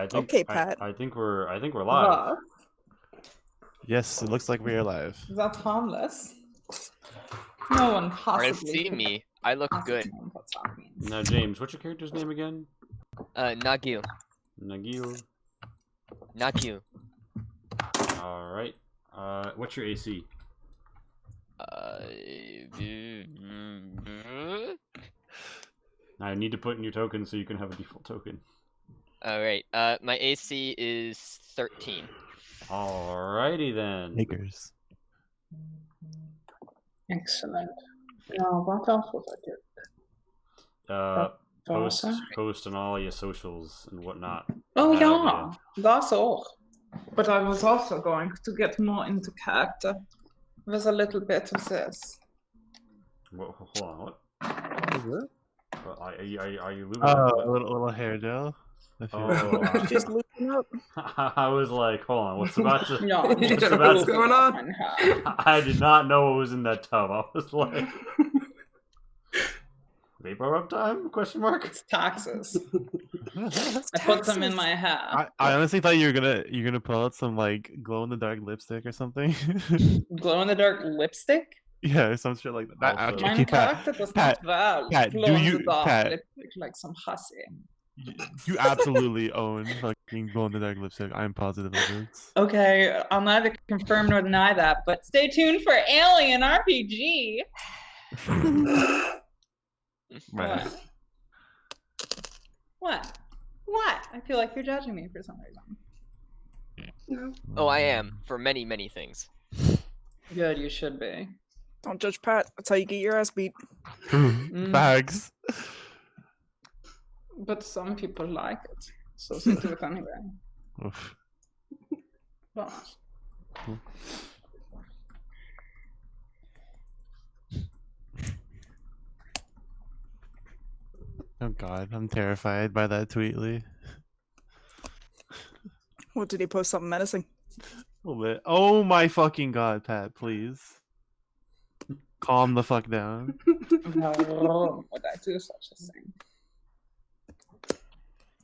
think Okay, Pat. I think we're live. Well, Yes, it looks like we're live. that's harmless. No one Or possibly see could me. I look possibly good. know what that means. Now, James, what's your character's name again? Nagil. Nagil. Nagil. All right. What's your AC? I need to put in your token so you can have a default token. Alright, my AC is 13. Alrighty then. Makers. Excellent. Now, what else was I doing? Post on all your socials and whatnot. Oh Have yeah, that's all. But I was also going to get more into character with a little bit of this. Hold on, what? Is it? Well, are you lubing Oh, up? a little hair gel. Oh, Just looking up. I was like, hold on, what's about to? Yeah, What's just about what's to- going on? on her. I did not know what was in that tub. I was like, vapor rub time? Question mark. It's taxes. I put them in my hair. I honestly thought you were gonna pull out some like glow in the dark lipstick or something. Glow in the dark lipstick? Yeah, some shit like that. Also- My Okay, Pat, character does Pat, not wear Pat, glow do in you- the dark Pat. lipstick like some hussy. you absolutely own fucking glow in the dark lipstick. I'm positive of this. Okay, I'll neither confirm nor deny that, but stay tuned for Alien RPG. Right. What? What? I feel like you're judging me for some reason. No, Oh, I am. For many, many things. Good, you should be. don't judge Pat. That's how you get your ass beat. Bags. But some people like it, so stick to it anyway. Oof. But Oh god, I'm terrified by that tweet, Lee. What did he post? Something menacing? A little bit. Oh my fucking god, Pat, please. Calm the fuck down. no, would I do such a thing?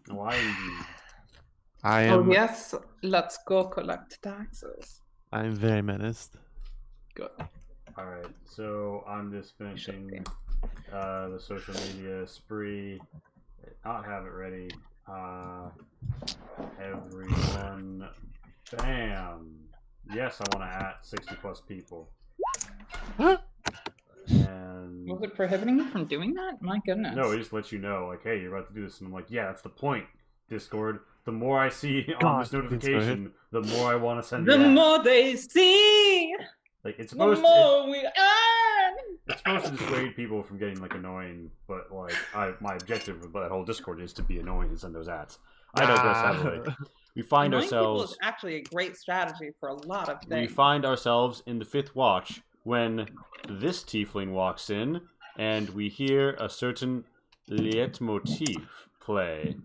Why? Indeed? I Oh am yes, let's go collect taxes. I'm very menaced. Good. All right, so I'm just finishing the social media spree. Not have it ready. Everyone, bam. Yes, I want to at 60 plus people. And Was it prohibiting you from doing that? My goodness. no, it just lets you know, like, hey, you're about to do this, and I'm like, yeah, that's the point. Discord. The more I see on God, this notification, the more I want to send. the the ad. more they see, Like it's the supposed. more we earn. It's supposed to dissuade people from getting like annoying, but like my objective with that whole Discord is to be annoying and send those ads. I digress heavily. We find Annoying people ourselves is actually a great strategy for a lot of we things. find ourselves in the fifth watch when this tiefling walks in and we hear a certain leitmotif play.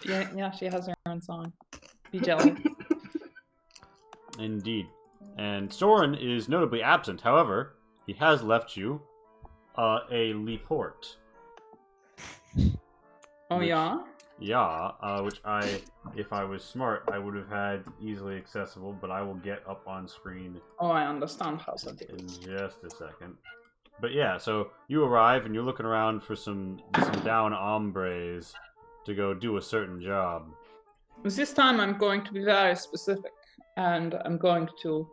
Yeah, she has her own song. Be jealous. Indeed. And Soren is notably absent. However, he has left you a report. Oh Which- yeah? Yeah, which if I was smart, I would have had easily accessible, but I will get up on screen Oh, I understand how to do in it. just a second. But yeah, so you arrive and you're looking around for some down hombres to go do a certain job. This time I'm going to be very specific, and I'm going to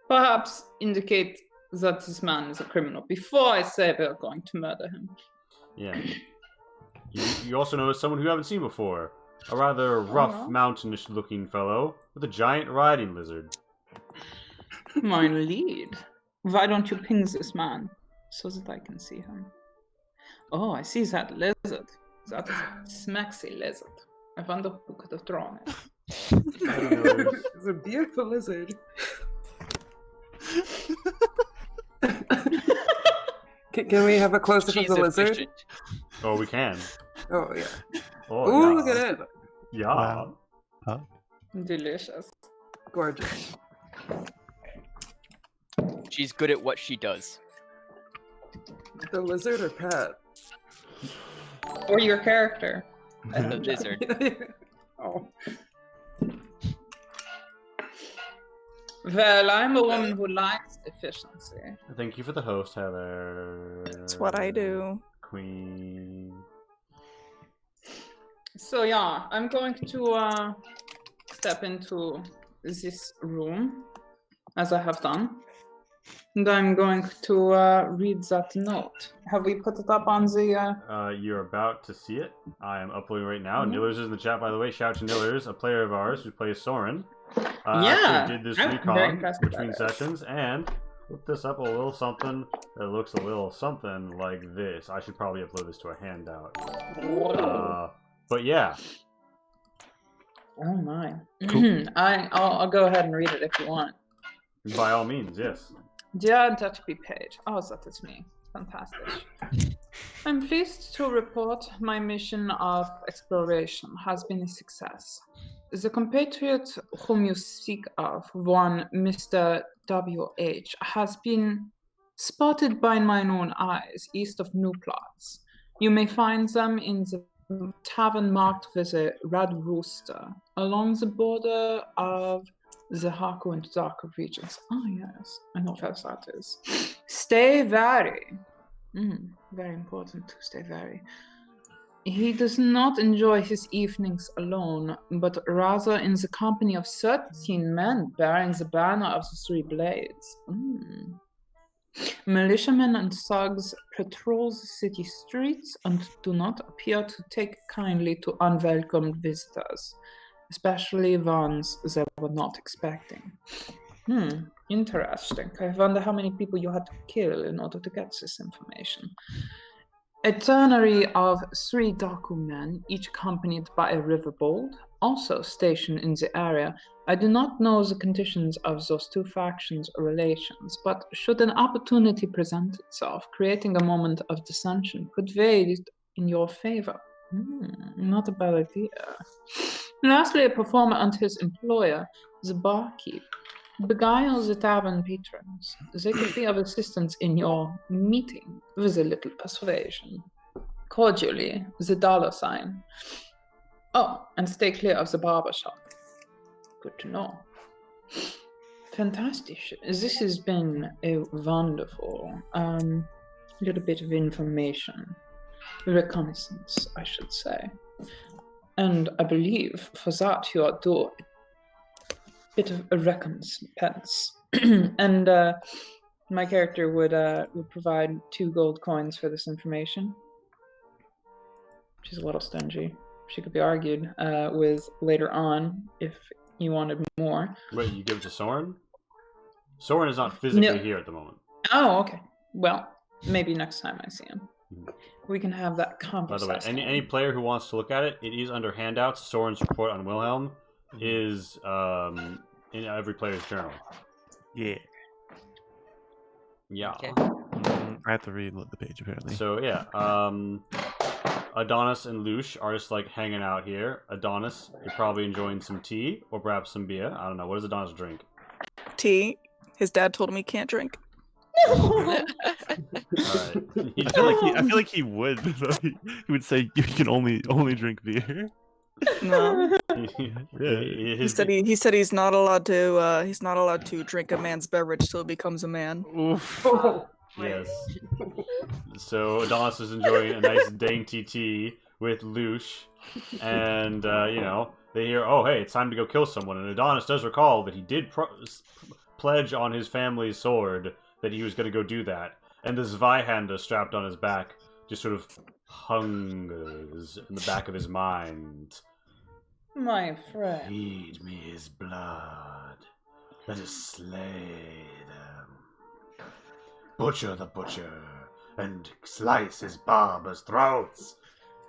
perhaps indicate that this man is a criminal before I say we're going to murder him. Yeah. You also know someone who you haven't seen before. A rather rough, yeah? mountainish looking fellow with a giant riding lizard. My lead. Why don't you ping this man so that I can see him? Oh, I see that lizard. That is a smaxy lizard. I wonder who could have drawn it. It's a beautiful lizard. Can we have a close up of She's the lizard? efficient. Oh, we can. Oh yeah. Oh, Ooh, yeah. look at it. Yeah. Wow. Delicious. Gorgeous. She's good at what she does. The lizard or Pat? Or your character. The lizard. Oh. Well, I'm a woman who likes efficiency. Thank you for the host, Heather. That's what I do. Queen. So yeah, I'm going to step into this room, as I have done. And I'm going to read that note. Have we put it up on the... You're about to see it. I am uploading right now. Mhm. Nillers is in the chat, by the way. Shout out to Nillers, a player of ours who plays Soren. Yeah, Actually did this I'm very recon impressed by between this. sessions and whipped this up a little something that looks a little something like this. I should probably upload this to a handout. But yeah. Oh my. Cool. I'll go ahead and read it if you want. By all means, yes. Dear Dutchby page. Oh, that is me. Fantastic. I'm pleased to report my mission of exploration has been a success. The compatriot whom you speak of, one Mr. W.H., has been spotted by mine own eyes east of New Plots. You may find them in the tavern marked with a red rooster along the border of the Haku and Zaku regions. Oh, yes, I know where that is. Stay wary. Very important to stay wary. He does not enjoy his evenings alone, but rather in the company of 13 men bearing the banner of the Three Blades. Militiamen and thugs patrol the city streets and do not appear to take kindly to unwelcome visitors, especially ones they were not expecting. Interesting. I wonder how many people you had to kill in order to get this information. A ternary of 3 Daku men, each accompanied by a riverbold, also stationed in the area. I do not know the conditions of those two factions' relations, but should an opportunity present itself, creating a moment of dissension could weigh it in your favor. Not a bad idea. Lastly, a performer and his employer, the barkeep, beguile the tavern patrons. They could be of assistance in your meeting with a little persuasion. Cordially, the $sign. Oh, and stay clear of the barber shop. Good to know. Fantastic. This has been a wonderful little bit of information. Reconnaissance, I should say. And I believe for that you are due bit of a recompense. And my character would provide 2 gold coins for this information. Which is a little stingy. She could be argued with later on if you wanted more. Wait, you give it to Soren? Soren is not physically here at the moment. Oh, okay. Well, maybe next time I see him. We can have that By conversation. the way, any player who wants to look at it, it is under handouts. Soren's report on Wilhelm is in every player's journal. Yeah. Yeah. Okay. I have to reload the page apparently. So yeah, Adonis and Lush are just like hanging out here. Adonis, you're probably enjoying some tea or perhaps some beer. I don't know. What does Adonis drink? Tea. His dad told him he can't drink. All right. I feel like he would. Though. He would say you can only drink beer. No. Yeah. He said he's not allowed to drink a man's beverage till he becomes a man. Oof. Yes. So Adonis is enjoying a nice dainty tea with Lush, and they hear, oh hey, it's time to go kill someone. And Adonis does recall that he did pledge on his family's sword that he was going to go do that. And this Zweihander strapped on his back just sort of hungers in the back of his mind. My friend. Feed me his blood. Let us slay them. Butcher the butcher and slice his barber's throats.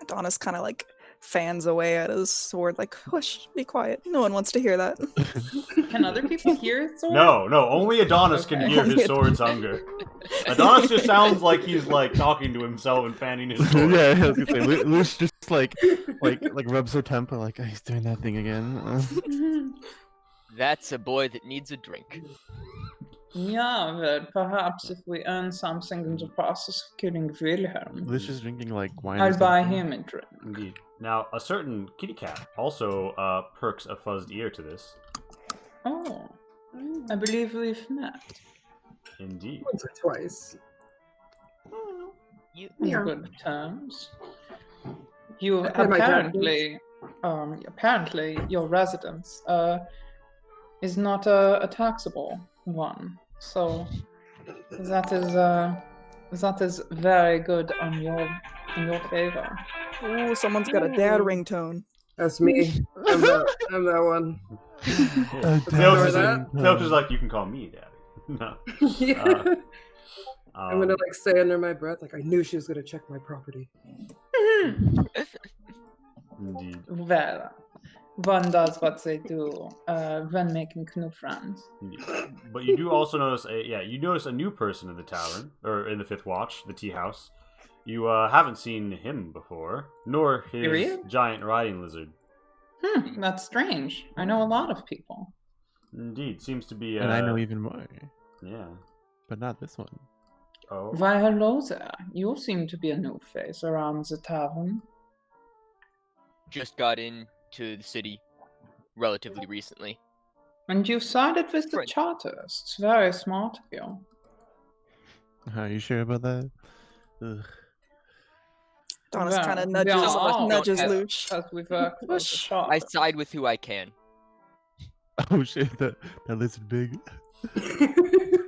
Adonis kind of like fans away at his sword, like, hush, be quiet. No one wants to hear that. Can other people hear it? No, only Adonis can Okay. hear his sword's hunger. Adonis just sounds like he's like talking to himself and fanning his sword. Yeah, I was gonna say, Lush just like rubs her temple, like, oh, he's doing that thing again. That's a boy that needs a drink. Yeah, but perhaps if we earn something in the process of killing Wilhelm, Lush is drinking like wine. or I'll buy something. him a drink. Indeed. Now, a certain kitty cat also perks a fuzzed ear to this. Oh, I believe we've met. Indeed. Once or twice. You, On Yeah. good terms. You I pay my apparently your residence is not a taxable one, so that is very good on your in your favor. Ooh, someone's got a dad ringtone. That's me. I'm that one. Cleo's that? is like, you can call me daddy. No. Yeah. I'm gonna Um, like say under my breath, like I knew she was gonna check my property. Indeed. Well, one does what they do when making new friends. Indeed. But you do also notice you notice a new person in the tavern, or in the Fifth Watch, the tea house. You haven't seen him before, nor his Period? giant riding lizard. That's strange. I know a lot of people. Indeed, seems to be. And I know even more, Yeah. but not this one. Oh. Why, hello there. You seem to be a new face around the tavern. just got into the city relatively recently. And you sided with the Right. Chartists. Very smart of you. Are you sure about that? Ugh. Donis Well, kind of we nudges, all nudges have- Luch. Because we've worked with the I Chartists. side with who I can. Oh shit, that lizard big.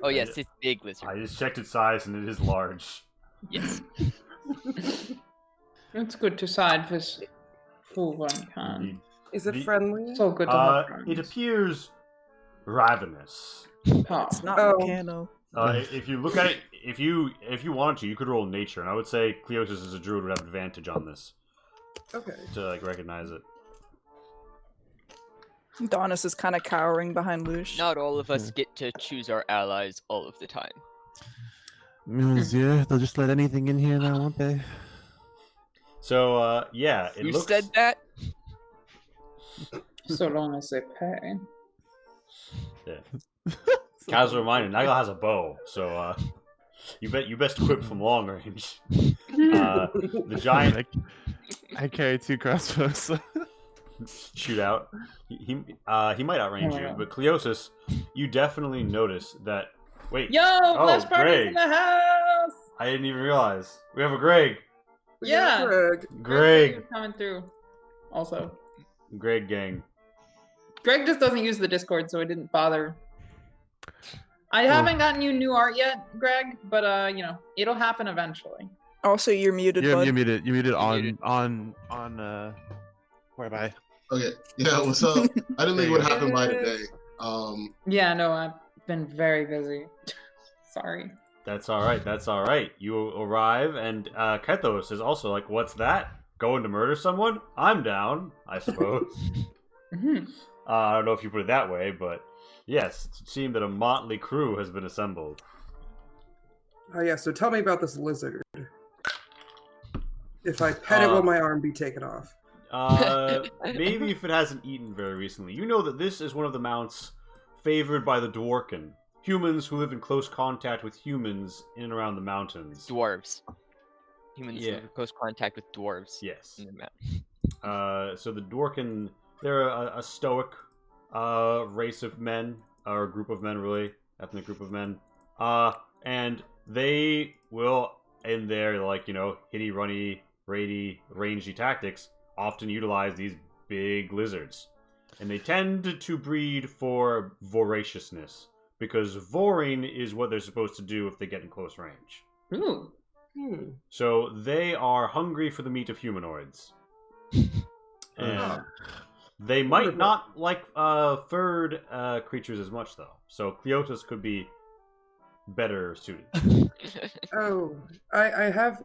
Oh yes, it's big lizard. I just checked its size and it is large. Yes. It's good to side with who one can. Indeed. Is it The- friendly? So good to have friends. It appears ravenous. Oh. It's not Oh. Meccano. If you look at it, if you wanted to, you could roll nature, and I would say Cleosis as a druid would have advantage on this Okay. to like recognize it. Donis is kind of cowering behind Luch. Not all of us get to choose our allies all of the time. Monsieur, they'll just let anything in here now, won't they? So yeah, it Who looks. said that? So long as they pay. Yeah. Casual reminder: Nigel has a bow, so you best equip from long range. The giant I carry 2 crossbows. shoot out. He might outrange you, but Cleosis, you definitely notice that. Wait, Yo, Flash Party's Greg. in the house! I didn't even realize we have a Greg. We got Yeah. Greg. Greg, Coming through. Also, Greg gang. Greg just doesn't use the Discord, so it didn't bother. I haven't gotten you new art yet, Greg, but it'll happen eventually. Also, you're muted, You're bud. muted. You're muted Muted. on where am I? Okay. Yeah, what's up? I didn't think what happened by today. Yeah, no, I've been very busy. Sorry. That's all right. That's all right. You arrive, and Kethos is also like, "What's that? Going to murder someone? I'm down, I suppose." Mhm. I don't know if you put it that way, but yes, it seemed that a motley crew has been assembled. Oh yeah. So tell me about this lizard. If I pet it, will my arm be taken off? Maybe if it hasn't eaten very recently. You know that this is one of the mounts favored by the Dworkin, humans who live in close contact with humans in and around the mountains. Dwarves. Humans Yeah. live in close contact with dwarves. Yes. In the map. So the Dworkin, they're a stoic race of men, or a group of men, really, ethnic group of men. And they will, in their hitty, runny, raidy, rangy tactics, often utilize these big lizards, and they tend to breed for voraciousness because voring is what they're supposed to do if they get in close range. Ooh. So they are hungry for the meat of humanoids. And they might not like furred creatures as much, though. So Cleotis could be better suited. Oh, I have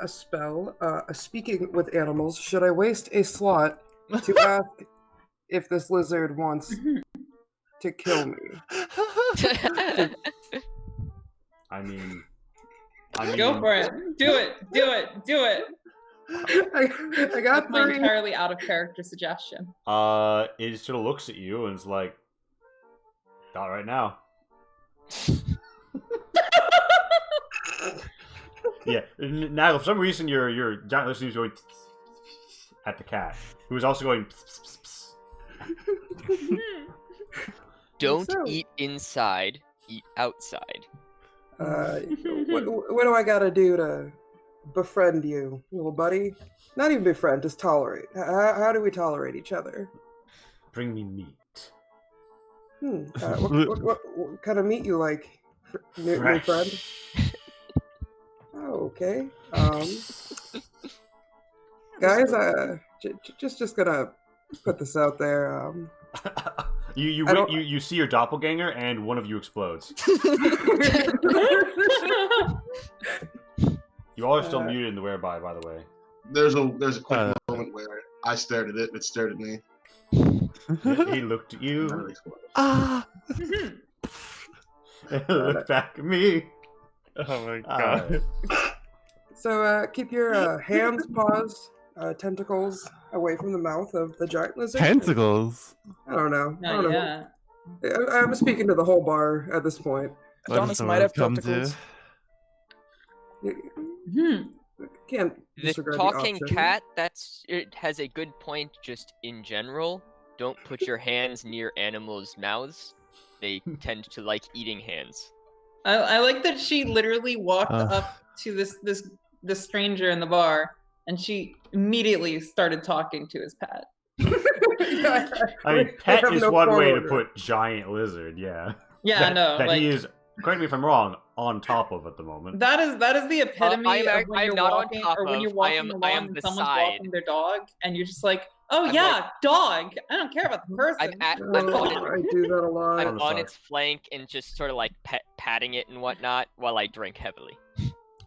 a spell. Speaking with animals, should I waste a slot to ask if this lizard wants to kill me? I mean, Go for it. Do it. Do it. Do it. I got That's my 3. entirely out of character suggestion. It sort of looks at you and it's like, not right now. Yeah. Now, for some reason, your giant listener is going, at the cat, who is also going. Pss, pss, pss. Don't So- eat inside, eat outside. What do I gotta do to befriend you, little buddy? Not even befriend, just tolerate. How do we tolerate each other? Bring me meat. What kind of meat you like, new friend? Fresh. Oh, okay. Guys, just gonna put this out there. You see your doppelganger, and one of you explodes. You all are still muted in the whereby, by the way. There's a quick moment where I stared at it, and it stared at me. He looked at you. Ah! Looked back at me. Oh my god. So keep your hands, paws, tentacles away from the mouth of the giant lizard. Tentacles? I don't know. I don't Not know. yet. I'm speaking to the whole bar at this point. Adonis What might have come tentacles. Can't The disregard talking the option. cat, it has a good point just in general. Don't put your hands near animals' mouths. They tend to like eating hands. I like that she literally walked Uh. up to this stranger in the bar, and she immediately started talking to his pet. I mean, pet have is no one way to form put giant lizard. Yeah. Yeah, I know. That Like he is. Correct me if I'm wrong. On top of at the moment. that is the epitome I am of when I am you're not on walking, top or when of, you're I walking am- along I am and the someone's side. walking their dog, and you're just like, oh I'm yeah, dog. I don't care about the person. I'm at Oh, I'm on, I do that a lot. I'm On the on side. its flank and just sort of like patting it and whatnot while I drink heavily.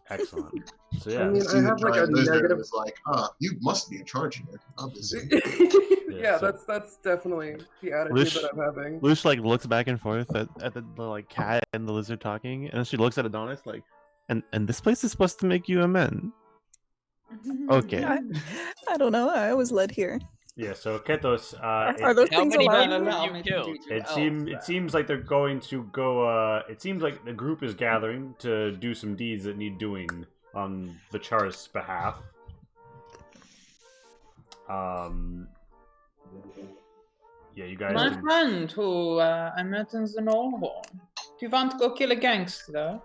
Excellent. So I yeah. mean, See I the have like a giant lizard negative. and it's like, you must be in charge here, obviously. Yeah, so- that's definitely the attitude Lish- that I'm having. Lush like looks back and forth at the like cat and the lizard talking, and then she looks at Adonis like, and this place is supposed to make you a man. Okay. I don't know. I was led here. Yeah. So Ketos. Are those How things many allowed? people Allow you me to killed? beat you It else, seems like they're going to go. It seems like the group is gathering to do some deeds that need doing on the Charis' behalf. Yeah, you guys. My can- friend who I met in the Northern. Do you want to go kill a gangster?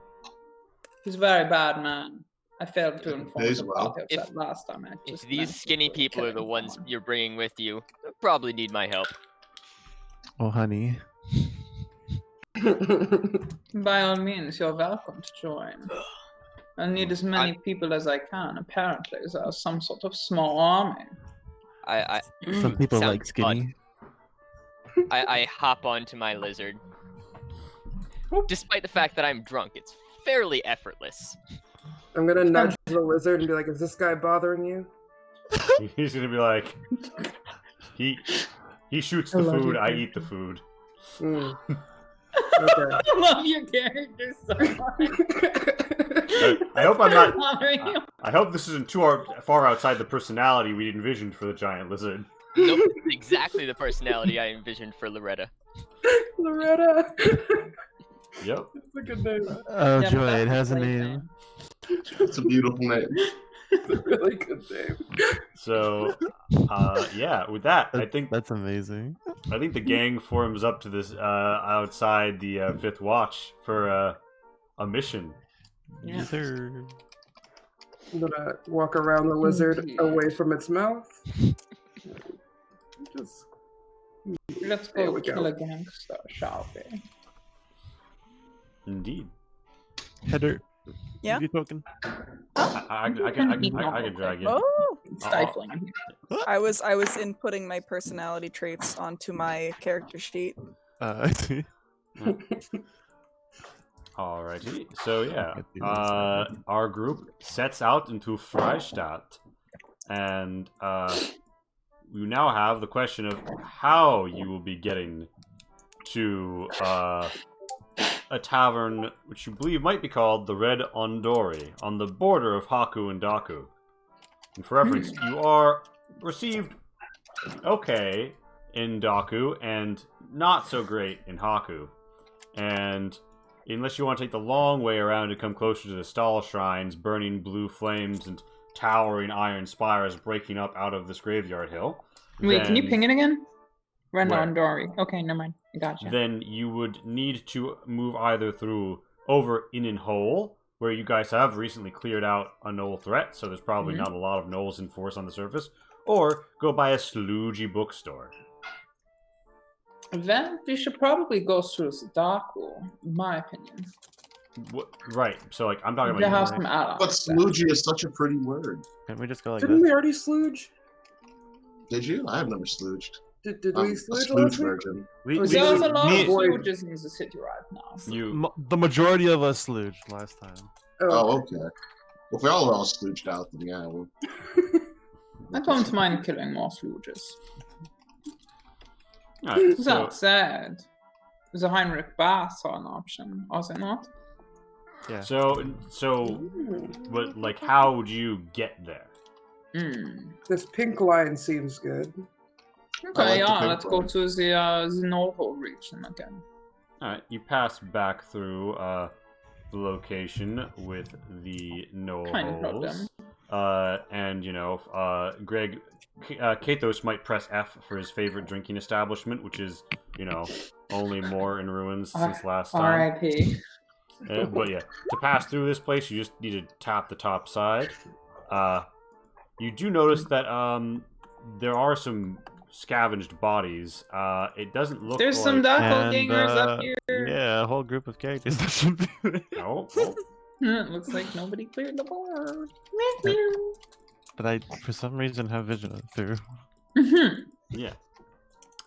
He's a very bad man. I failed to inform Pays the well. party of If- that last time. I If just these mentioned skinny to people are kill the ones someone. you're bringing with you, they'll probably need my help. Oh honey. By all means, you're welcome to join. I need as many people as I can. Apparently, there's some sort of small army. Some people Sounds like skinny. I hop onto my lizard. Despite the fact that I'm drunk, it's fairly effortless. I'm gonna nudge the lizard and be like, "Is this guy bothering you?" He's gonna be like, he shoots the I love food. you, I too. eat the food. Mm. Okay. I love your character so much. I hope I'm not. Bothering you. I hope this isn't too far outside the personality we envisioned for the giant lizard. Nope, exactly the personality I envisioned for Loretta. Loretta. Yep. That's a good name. Oh Yeah, but joy, that's it has a the name. It's a beautiful name. It's a really good name. So, yeah. With that, I think That's amazing. the gang forms up to this outside the Fifth Watch for a mission. Yeah. Yes, sir. I'm gonna walk around the lizard Indeed. away from its mouth. Just Let's There go we go. kill a gangster, shall we? Indeed. Header. Yeah? You token. I can drag you. Oh, Stifling. I was inputting my personality traits onto my character sheet. I see. Alrighty. So yeah, Get these. our group sets out into Freistadt, and you now have the question of how you will be getting to a tavern which you believe might be called the Red Ondori, on the border of Haku and Daku. And for reference, you are received okay in Daku and not so great in Haku. And unless you want to take the long way around and come closer to the stall shrines, burning blue flames and towering iron spires breaking up out of this graveyard hill. Wait, can you then- ping it again? Where? Rendondori. Okay, never mind. I gotcha. Then you would need to move either through over Inn Hole, where you guys have recently cleared out a gnoll threat, so there's probably not a lot of gnolls in force on the surface, or go by a sloogy bookstore. Then we should probably go through the dark wall, in my opinion. Right, so like I'm talking They have about. some allies. But sloogy is such a pretty word. Can't we just go like Didn't this? we already slooge? Did you? I have never slooged. Did I'm we a slooge slooge last week? virgin. There's a lot of me- slooges in the city right now. The majority of us slooged last time. Oh, okay. Well, if we all are all slooged out, then yeah. Well, I don't mind killing more slooges. Alright, so, That said, the Heinrich Baths are an option, are they not? Yeah. so, but like, how would you get there? This pink line seems good. Okay, like the pink let's go one. to the Northhold region again. Alright, you pass back through the location with the no Kind of holes. problem. And you know, Greg Kathos might press F for his favorite drinking establishment, which is, you know, only more in ruins since last time. R.I.P. But yeah, to pass through this place, you just need to tap the top side. You do notice that there are some scavenged bodies. It doesn't look There's like... some And, doppelgangers up here. Yeah, a whole group of characters. Oh. It looks like nobody cleared the board. But I, for some reason, have vision through. Yeah.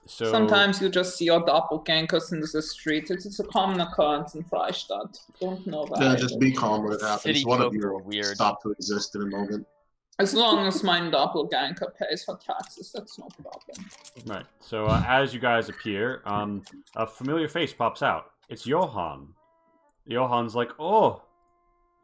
So Sometimes you just see your doppelgangers in the street. It is a common occurrence in Freistadt. Don't know that. yeah, just be calm when it happens. City One of folk you are will weird. stop to exist in a moment. As long as my doppelganger pays her taxes, that's no problem. Right. So as you guys appear, a familiar face pops out. It's Johann. Johann's like, "Oh,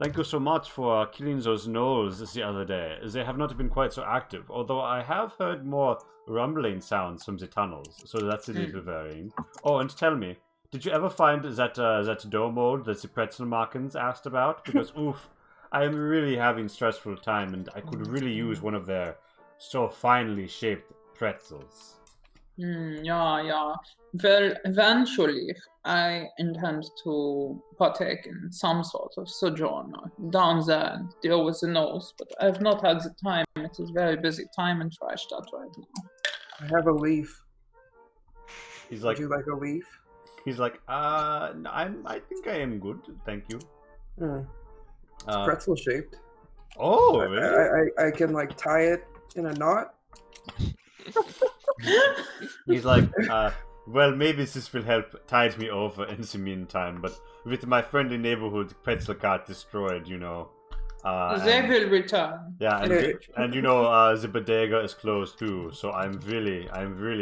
thank you so much for killing those gnolls the other day. They have not been quite so active, although I have heard more rumbling sounds from the tunnels, so that's a little worrying. Oh, and tell me, did you ever find that domo that the Pretzelmarkens asked about? Because oof, I am really having stressful time, and I could really use one of their so finely shaped pretzels." Yeah. Well, eventually, I intend to partake in some sort of sojourn down there and deal with the nose, but I have not had the time. It is a very busy time in Freistadt right now. I have a leaf. He's Would like, you like a leaf? I think I am good, thank you. Pretzel shaped. Oh, really? I can like tie it in a knot. He's like, well, maybe this will help tide me over in the meantime, but with my friendly neighborhood pretzel cart destroyed, you know. They and- will return. Yeah, and you know, the bodega is closed too, so I'm really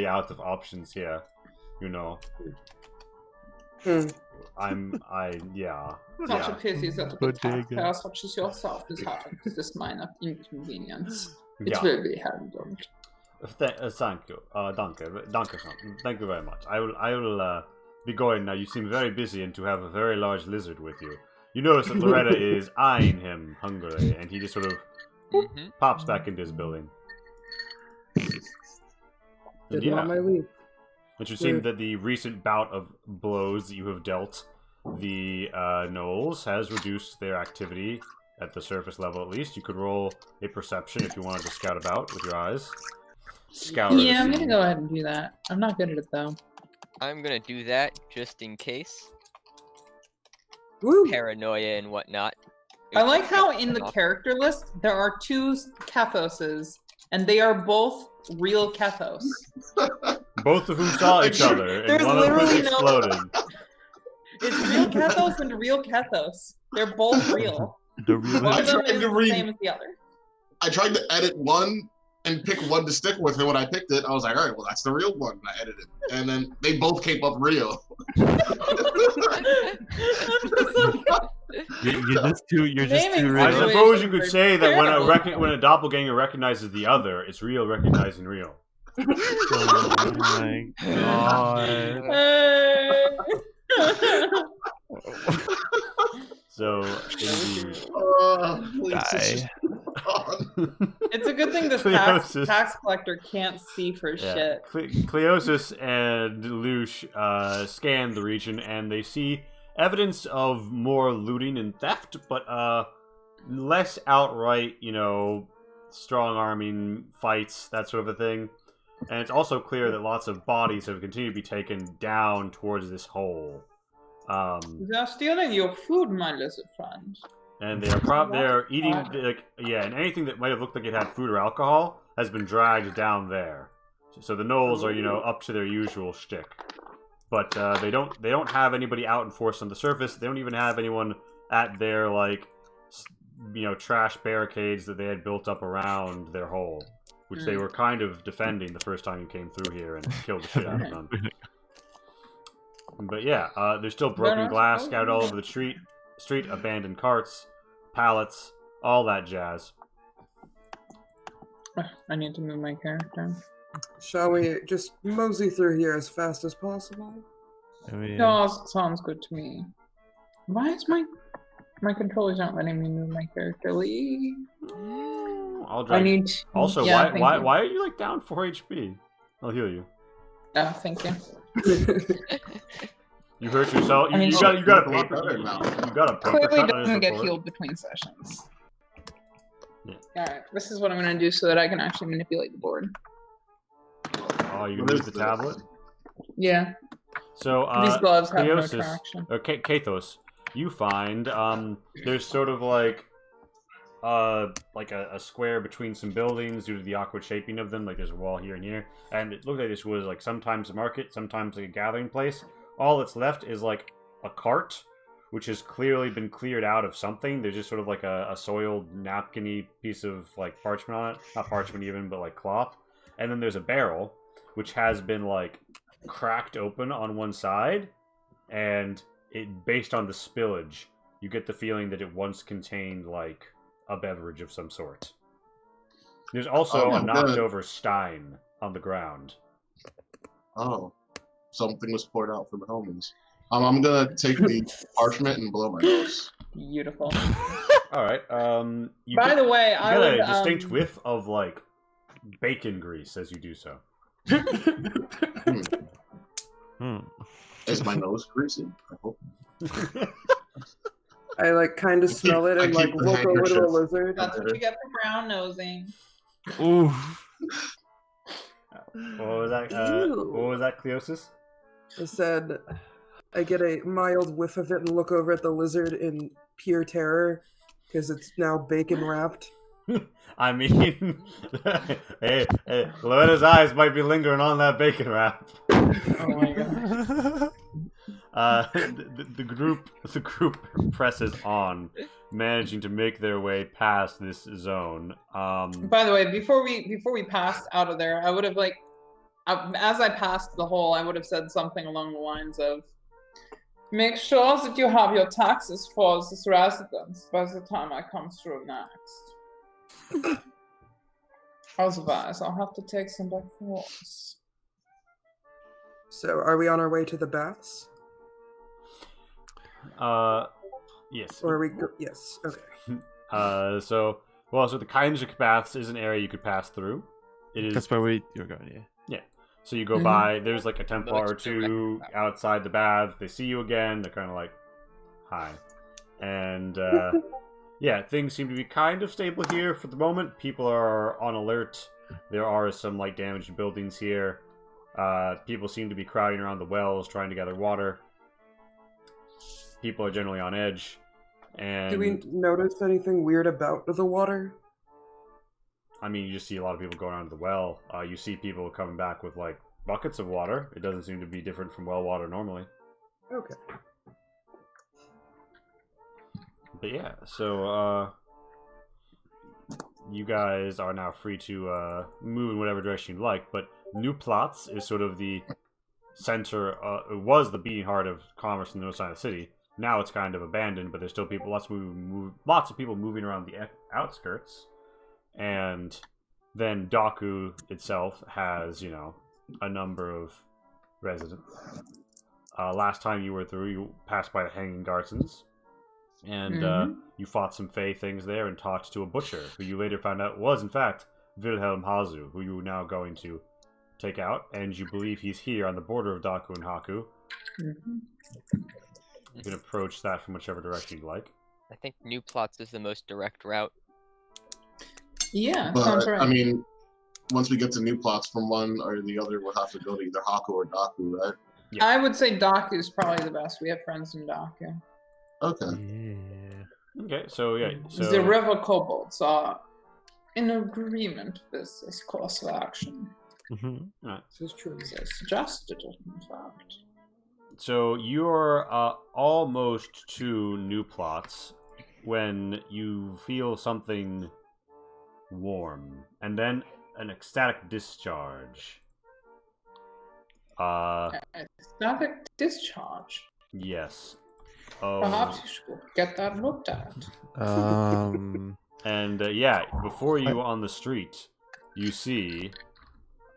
out of options here, you know. Yeah. Such a pity that a Bodega. taxpayer such as yourself is having this minor inconvenience. It Yeah. will be handled. Thank you. Thank you very much. I will be going now. You seem very busy and to have a very large lizard with you. You notice that Loretta is eyeing him hungrily, and he just sort of pops back into his building. And Didn't want my leaf. it should seem that the recent bout of blows that you have dealt the gnolls has reduced their activity at the surface level at least. You could roll a perception if you wanted to scout about with your eyes. Scour. Yeah, I'm gonna go ahead and do that. I'm not good at it though. I'm gonna do that just in case. Woo! Paranoia and whatnot. I like how in the character list there are two Cathoses, and they are both real Cathos. Both of whom saw each other, and There's one of them literally no- exploded. It's real Cathos and real Cathos. They're both real. The real One of them tried is to the read- same as the other. I tried to edit one and pick one to stick with, and when I picked it, I was like, all right, well, that's the real one. And I edited it. And then they both came up real. You're just too. You're just Naming too I real. situation suppose you could for say that terrible. when a doppelganger recognizes the other, it's real recognizing real. Oh my god. So, indeed. Please, Die. on. It's a good thing this Cleosis. tax collector can't see for shit. Cleosis and Lush scan the region, and they see evidence of more looting and theft, but less outright, strong-arming fights, that sort of a thing. And it's also clear that lots of bodies have continued to be taken down towards this hole. They're stealing your food, my lizard friend. And they're eating, and anything that might have looked like it had food or alcohol has been dragged down there. So the gnolls are, up to their usual shtick. But they don't have anybody out in force on the surface. They don't even have anyone at their, trash barricades that they had built up around their hole, which they were kind of defending the first time you came through here and killed the shit out of them. But yeah, there's still broken glass scattered all over the street, abandoned carts, pallets, all that jazz. I need to move my character. Shall we just mosey through here as fast as possible? No, sounds good to me. Why is my controllers not letting me move my character? Lee? I'll drag. I need. Also, yeah, why are you down 4 HP? I'll heal you. Oh, thank you. You hurt yourself. You got a paper. You got a paper. Clearly doesn't get healed between sessions. Yeah. Alright, this is what I'm gonna do so that I can actually manipulate the board. Oh, you can use the tablet? Yeah. So, These gloves have no Cleosis, traction. Kathos, you find there's sort of like a square between some buildings due to the awkward shaping of them. Like there's a wall here and here, and it looked like this was sometimes a market, sometimes a gathering place. All that's left is a cart, which has clearly been cleared out of something. There's just sort of a soiled napkin-y piece of parchment on it, not parchment even, but cloth. And then there's a barrel, which has been cracked open on one side, and based on the spillage, you get the feeling that it once contained a beverage of some sort. There's also a knocked over stein on the ground. Oh, something was poured out for the homies. I'm gonna take the parchment and blow my nose. Beautiful. All right. By the way, you I get would a distinct whiff of bacon grease as you do so. Is my nose greasy? I hope. I kind of smell it and keep the look over to the handkerchief. lizard. That's what you get for brown nosing. Ooh. What was that? What was that, Cleosis? I said, I get a mild whiff of it and look over at the lizard in pure terror because it's now bacon wrapped. I mean, hey, Loretta's eyes might be lingering on that bacon wrap. Oh my god. The group presses on, managing to make their way past this zone. By the way, before we passed out of there, I would have as I passed the hole, I would have said something along the lines of, "Make sure that you have your taxes for this residence by the time I come through next. Otherwise, I'll have to take some by force." So, are we on our way to the baths? Yes. Or are we? Yes. Okay. So the Kindred baths is an area you could pass through. It is. That's where you're going, yeah. Yeah. So you go by. There's a Templar or two outside the baths. They see you again. They're kind of hi, and yeah, things seem to be kind of stable here for the moment. People are on alert. There are some damaged buildings here. People seem to be crowding around the wells, trying to gather water. People are generally on edge. And do we notice anything weird about the water? I mean, you just see a lot of people going onto the well. You see people coming back with buckets of water. It doesn't seem to be different from well water normally. Okay. But yeah, so you guys are now free to move in whatever direction you like. But New Platz is sort of the center. It was the beating heart of commerce in the north side of the city. Now it's kind of abandoned, but there's still people. Lots of people moving around the outskirts. And then Daku itself has, a number of residents. Last time you were through, you passed by the Hanging Garrisons. And Mhm. you fought some Fey things there and talked to a butcher, who you later found out was, in fact, Wilhelm Hazu, who you are now going to take out, and you believe he's here on the border of Daku and Haku. Mhm. You can approach that from whichever direction you'd like. I think New Plots is the most direct route. Yeah, sounds But right. I mean, once we get to new plots from one or the other, we'll have to go to either Haku or Daku, right? Yeah. I would say Daku is probably the best. We have friends in Daku. Okay. Yeah. Okay, so yeah, so The river kobolds are in agreement with this course of action. Alright. This is true. They suggested it, in fact. So you're almost to new plots when you feel something warm, and then an ecstatic discharge. Static discharge. Yes. Oh. Perhaps you should get that looked at. And yeah, before you on the street, you see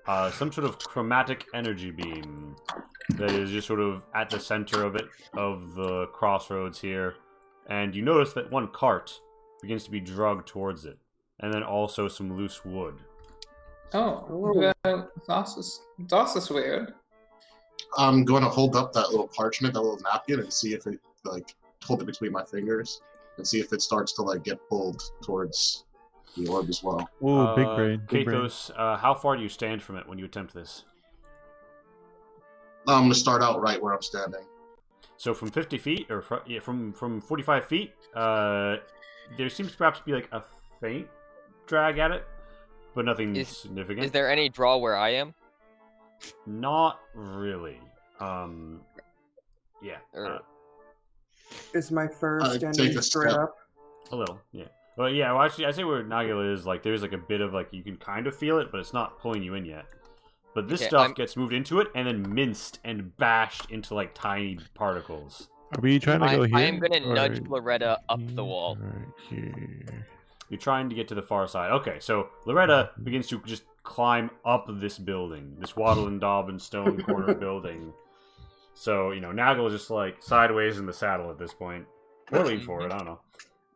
some sort of chromatic energy beam that is just sort of at the center of it, of the crossroads here. And you notice that one cart begins to be dragged towards it, and then also some loose wood. Oh, well, das is weird. I'm going to hold up that little parchment, that little napkin, and see if it, like, hold it between my fingers and see if it starts to, like, get pulled towards the orb as well. Ooh, big brain. Big brain. Kathos, how far do you stand from it when you attempt this? I'm going to start out right where I'm standing. So from 50 feet, or from 45 feet, there seems to perhaps be like a faint drag at it, but nothing significant. Is there any draw where I am? Not really. Yeah. Is my fur take standing a straight step. up? A little, yeah. Well, yeah, well, actually, I say where Nagila is, like, there's like a bit of, like, you can kind of feel it, but it's not pulling you in yet. But this Okay, stuff gets moved into it and then minced and bashed into, like, tiny particles. Are we trying to go here? I am going to or nudge Loretta up the wall. or here? You're trying to get to the far side. Okay, so Loretta begins to just climb up this building, this wattle and daub and stone corner building. So, you know, Nagel is just, like, sideways in the saddle at this point. Or lean forward, I don't know.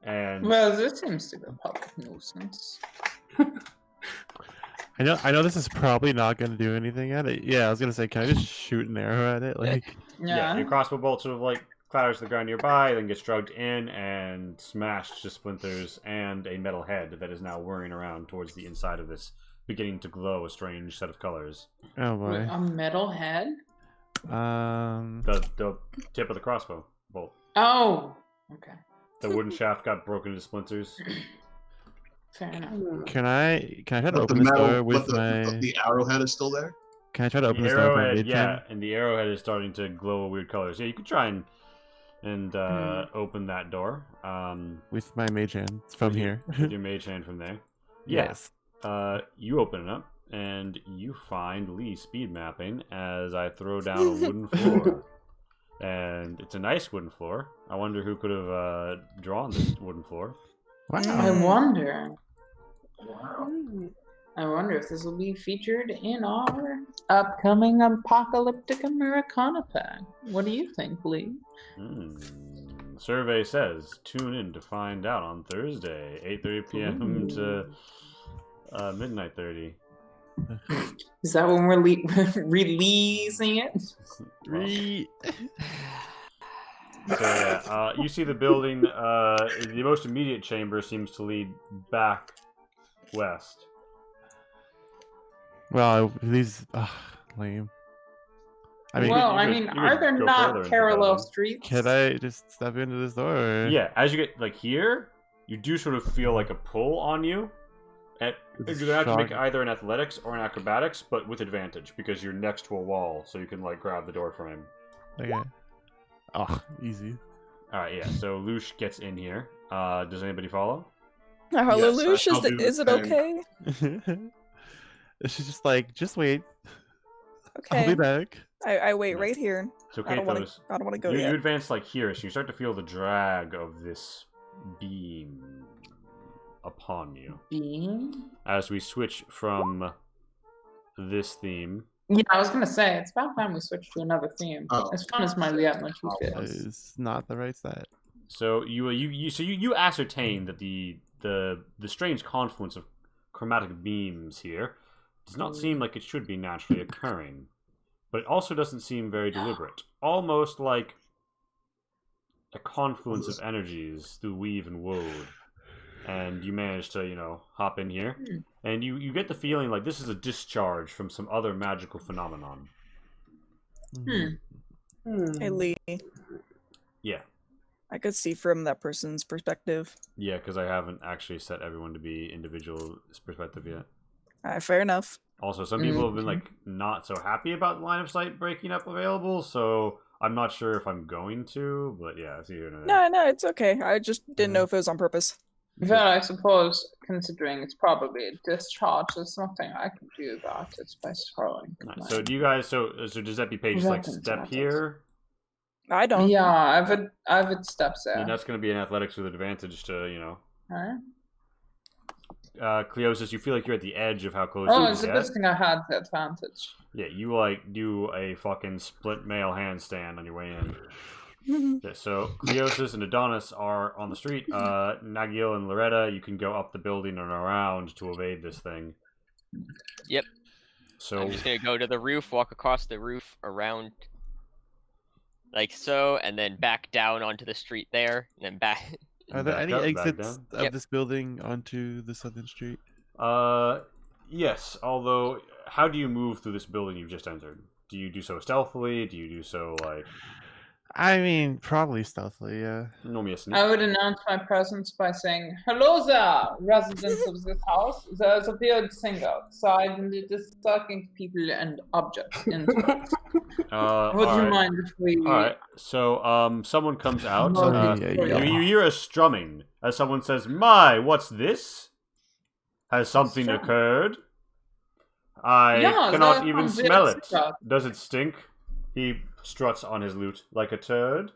And Well, this seems to be a public nuisance. I know this is probably not going to do anything at it. Yeah, I was going to say, can I just shoot an arrow at it? Like, yeah, your crossbow bolt sort of, like, clatters to the ground nearby, then gets drugged in and smashed to splinters, and a metal head that is now whirring around towards the inside of this, beginning to glow a strange set of colors. oh boy. A metal head? The tip of the crossbow bolt. Oh, okay. The wooden shaft got broken into splinters. Fair enough. Can I try to But open the this metal, door with but my? the arrowhead is still there? Can I try to open The this door with my arrowhead, mage yeah, hand? and the arrowhead is starting to glow weird colors. Yeah, you could try and open that door. With my mage hand from here. With your mage hand from there. Yeah. Yes. You open it up, and you find Lee speed mapping as I throw down a wooden floor. And it's a nice wooden floor. I wonder who could have drawn this wooden floor. Wow. I wonder. I wonder if this will be featured in our upcoming apocalyptic Americana pack. What do you think, Lee? Survey says tune in to find out on Thursday, 8:30 p.m. to midnight 30. Is that when we're releasing it? So yeah, you see the building. The most immediate chamber seems to lead back west. Well, these lame. I mean, you could are there go further not into parallel the building. streets? can I just step into this door? Or... Yeah, as you get like here, you do sort of feel like a pull on you. You're gonna have to make either an athletics or an acrobatics, but with advantage because you're next to a wall, so you can like grab the door from him. Okay. Oh, easy. All right, yeah. So Lush gets in here. Does anybody follow? Hallelujah, I'll do the is it same. okay? She's just like, just wait. Okay. I'll be back. I wait right here. So I don't want Kathos, to go you yet. advance like here, so you start to feel the drag of this beam upon you. Beam? As we switch from this theme. Yeah, I was gonna say it's about time we switch to another theme. Oh. As fun as my Liat motif is. It's not the right stat. So you ascertain that the strange confluence of chromatic beams here does not seem like it should be naturally occurring, but it also doesn't seem very deliberate. Almost like a confluence of energies through weave and wove. And you manage to, hop in here. And you get the feeling like this is a discharge from some other magical phenomenon. Hey, Lee. Yeah. I could see from that person's perspective. Yeah, because I haven't actually set everyone to be individual perspective yet. Fair enough. Also, some people have been, not so happy about line of sight breaking up available, so I'm not sure if I'm going to, but yeah, it's either No, it's okay. I just didn't know if it was on purpose. Well, I suppose, considering it's probably a discharge, there's nothing I can do about it by scrolling. Right, so do you guys, so does that be page step here? I don't. Yeah, I've had steps there. And that's going to be an athletics with advantage to, Alright. Cleosis, you feel like you're at the edge of how close Oh, you it's the get. best thing I had the advantage. Yeah, you do a fucking split male handstand on your way in. Yeah, so Cleosis and Adonis are on the street. Nagil and Loretta, you can go up the building and around to evade this thing. Yep. So I'm just gonna go to the roof, walk across the roof, around like so, and then back down onto the street there, and then back. Are there back any up, back exits down. of this building onto the southern street? Yes. Although, how do you move through this building you've just entered? Do you do so stealthily? Do you do so like? I mean, probably stealthily, yeah. Normally a sneak. I would announce my presence by saying, "Hello there, residents of this house. There's a weird thing outside, and it is sucking people and objects into it. Would you mind if we..." Alright, so someone comes out. You hear a strumming as someone says, "My, what's this? Has something occurred? I cannot even smell it. Does it stink?" He struts on his lute like a turd.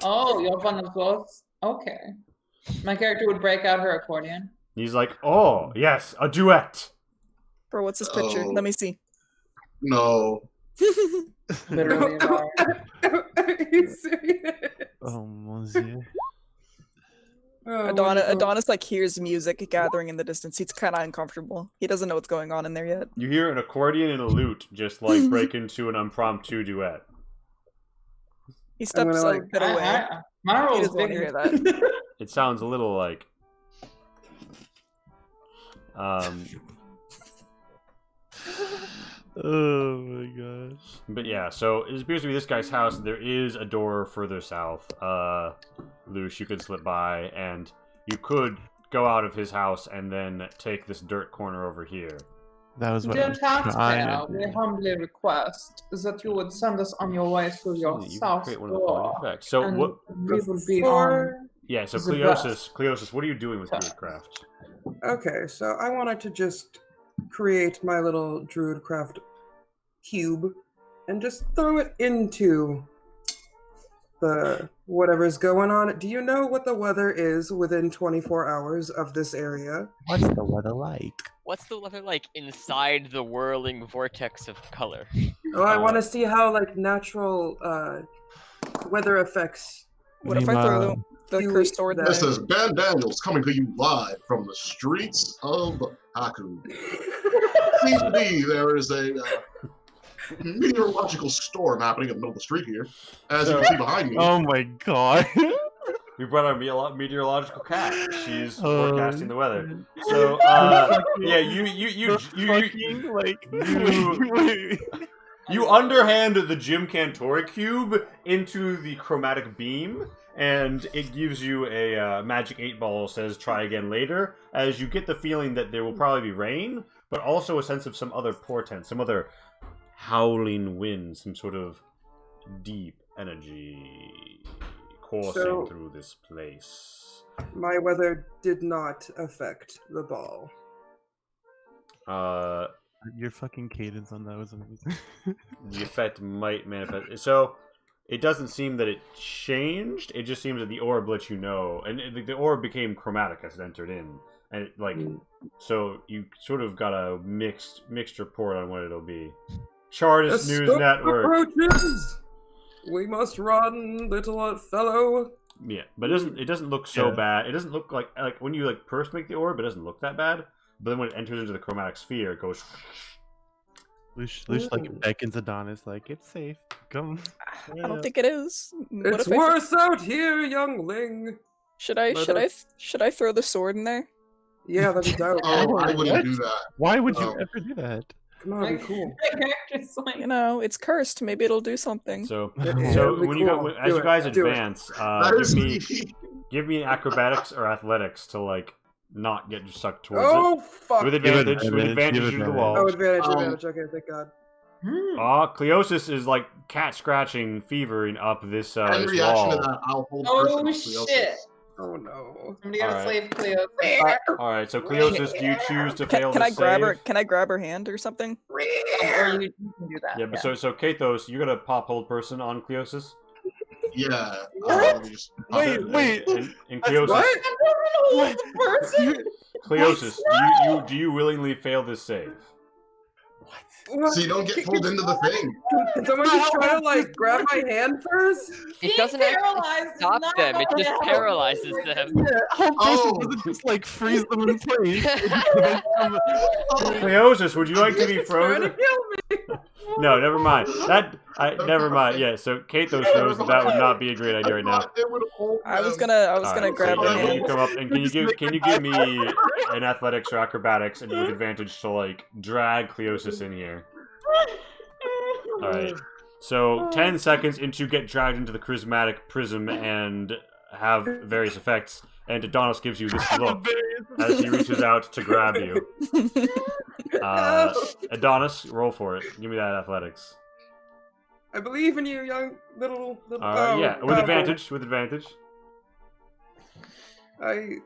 Oh, you're one of those? Okay. My character would break out her accordion. He's like, "Oh, yes, a duet." Bro, what's this picture? Oh. Let me see. No. Literally. Are you serious? Oh, monsieur. Oh, Adonis hears music gathering in the distance. He's kind of uncomfortable. He doesn't know what's going on in there yet. You hear an accordion and a lute just break into an impromptu duet. He steps a bit away. My He role's doesn't want to big. hear that. It sounds a little Oh my gosh. But yeah, so it appears to be this guy's house. There is a door further south. Lush, you could slip by, and you could go out of his house and then take this dirt corner over here. That was what Dear I was trying taxpayer, to we do. humbly request that you would send us on your way through your You can south create one of the door. following effects. So and what? we will be on. Before... Yeah, so the Cleosis, what are you doing with Druidcraft? Okay, so I wanted to just create my little Druidcraft cube and just throw it into the whatever's going on. Do you know what the weather is within 24 hours of this area? What's the weather like? What's the weather like inside the whirling vortex of color? Oh, I want to see how natural weather affects. What if I throw the cursed sword This there? is Ben Daniels coming to you live from the streets of Haku. Seems to be there is a meteorological storm happening in the middle of the street here, as you can see behind me. Oh my god. We brought our meteorological cat. She's forecasting the weather. So, yeah, you underhand the Jim Cantori cube into the chromatic beam, and it gives you a magic 8-ball, says try again later, as you get the feeling that there will probably be rain, but also a sense of some other portent, some other howling wind, some sort of deep energy coursing through this place. My weather did not affect the ball. Your fucking cadence on that was amazing. The effect might manifest. So, it doesn't seem that it changed. It just seems that the orb lets you know, and the orb became chromatic as it entered in, and it, so you sort of got a mixed report on what it'll be. Chartist News Network. Approaches! We must run, little fellow. Yeah, but it doesn't look so Yeah. bad. It doesn't look like when you like first make the orb, it doesn't look that bad. But then when it enters into the chromatic sphere, it goes. Lush Ooh. like beckons Adonis like it's safe. Come. I don't think it is. What It's if I worse out here, youngling. should I But, should I should I throw the sword in there? Yeah, that'd be dope. Oh, I wouldn't What? do that. Why would you Oh. ever do that? Come on, it'd be cool. Just like, You know, it's cursed. Maybe it'll do something. So Yeah, so it'd be when you cool. go as Do you it, guys do it. advance, That is give me an acrobatics or athletics to like not get sucked towards Oh, it. fuck. With Give advantage, advantage, with give advantage due to the advantage. wall. Oh, advantage, Um, advantage. Okay, thank God. Cleosis is like cat scratching, fevering up this In this reaction to wall. that, I'll hold Oh, person on shit. Cleosis. Oh, no. somebody gotta Alright. save Cleo. All right, so Cleosis, do you choose to fail Can this I grab her? save? Can I grab her hand or something? Or you can do that. Yeah, but so Kathos, you're gonna pop hold person on Cleosis. Yeah. What? Let me just- Wait. And Cleosis, What? Hold the person. Cleosis, do you willingly fail this save? What? So you don't get pulled into the thing. Can someone just try to, like, grab my hand first? It doesn't actually paralyzed is stop not them. It gonna just help. paralyzes them. How Oh. doesn't just like freeze them in place? Cleosis, would you like to be He's trying to frozen? kill me. No, never mind. Never mind. Yeah, so Kathos knows that would not be a great idea right now. It would hold I was them. gonna Alright, grab so her yeah, can you hand. come up and can you give me an athletics or acrobatics and with advantage to like drag Cleosis in here? Alright. So 10 seconds into get dragged into the charismatic prism and have various effects, and Adonis gives you this look as he reaches out to grab you. Adonis, roll for it. Give me that athletics. I believe in you, young little. Yeah, with oh. advantage. With advantage. Cleosis,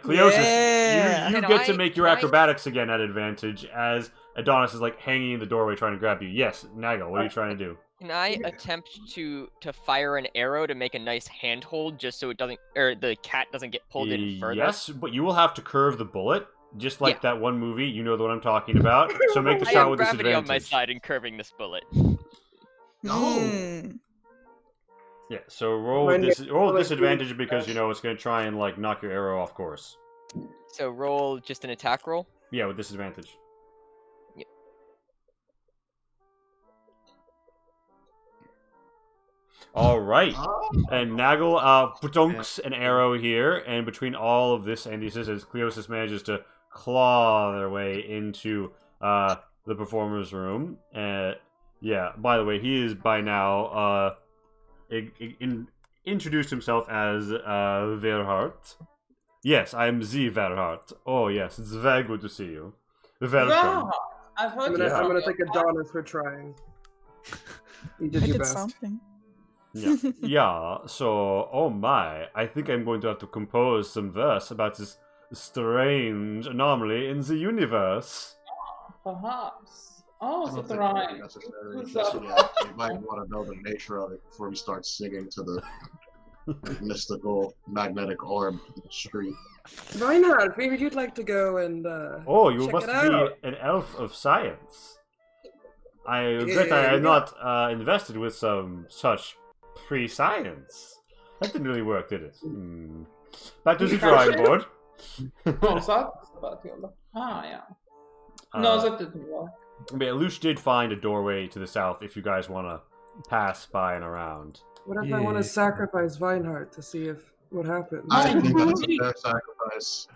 Yeah. you Can get to I- make your can I- acrobatics again at advantage as Adonis is like hanging in the doorway trying to grab you. Yes, Nagel, what are you trying to do? Can I attempt to fire an arrow to make a nice handhold just so it doesn't, or the cat doesn't get pulled in further? Yes, but you will have to curve the bullet, just like Yeah. that one movie. You know the one I'm talking about. So make the I shot have with gravity on my disadvantage. side and curving this bullet. Hmm. Yeah, so roll When roll you- disadvantage because you know it's gonna try and like knock your arrow off course. So roll just an attack roll. Yeah, with disadvantage. Yep. All right. Oh. And Nagel dunks an arrow here, and between all of this and these as Cleosis manages to claw their way into the performer's room. Yeah, by the way, he is by now introduced himself as Verhart. Yes, I am the Verhart. Oh, yes, it's very good to see you. Welcome. Yeah, I've heard I'm you gonna from thank Adonis for trying. You did I your did best. something. Yeah. Yeah, so, oh my, I think I'm going to have to compose some verse about this strange anomaly in the universe. Perhaps. Oh, I it's don't a think rhyme. it's necessary. Who's Just, up? yeah, you might want to know the nature of it before we start singing to the mystical magnetic orb in the street. Why not? Maybe you'd like to go and Oh, you check must it be out. an elf of science. I regret I am not invested with some such pre-science. That didn't really work, did it? Back to the drawing board. Oh, so that's about you. Ah, yeah. No, that didn't work. But yeah, Lush did find a doorway to the south if you guys want to pass by and around. What if I want Yeah. to sacrifice Vinehart to see if what happens? I think that's a fair sacrifice.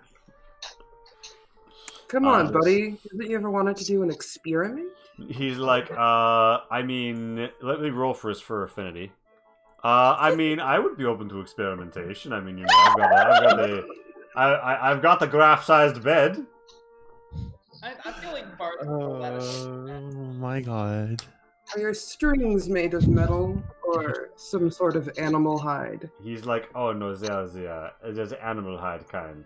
Come on, Uh, buddy. Haven't you ever wanted to do an experiment? He's like, I mean, let me roll for his fur affinity. I mean, I would be open to experimentation. I mean, you know, I've got the graph-sized bed. I feel like Bart. Oh my god. Are your strings made of metal or some sort of animal hide? He's like, oh no, there's the animal hide kind.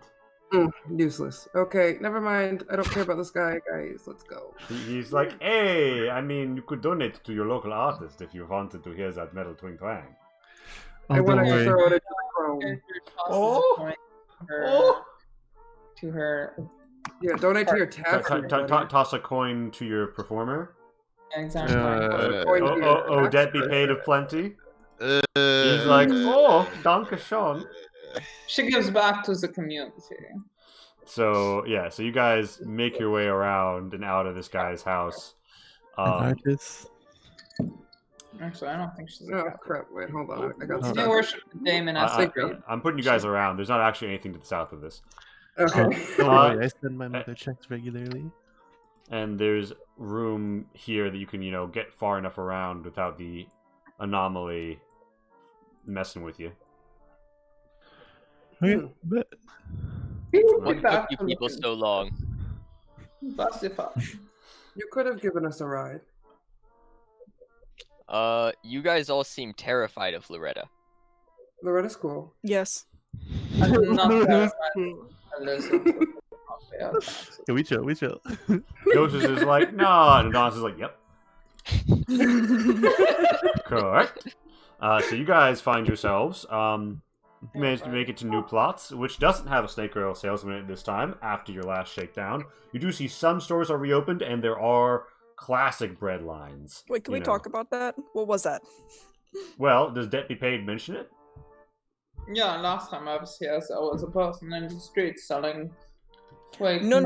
Useless. Okay, never mind. I don't care about this guy, guys. Let's go. He's like, hey, I mean, you could donate to your local artist if you wanted to hear that metal twing twang. I Oh, want don't to worry. throw it into the chrome. Oh. To her. Yeah, donate to your tattoo. buddy. Toss a coin to your performer. Exactly. Going to your Odette be tattoo. paid of plenty. He's like, oh, danke schön. She gives back to the community. So yeah, so you guys make your way around and out of this guy's house. An artist. Actually, I don't think she's a Oh Catholic. crap! Wait, hold on. I got She stuck. worshipped Damon as sacred. I'm putting you guys around. There's not actually anything to the south of this. Okay. Don't worry, I send my mother checks regularly. And there's room here that you can, get far enough around without the anomaly messing with you. Okay, but What took you people so long? You could have given us a ride. You guys all seem terrified of Loretta. Loretta's cool. Yes. I'm not terrified of lizards. yeah, we chill. Ghost is like, no, and Adonis is like, yep. Correct. So you guys find yourselves, you managed to make it to New Plots, which doesn't have a snake oil salesman at this time, after your last shakedown. You do see some stores are reopened, and there are classic bread lines. Wait, can we talk about that? What was that? Well, does debt be paid mention it? Yeah, last time I was here, there was a person in the street selling. Wait, No.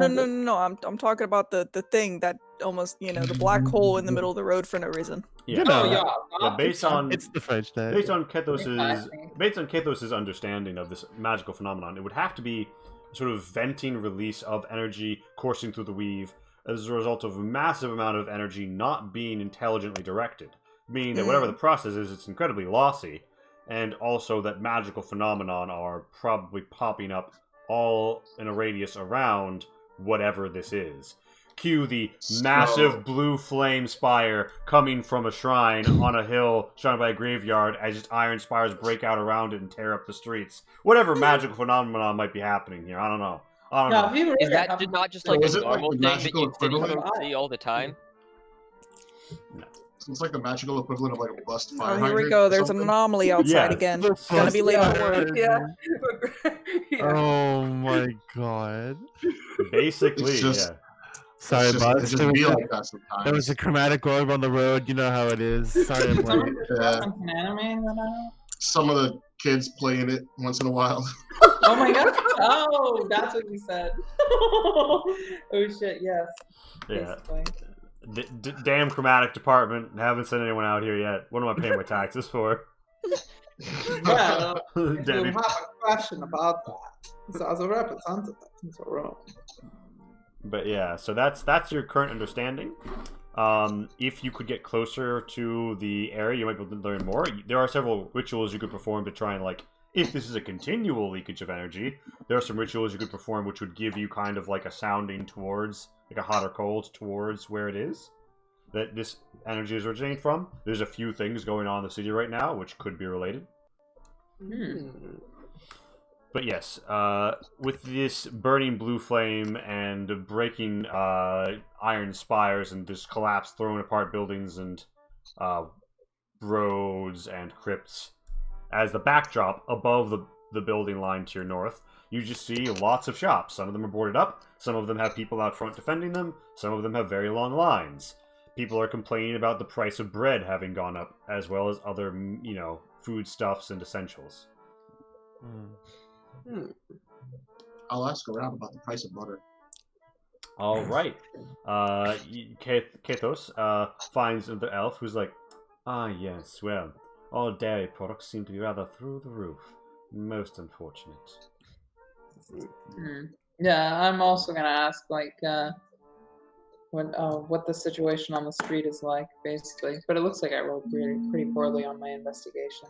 I'm talking about the thing that almost, the black hole in the middle of the road for no reason. Yeah. Oh yeah. Yeah, based on It's the French debt. based on Kethos's Exactly. understanding of this magical phenomenon, it would have to be a sort of venting release of energy coursing through the weave as a result of a massive amount of energy not being intelligently directed. Meaning that whatever the process is, it's incredibly lossy, and also that magical phenomenon are probably popping up all in a radius around whatever this is. Cue the massive blue flame spire coming from a shrine on a hill surrounded by a graveyard as just iron spires break out around it and tear up the streets. Whatever magical phenomenon might be happening here, I don't know. Yeah, if you really Is that have- not just like Is a it like normal the thing that magical you equivalent? see all the time? So it's like the magical equivalent of like a bust fire Oh, here we hydrant go. or There's an something? anomaly outside again. It's gonna be late for work. Yeah. Yeah. Oh my god. Basically, It's just- yeah. Sorry, It's just, boss. it just be like that sometimes. There was a chromatic orb on the road. You know how it is. Sorry, I'm late. Someone Yeah. reference an anime that I- Some of the kids playing it once in a while. Oh my god! Oh, that's what you said. Oh shit! Yes. Yeah. Basically. Damn chromatic department. Haven't sent anyone out here yet. What am I paying my taxes for? Well, if Damn you it. have a question about that, so as a representative in Toronto. But yeah, so that's your current understanding. If you could get closer to the area, you might be able to learn more. There are several rituals you could perform to try and, like, if this is a continual leakage of energy, there are some rituals you could perform which would give you kind of like a sounding towards, like a hot or cold towards where it is that this energy is originating from. There's a few things going on in the city right now which could be related. But yes, with this burning blue flame and breaking iron spires and this collapse, throwing apart buildings and roads and crypts, as the backdrop above the building line to your north, you just see lots of shops. Some of them are boarded up, some of them have people out front defending them, some of them have very long lines. People are complaining about the price of bread having gone up, as well as other, foodstuffs and essentials. I'll ask around about the price of butter. All right. Kethos finds the elf who's like, ah, yes, well, all dairy products seem to be rather through the roof. Most unfortunate. Yeah, I'm also gonna ask what the situation on the street is like, basically. But it looks like I rolled pretty poorly on my investigation.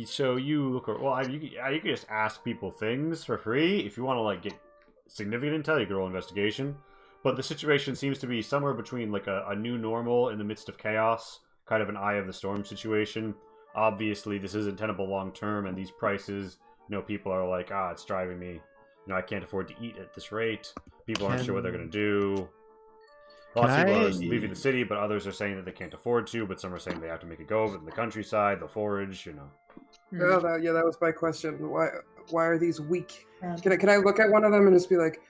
So you look. Well, you can just ask people things for free if you want to like get significant intel. You can roll investigation, but the situation seems to be somewhere between like a new normal in the midst of chaos, kind of an eye of the storm situation. Obviously, this isn't tenable long term, and these prices, people are like, it's driving me. I can't afford to eat at this rate. People aren't sure what they're going to do. Lots of people are leaving the city, but others are saying that they can't afford to, but some are saying they have to make a go of it in the countryside, they'll forage, Oh, that was my question. Why are these weak? Can I look at one of them and just be like,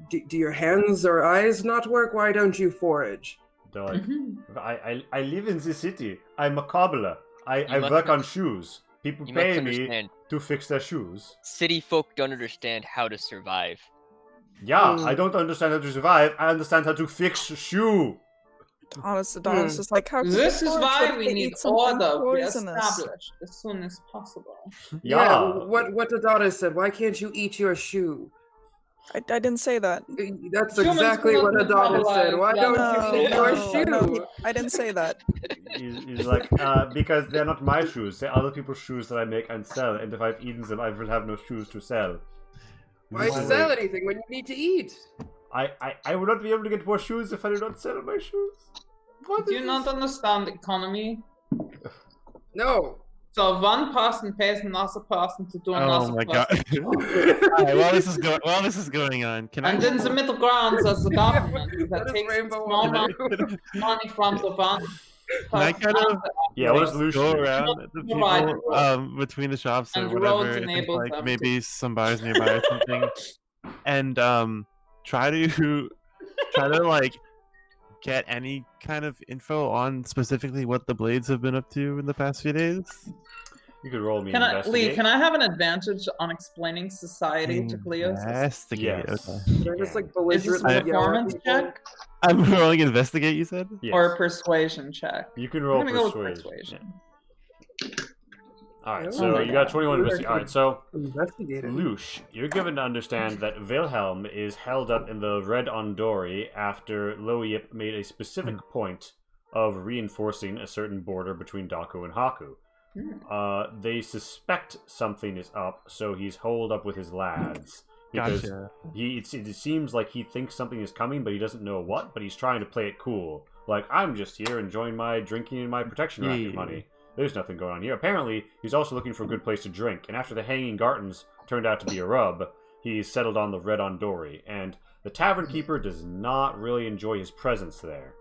do your hands or eyes not work? Why don't you forage? They're like, Mhm. I live in the city. I'm a cobbler. I must work on under- shoes. People You must pay me understand, to fix their shoes. city folk don't understand how to survive. Yeah, Hmm. I don't understand how to survive. I understand how to fix shoe. Adonis is like, how could This the is forge why if we they need eat something order poisonous? reestablished as soon as possible. Yeah. What Adonis said. Why can't you eat your shoe? I didn't say that. That's Humans exactly cannot what Adonis said. metabolize Why that. don't you eat your shoe? No, I didn't say that. He's like, because they're not my shoes. They're other people's shoes that I make and sell. And if I've eaten them, I will have no shoes to sell. Why This is sell like- anything when you need to eat? I would not be able to get more shoes if I did not sell my shoes. What Do is you not this? understand economy? No. So one person pays another person to do another Oh my god. person. Alright, while this is going on, can And I in the middle ground, there's the government That that is takes rainbow small on amount you. of money from the one Can I kind of Yeah, what does go Lucian do? around the Provide people between the shops or And the whatever, roads if there's, enable like them maybe some bars nearby or something, and try to like get any kind of info on specifically what the Blades have been up to in the past few days? You could roll me Can I, investigate. Lee, can I have an advantage on explaining society to Cleosis? Investigate. Yes. Okay. They're just like Is this belligerently a yell at performance people. check I'm rolling investigate. You said. Yes. or a persuasion check? You can I'm roll gonna go with persuasion. persuasion. Yeah. Alright, Oh so my you got God. 21 investigate. Alright, so Investigated. Lush, you're given to understand that Wilhelm is held up in the Red Ondori after Loiep made a specific point of reinforcing a certain border between Daku and Haku. They suspect something is up, so he's holed up with his lads. Because Gotcha. it seems like he thinks something is coming, but he doesn't know what, but he's trying to play it cool. Like, I'm just here enjoying my drinking and my protection racket Yeah. money. There's nothing going on here. Apparently, he's also looking for a good place to drink, and after the Hanging Gardens turned out to be a rub, he's settled on the Red Ondori, and the tavern keeper does not really enjoy his presence there.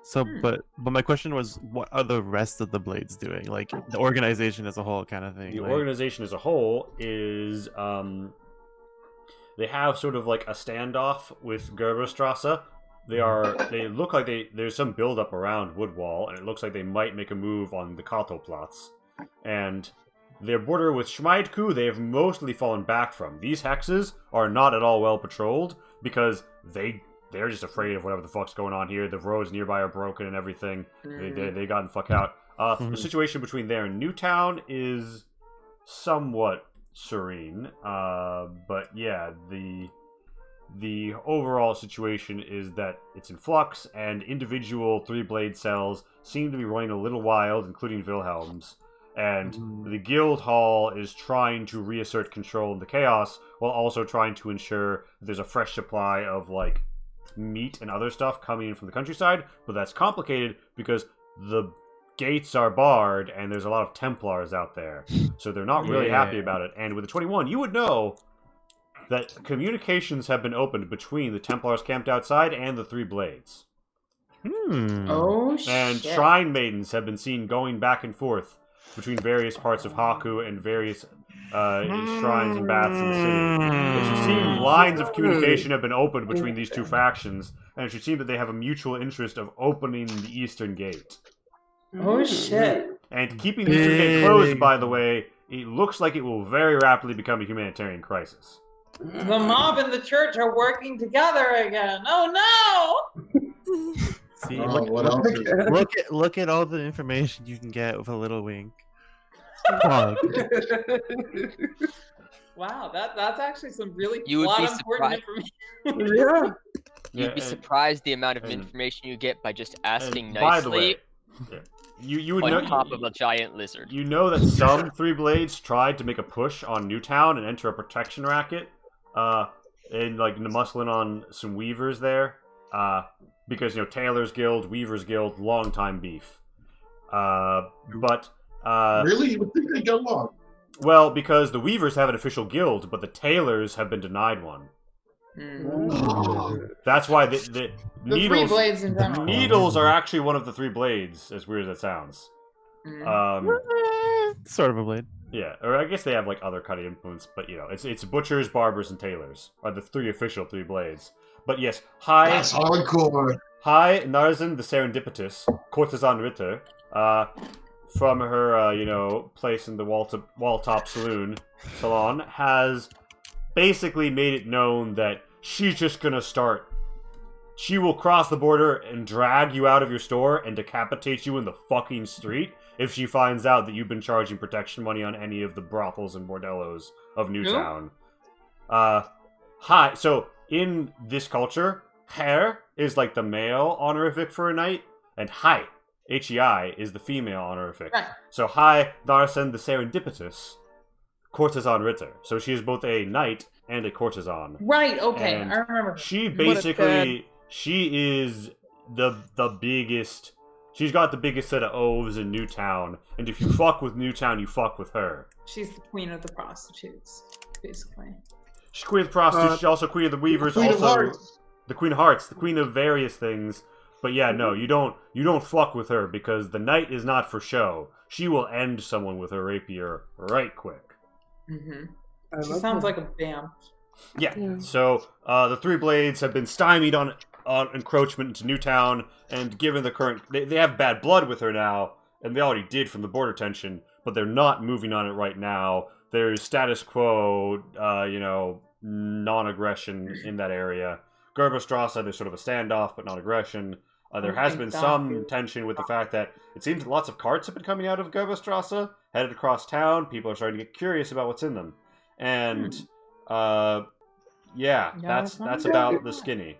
So, but my question was, what are the rest of the Blades doing? Like the organization as a whole, kind of thing. The like- organization as a whole is, they have sort of like a standoff with Gerberstrasse. They look like there's some buildup around Woodwall, and it looks like they might make a move on the Kato-Platz. And their border with Schmeidku, they have mostly fallen back from. These hexes are not at all well patrolled, because they're just afraid of whatever the fuck's going on here. The roads nearby are broken and everything. They gotten the fuck out. The situation between there and Newtown is somewhat serene. But yeah, the overall situation is that it's in flux, and individual three-blade cells seem to be running a little wild, including Wilhelm's. And the guild hall is trying to reassert control in the chaos, while also trying to ensure that there's a fresh supply of, like, meat and other stuff coming in from the countryside. But that's complicated because the gates are barred, and there's a lot of Templars out there. So they're not really happy about it. And with the 21, you would know that communications have been opened between the Templars camped outside and the Three Blades. Oh, shit. And shrine maidens have been seen going back and forth between various parts of Haku and various shrines and baths in the city. It should seem lines of communication have been opened between these two factions, and it should seem that they have a mutual interest of opening the eastern gate. Oh, shit. And keeping the eastern gate closed, by the way, it looks like it will very rapidly become a humanitarian crisis. The mob and the church are working together again. Oh, no! See, Oh, what else is there? look at all the information you can get with a little wink. Plug. Wow, that's actually some really You would lot be important surprised. information. Yeah. You'd be and- surprised the amount of and- information you get by just asking And by the nicely way, you would on know top of a giant lizard. You know that some Three Blades tried to make a push on Newtown and enter a protection racket, and like muscling on some weavers there, because Tailor's Guild, Weavers Guild, long time beef. But Really? You would think they'd get along. well, because the Weavers have an official guild, but the Tailors have been denied one. That's why the The needles. three blades in general. Needles are actually one of the Three Blades, as weird as that sounds. Sort of a blade. Yeah, or I guess they have like other cutting implements, but it's butchers, barbers, and tailors are the three official Three Blades. But yes, That's hardcore. Hi, Narzan the Serendipitous, courtesan Ritter, from her, place in the wall-top salon, has basically made it known that she's just gonna start. She will cross the border and drag you out of your store and decapitate you in the fucking street if she finds out that you've been charging protection money on any of the brothels and bordellos of Newtown. Hi. So, in this culture, Herr is like the male honorific for a knight, and Hei, H-E-I, is the female honorific. Right. So, Hi, Narsen the Serendipitous, courtesan Ritter. So she is both a knight and a courtesan. Right, okay, And I remember. She What a basically, she is the biggest, she's got the biggest set of oaths in Newtown, and if you fuck with Newtown, you fuck with her. She's the queen of the prostitutes, basically. She's queen of the prostitutes, she's also queen of the weavers, Queen of also Hearts. the queen of hearts, the queen of various things. But yeah, no, you don't fuck with her because the knight is not for show. She will end someone with her rapier right quick. Mm-hmm. She sounds like a vamp. Yeah. Yeah. So the Three Blades have been stymied on encroachment into Newtown, and given the current, they have bad blood with her now, and they already did from the border tension, but they're not moving on it right now. There's status quo, non-aggression in that area. Gerberstrasse, there's sort of a standoff, but not aggression. There has been some tension with the fact that it seems lots of carts have been coming out of Gerberstrasse, headed across town. People are starting to get curious about what's in them. And, that's about the skinny.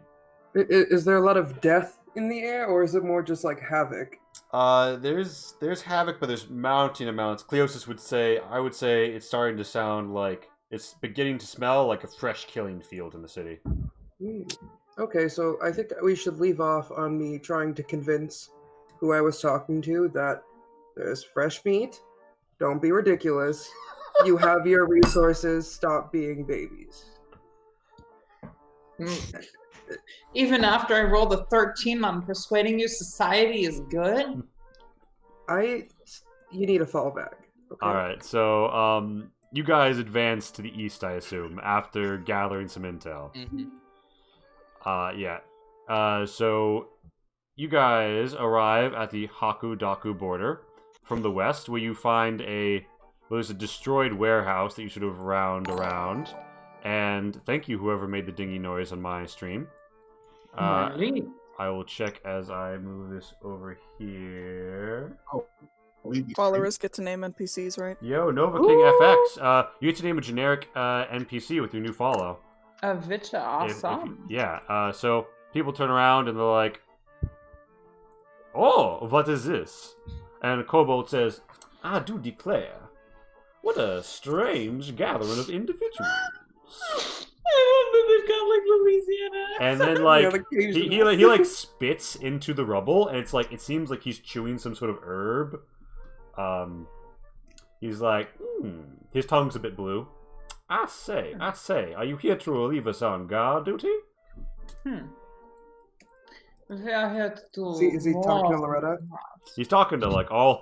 Is there a lot of death in the air, or is it more just like havoc? There's havoc, but there's mounting amounts. Cleosis would say, I would say it's starting to sound like, it's beginning to smell like a fresh killing field in the city. Okay, so I think we should leave off on me trying to convince who I was talking to that there's fresh meat. Don't be ridiculous. You have your resources. Stop being babies. Even after I rolled a 13 on persuading you society is good? You need a fallback. Okay? Alright, so, you guys advance to the east, I assume, after gathering some intel. So you guys arrive at the Haku-Daku border from the west, where you find there's a destroyed warehouse that you sort of round around. And thank you, whoever made the dingy noise on my stream. I will check as I move this over here. Followers get to name NPCs, right? Yo, Nova King FX. You get to name a generic NPC with your new follow. Vitcha, awesome. So people turn around and they're like, "Oh, what is this?" And Kobold says, "I do declare, what a strange gathering of individuals." I love that they've got like Louisiana. And then he like spits into the rubble, and it's like it seems like he's chewing some sort of herb. He's like, his tongue's a bit blue. I say, are you here to relieve us on guard duty? We are here to Is he talking to Loretta? He's talking to like all.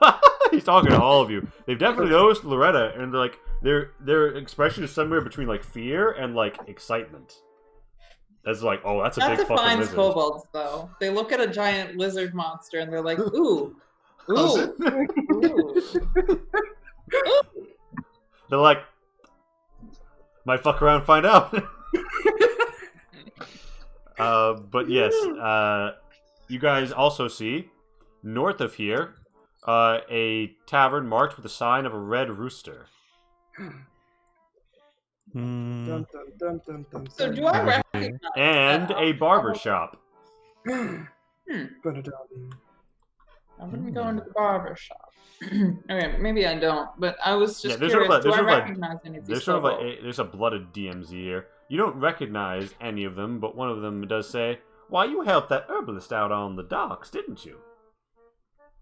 He's talking to all of you. They've definitely noticed Loretta, and they're like their expression is somewhere between like fear and like excitement. That's like, oh, that's a that big fucking defines lizard. kobolds, though. They look at a giant lizard monster and they're like, ooh, ooh, ooh. They're like, might fuck around and find out. But yes, you guys also see, north of here, a tavern marked with a sign of a red rooster. Dun, dun, dun, dun, dun, So dun. do I recognize And that? a barber shop. Dun, Hmm. dun, dun. I'm gonna go into the barber shop. Okay, maybe I don't, but I was just there's curious. sort of Do I there's sort of recognize any of these There's sort of like kobolds? there's a blooded DMZ here. You don't recognize any of them, but one of them does say, "Why, you helped that herbalist out on the docks, didn't you?"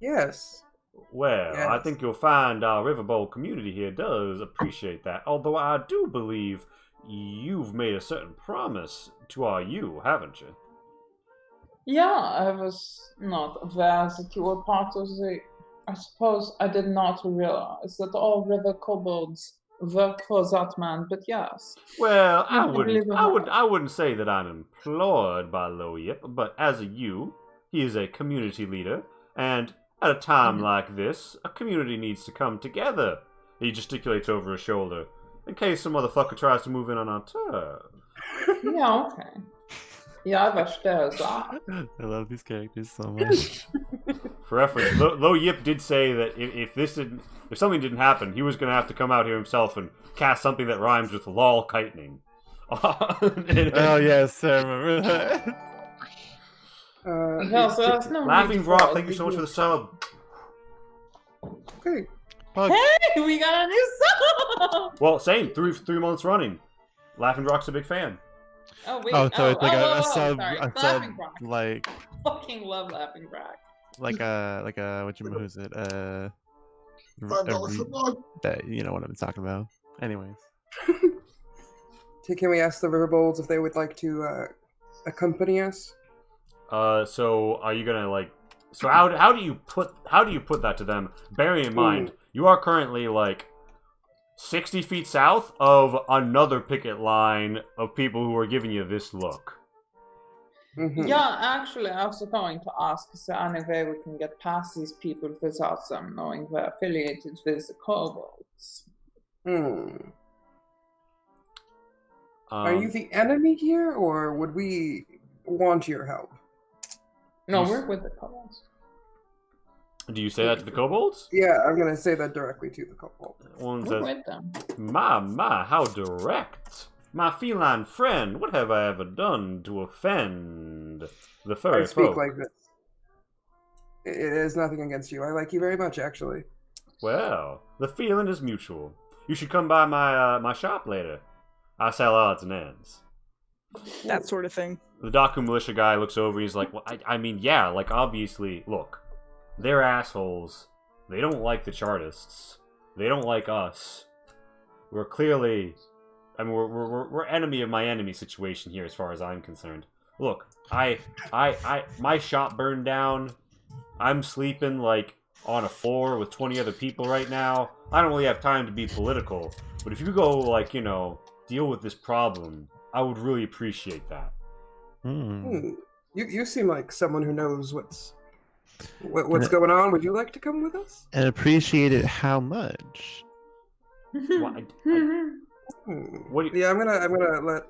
Yes. Well, I Yes. think you'll find our Riverbold community here does appreciate that. Although I do believe you've made a certain promise to our you, haven't you? Yeah, I was not aware that you were part of the. I suppose I did not realize that all river kobolds work for that man, but yes. Well, I believe it I wouldn't say that I'm employed by Low Yip, but as a you, He is a community leader, and at a time like this, a community needs to come together. He gesticulates over his shoulder, in case some motherfucker tries to move in on our turf. Ja, okay. Jag förstår så. I love these characters so much. For reference, Lo Yip did say that if something didn't happen, he was going to have to come out here himself and cast something that rhymes with lol kitening. Oh yes, I remember that. So there's no Laughing need Rock, for thank you so much for the sub. Okay. Hey, we got a new song! Well, same, 3 months running. Laughing Rock's a big fan. Oh, wait. Oh, so it's like a sub, sorry. a sub, Laughing Rock. like Fucking love Laughing Rock. who's it? $5 a a month. that you know what I'm talking about. Anyways, Can we ask the Riverbolds if they would like to accompany us? So are you gonna like? So how do you put that to them? Bearing in mind, you are currently like 60 feet south of another picket line of people who are giving you this look. Mhm. Yeah, actually, I was going to ask, is there any way we can get past these people without them knowing we're affiliated with the kobolds? Are you the enemy here, or would we want your help? No, we're with the kobolds. Do you say that to the kobolds? Yeah, I'm gonna say that directly to the kobold. One We're says, with them. My, how direct. My feline friend, what have I ever done to offend the I furry speak folk? like this. It is nothing against you. I like you very much, actually. Well, the feeling is mutual. You should come by my shop later. I sell odds and ends. That sort of thing. The Daku militia guy looks over and he's like, well, I mean, yeah, like, obviously, look. They're assholes. They don't like the Chartists. They don't like us. We're clearly... I mean, we're enemy of my enemy situation here, as far as I'm concerned. Look, my shop burned down. I'm sleeping, like, on a floor with 20 other people right now. I don't really have time to be political. But if you go, like, you know, deal with this problem, I would really appreciate that. You seem like someone who knows what's going on. Would you like to come with us? and appreciate it how much? Well, what do you, Yeah, I'm gonna let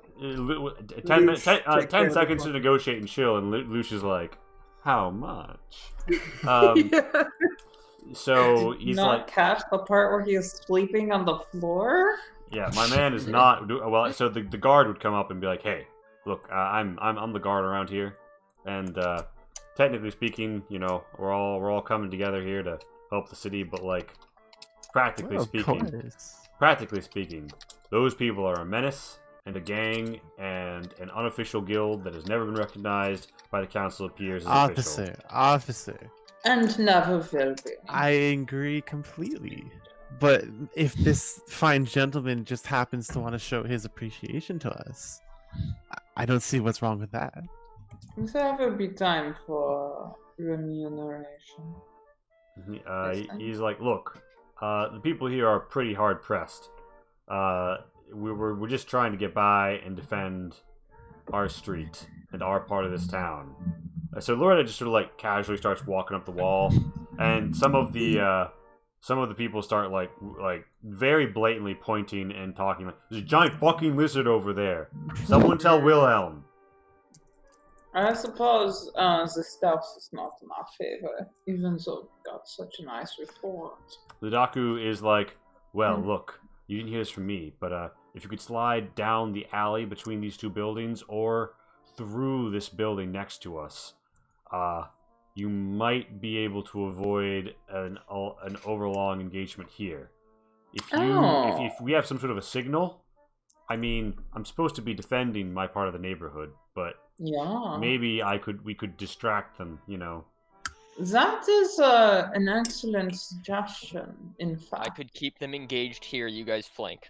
10 Lush take care of 10 the seconds to problem. negotiate and chill, and Lush is like, how much? Yeah. So he's Not like, catch the part where he is sleeping on the floor? yeah, my man is not well. So the guard would come up and be like, hey, look, I'm the guard around here, and technically speaking, you know, we're all coming together here to help the city, but like, practically speaking, those people are a menace and a gang and an unofficial guild that has never been recognized by the Council of Peers as official. Officer. And never will be. I agree completely. But if this fine gentleman just happens to want to show his appreciation to us, I don't see what's wrong with that. There will be time for remuneration. He's like, look, the people here are pretty hard pressed. We're just trying to get by and defend our street and our part of this town. So Loretta just sort of like casually starts walking up the wall, and some of the people start like very blatantly pointing and talking like, "There's a giant fucking lizard over there. Someone tell Wilhelm." I suppose the stealth is not in our favor, even though we got such a nice report. The Daku is like, "Well, look, you didn't hear this from me, but if you could slide down the alley between these two buildings or through this building next to us, you might be able to avoid an overlong engagement here. If we have some sort of a signal, I mean, I'm supposed to be defending my part of the neighborhood, but Yeah. maybe we could distract them, you know." That is an excellent suggestion, in I fact. could keep them engaged here. You guys flank.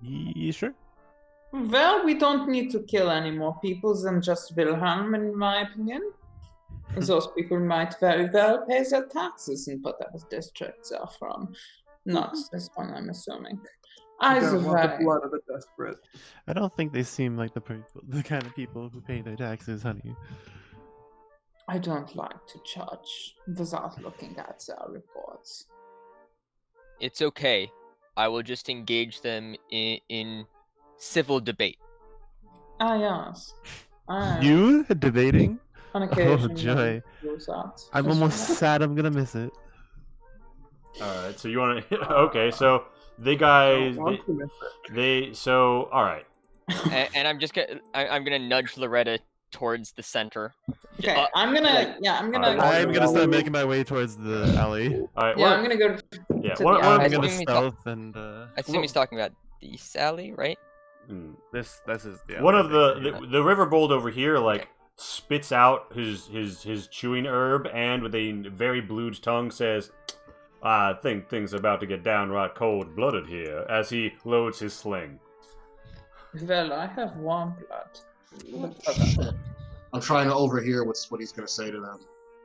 You sure? Well, we don't need to kill any more people than just Wilhelm, in my opinion. Those people might very well pay their taxes in whatever district they're from. Not this one, I'm assuming. I Either don't want the way. blood of the desperate. I don't think they seem like the kind of people who pay their taxes, honey. I don't like to judge without looking at their reports. It's okay. I will just engage them in civil debate. Ah, yes. You debating? On occasion, joy. do that. I'm Just almost remember- sad I'm gonna miss it. All right, so you want to? Okay, so they guys, so all right. And I'm just gonna I'm gonna nudge Loretta towards the center. Okay, Uh, I'm gonna. like- Yeah, I'm gonna. Alright, I'm gonna start making my way towards the alley. All right, Yeah, I'm gonna go. yeah, to one the of alley. I'm the- gonna assume stealth and I assume he's talking about the Sally, right? this is the One alley, of I think, the riverbold over here like spits out his chewing herb and with a very blued tongue says, "I think things are about to get downright cold-blooded here," as he loads his sling. Well, I have warm blood. I'm trying to overhear what he's gonna say to them.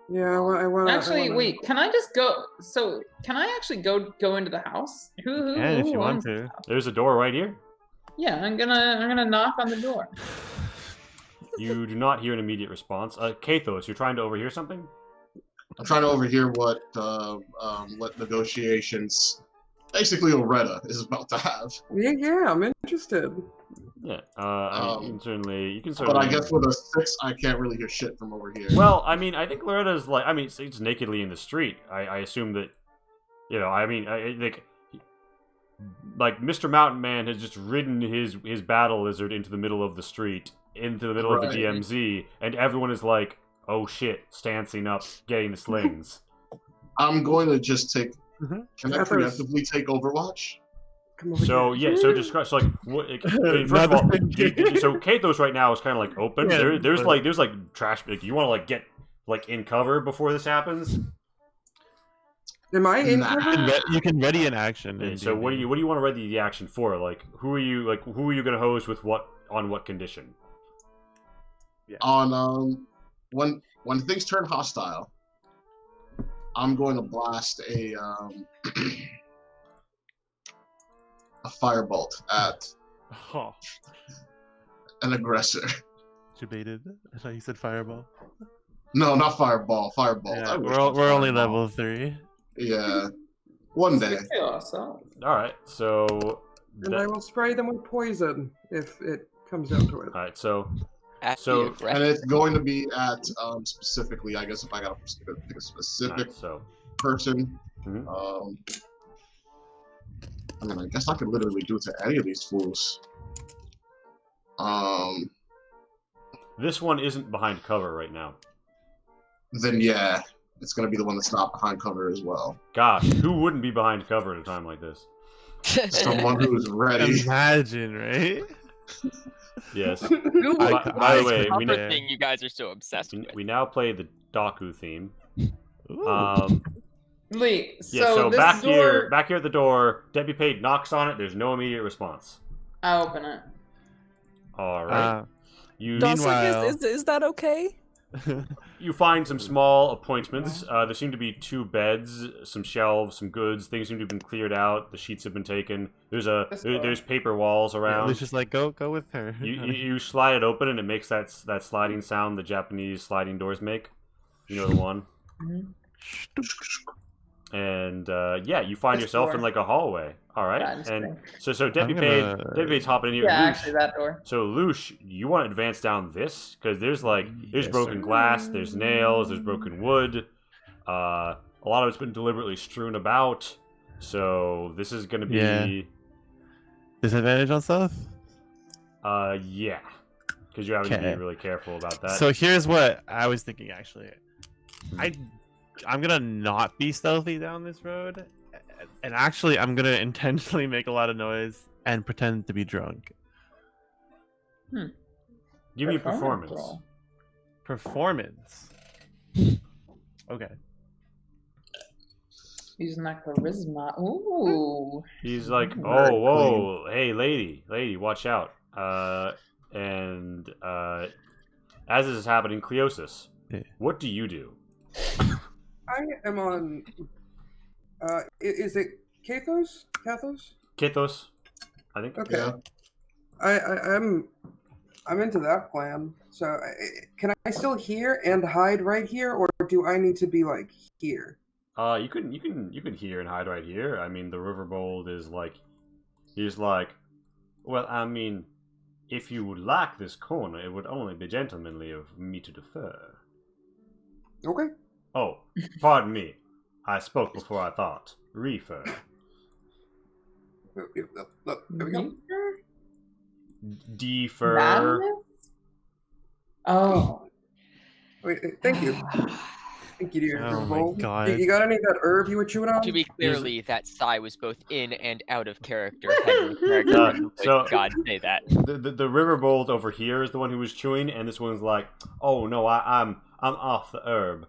Yeah, I want to. Actually, wait. Can I just go? So, can I actually go into the house? Who Yeah, if you want owns the to. house? There's a door right here. Yeah, I'm gonna knock on the door. You do not hear an immediate response. Kathos, you're trying to overhear something? I'm trying to overhear what negotiations basically Loretta is about to have. Yeah, I'm interested. Yeah. I mean, you can But certainly. I guess with a 6, I can't really hear shit from over here. Well, I mean, I think Loretta's like. I mean, it's nakedly in the street. I assume that. You know, I mean, I think. Like Mr. Mountain Man has just ridden his battle lizard into the middle of the street, into the middle of the Right. DMZ, and everyone is like, "Oh shit!" Stancing up, getting the slings. I'm going to just take. Mhm. Can I Peppers. preemptively take Overwatch? Come over So here. yeah, so describe. So like, I mean, first of all, so Kathos right now is kind of like open. Yeah, There's but- like trash. Like, you want to like get like in cover before this happens. Am I in Nah. cover? You can ready an action. in So what do D&D. you want to ready the action for? Like, who are you gonna hose with what on what condition? On when things turn hostile, I'm going to blast a a firebolt at Oh, an aggressor. debated. I thought you said fireball. No, not fireball. Firebolt. Yeah, I wish we're it was only fireball. level 3. Yeah, one day. Awesome. All right, so And I will spray them with poison if it comes down to it. all right, so At So- the aggressor. And it's going to be at specifically. I guess if I got to pick a specific so person, Mhm. I mean, I guess I could literally do it to any of these fools. this one isn't behind cover right now. Then yeah, it's gonna be the one that's not behind cover as well. Gosh, who wouldn't be behind cover at a time like this? Someone who's ready. Imagine, right? Yes. Who I- would- by the this way, cover we know- thing you guys are so obsessed with. We now play the Daku theme. Ooh. Wait. So, Yeah, so this back door. here at the door, Deputy Pate knocks on it. There's no immediate response. I open it. All right. You Meanwhile- Is that okay? you find some small appointments. There seem to be 2 beds, some shelves, some goods. Things seem to have been cleared out. The sheets have been taken. There's paper walls around. It's just like go with her. You slide it open and it makes that sliding sound the Japanese sliding doors make. You know the one. And yeah, you find This yourself door. in like a hallway. All right, Yeah, just and kidding. so Deputy gonna- Pate's hopping in here. Yeah, Loosh- actually, that door. So Loosh, you want to advance down this because there's Yes, broken sir. glass, there's nails, there's broken wood. A lot of it's been deliberately strewn about. So this is going to be Yeah. Disadvantage on stuff? yeah, because you're having to Okay. be really careful about that. So here's what I was thinking actually. I'm gonna not be stealthy down this road, and actually I'm gonna intentionally make a lot of noise and pretend to be drunk. Give me a performance. roll. Performance. Okay. Using that charisma. Ooh. He's like, Very oh, whoa, hey, lady, watch out. And as this is happening, Cleosis, Yeah. what do you do? I am on. Is it Kathos? Kathos? Kathos, I think. Okay. Yeah. I'm I'm into that plan. So, can I still hear and hide right here, or do I need to be like here? You can hear and hide right here. I mean, the Riverbold is like, he's like, well, I mean, if you would like this corner, it would only be gentlemanly of me to defer. Okay. Oh, pardon me. I spoke before I thought. Refer. There we go. Defer. Madness? Oh. Wait, thank you. Thank you, dear. Oh my Riverbold. God. You got any of that herb you were chewing on? To be clearly, that sigh was both in and out of character. Had character so- God say that. The Riverbold over here is the one who was chewing, and this one's like, oh no, I'm off the herb.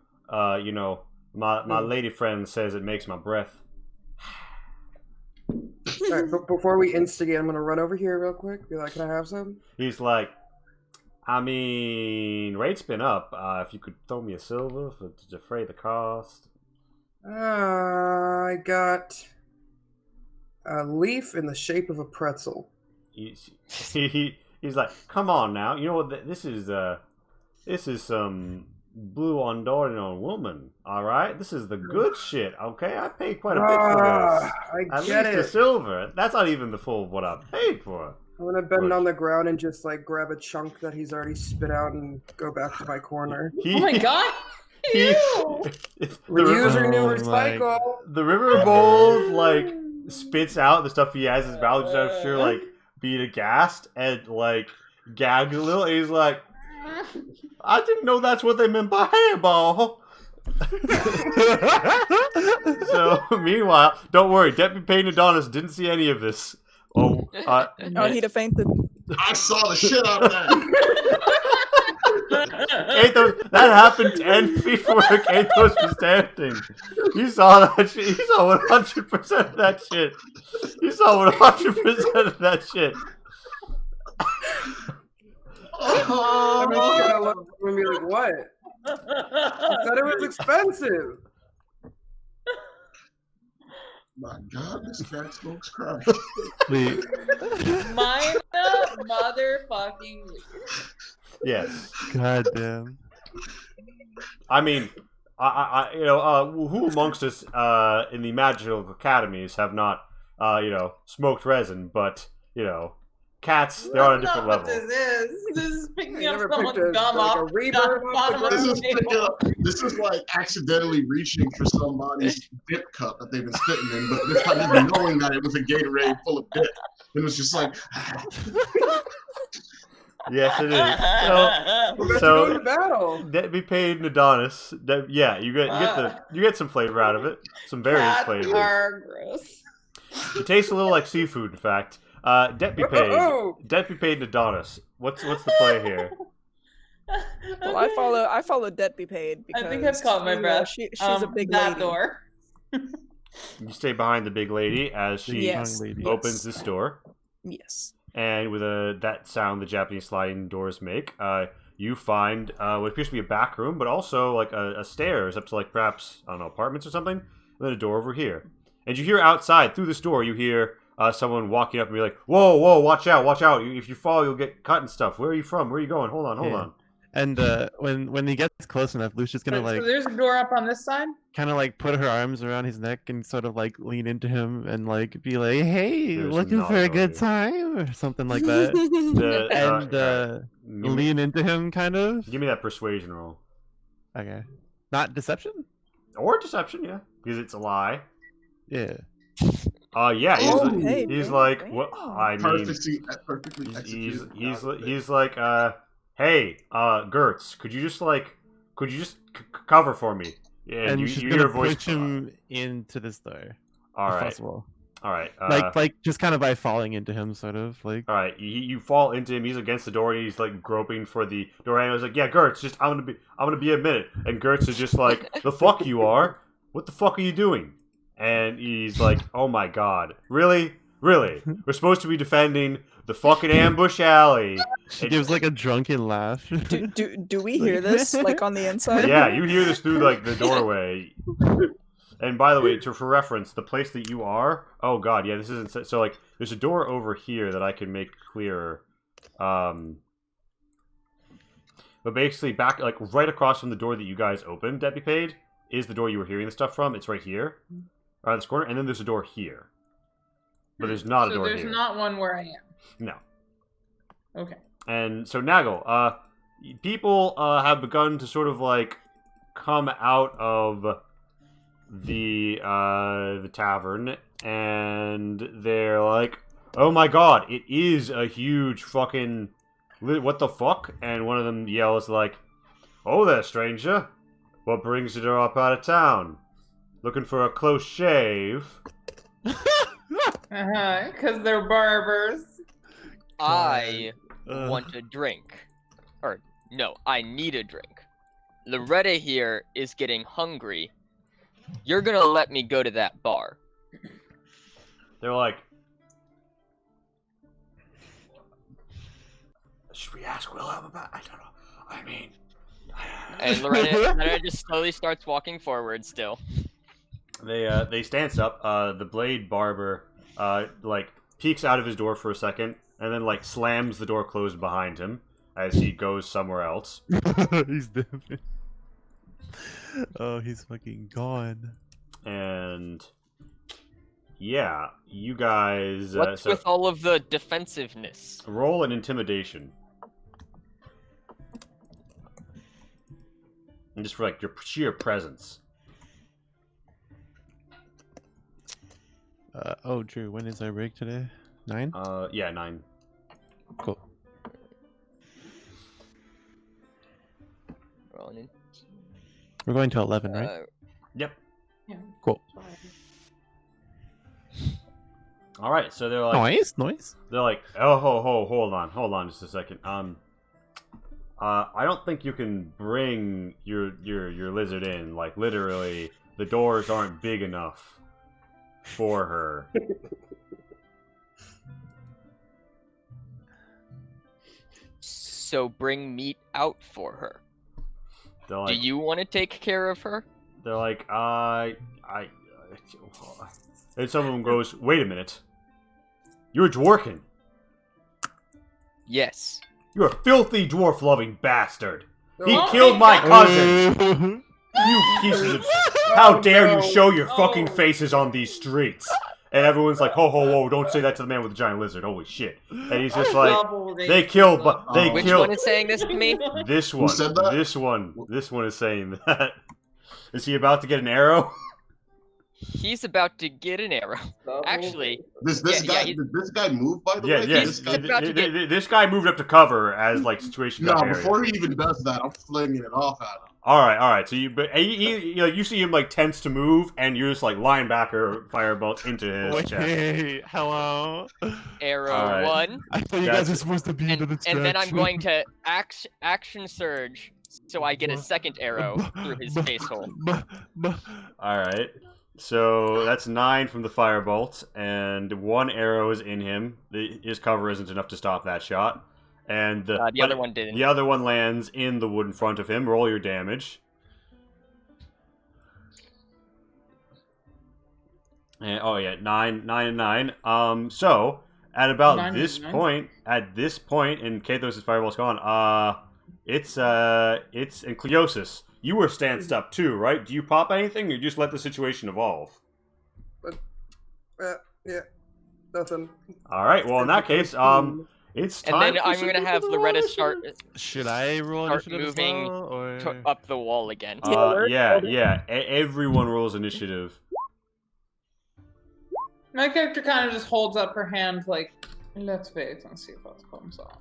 You know, my lady friend says it makes my breath. Alright, but before we instigate, I'm gonna run over here real quick. Be like, can I have some? He's like, I mean, rate's been up. If you could throw me a silver to defray the cost. I got a leaf in the shape of a pretzel. He's like, come on now. You know what? This is some blue Ondorian woman. All right, this is the good shit. Okay, I paid quite a bit for this. I At get least the it. silver. That's not even the full of what I paid for. I'm gonna bend Push. on the ground and just like grab a chunk that he's already spit out and go back to my corner. Oh my god! He- Ew! Reuse, renew, Oh my- recycle. The Riverbold like spits out the stuff he has in his mouth, just after like being aghast and like gagged a little. And he's like, I didn't know that's what they meant by hairball. So meanwhile, don't worry, Deputy Payne Adonis didn't see any of this. Oh, Oh, he'd have fainted. I saw the shit out of that. Athos, that happened 10 feet from where Athos was standing. You saw that shit. You saw 100% of that shit. You saw 100% of that shit. I'm just gonna look and be like, what? I said it was expensive. My God, this cat smokes crack. Wait, Mine motherfucking Yes. God damn. I mean, who amongst us in the magical academies have not, smoked resin? But cats, they're on a different level. This is picking I up never someone's picked a- gum like off a the reverb off bottom the of This the is table. this is like accidentally reaching for somebody's dip cup that they've been spitting in, but this time even knowing that it was a Gatorade full of dip. It was just like, Yes, it is. We're about to So- go to battle. Deputy Payne Adonis. You get some flavor out of it. Some various Cats flavors. are gross. It tastes a little like seafood, in fact. Deputy Payne. Oh, Deputy Payne Adonis. What's the play here? Well, I follow Debt Be Paid because I think I've caught my you know, breath. she's a big that lady. door. You stay behind the big lady as she Yes. Young lady. opens this door. Yes. And with that sound the Japanese sliding doors make, you find what appears to be a back room, but also like a stairs up to like perhaps, I don't know, apartments or something, and then a door over here. And you hear outside through this door, you hear someone walking up and be like, "Whoa, watch out! If you fall, you'll get cut and stuff. Where are you from? Where are you going? Hold on." Yeah. And when he gets close enough, Lucia's gonna So there's a door up on this side. kind of like put her arms around his neck and sort of like lean into him and like be like, "Hey, There's looking not for a really. good time?" or something like that. And lean into him, kind of. give me that persuasion roll Okay, not deception. or deception, yeah, because it's a lie. Yeah. Yeah, Oh, hey, he's damn, like, damn. what? I mean, perfectly he's executed. he's like, hey, Gertz, could you just cover for me? Yeah, And you she's hear gonna a voice. push him into this door. All if right, possible. all right, Like just kind of by falling into him, sort of like. all right. You fall into him. He's against the door. And he's like groping for the door handle. He's like, yeah, Gertz, just I'm gonna be a minute. And Gertz is just like, the fuck you are. What the fuck are you doing? And he's like, oh my god, really? We're supposed to be defending the fucking ambush alley. She gives like a drunken laugh. Do we hear this like on the inside? Yeah, you hear this through like the doorway. And by the way, for reference, the place that you are, oh god, yeah, this isn't so like there's a door over here that I can make clearer. But basically, back like right across from the door that you guys opened, Deputy Paid, is the door you were hearing the stuff from. It's right here, around this corner, and then there's a door here. But there's not a door here. So there's not one where I am. No. Okay. And so Nagel, people have begun to sort of like come out of the tavern, and they're like, "Oh my god, it is a huge fucking what the fuck?" And one of them yells like, "Oh there, stranger! What brings you up out of town? Looking for a close shave?" Because they're barbers. I want a drink. Or, no, I need a drink. Loretta here is getting hungry. You're gonna let me go to that bar. They're like, "Should we ask Wilhelm about? I don't know. I mean..." And Loretta just slowly starts walking forward still. They stance up. The blade barber like peeks out of his door for a second, and then like slams the door closed behind him as he goes somewhere else. He's dead. Oh, he's fucking gone. And yeah, you guys. What's with all of the defensiveness? Roll an intimidation, and just for like your sheer presence. Oh, Drew, when is our break today? 9? Yeah, 9. Cool. Rolling We're going to 11, right? Yep. Yeah. Cool. All right, so they're like, Noise. they're like, "Oh, hold on, just a second. I don't think you can bring your lizard in. Like, literally, the doors aren't big enough for her." So bring meat out for her. They're like, Do you want to take care of her? They're like, and some of them goes, "Wait a minute. You're a dwarken. Yes. You're a filthy dwarf-loving bastard. He Oh killed my my cousin. You pieces of... How dare you show your fucking faces on these streets?" And everyone's like, "Ho, ho, whoa, don't say that to the man with the giant lizard. Holy shit." And he's just like, "They killed, but they Which killed." one is saying this to me? This one. said that? This one is saying that. Is he about to get an arrow? He's about to get an arrow. Actually, This Yeah, guy did this guy move, by the Yeah, way? yeah. This guy, about to get- This guy moved up to cover as like situation no, got hairy. before he even does that, I'm flinging it off at him. All right. So you see him like tense to move, and you just like linebacker firebolt into his chest. Wait, hello? arrow All right. 1. I thought you guys were supposed to be into the And then I'm going to action surge, so I get a second arrow through his face hole. All right. So that's 9 from the firebolt, and 1 arrow is in him. His cover isn't enough to stop that shot, and The other one didn't. The other one lands in the wood in front of him. Roll your damage. And, oh yeah, 9 and 9. So at about 9 this and 9? point, and Kathos' fireball's gone. It's and Cleosis. You were stanced up too, right? Do you pop anything, or you just let the situation evolve? Yeah, nothing. All right. Well, in that case, it's time. And then for I'm some gonna have Loretta start Should I roll Start initiative as moving well, or... up the wall again. Yeah. Everyone rolls initiative. My character kind of just holds up her hand like, let's wait and see what comes on.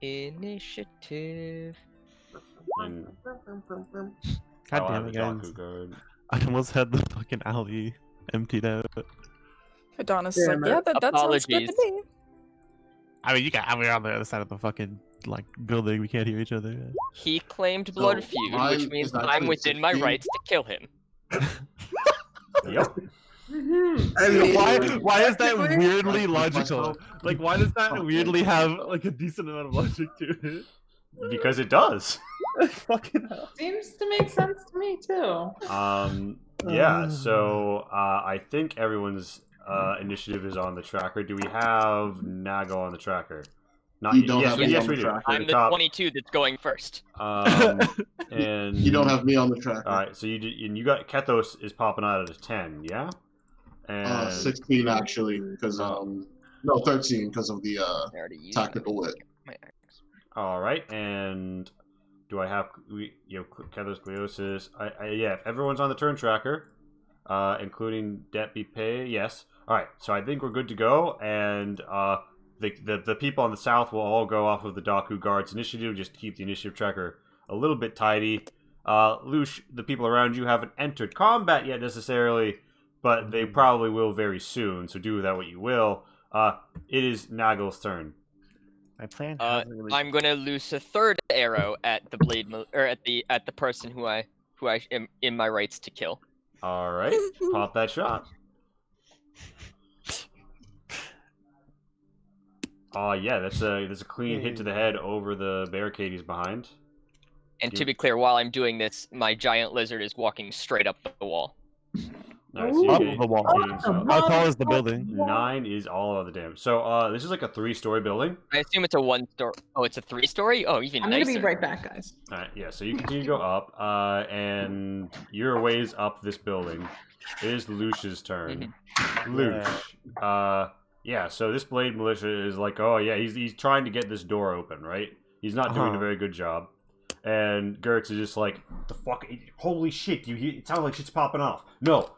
Initiative. And God I'll damn have it, a guys. Doku guard. I almost had the fucking alley emptied out. Adonis is like, Damn yeah, it. that sounds good to Apologies. me. I mean, we're on the other side of the fucking, like, building. We can't hear each other. He claimed blood So, feud, mine which means is I'm actually within my 16. rights to kill him. Yep. I mean, Why is that technically- weirdly logical? Like, why does that weirdly have, like, a decent amount of logic to it? Because it does. Fucking hell. Seems to make sense to me too. Yeah. So I think everyone's initiative is on the tracker. Do we have Nago on the tracker? Not You don't yes, have we, me yes, on we the do. track. We're I'm the the top. 22 that's going first. And You don't have me on the track. All right, so you got Kethos is popping out at a 10, yeah? And 16 actually, because no 13 because of the I already used tactical wit. my axe. all right, and do I have Kethos Gliosis? Yeah, if everyone's on the turn tracker, including Deputy Pay, yes. All right, so I think we're good to go, and the people on the south will all go off of the Daku Guards initiative, just to keep the initiative tracker a little bit tidy. Lush, the people around you haven't entered combat yet necessarily, but they probably will very soon, so do with that what you will. It is Nagel's turn. My plan Uh, hasn't really. I'm gonna loose a third arrow at the or at the person who I am in my rights to kill. All right, pop that shot. Oh yeah, that's a clean hit to the head over the barricade he's behind. And to be clear, while I'm doing this, my giant lizard is walking straight up the wall. Nice. Up You the wall. getting some. How tall is the building? 9 is all of the damage. So this is like a 3-story building. I assume it's a 1-story. Oh, it's a 3-story. Oh, even I'm nicer. gonna be right back, guys. All right, yeah. So you continue to go up, and you're a ways up this building. It is Lush's turn. Lush. Yeah. So this blade militia is like, oh yeah, he's trying to get this door open, right? He's not doing a very good job. And Gertz is just like, the fuck, holy shit, it sounds like shit's popping off. No,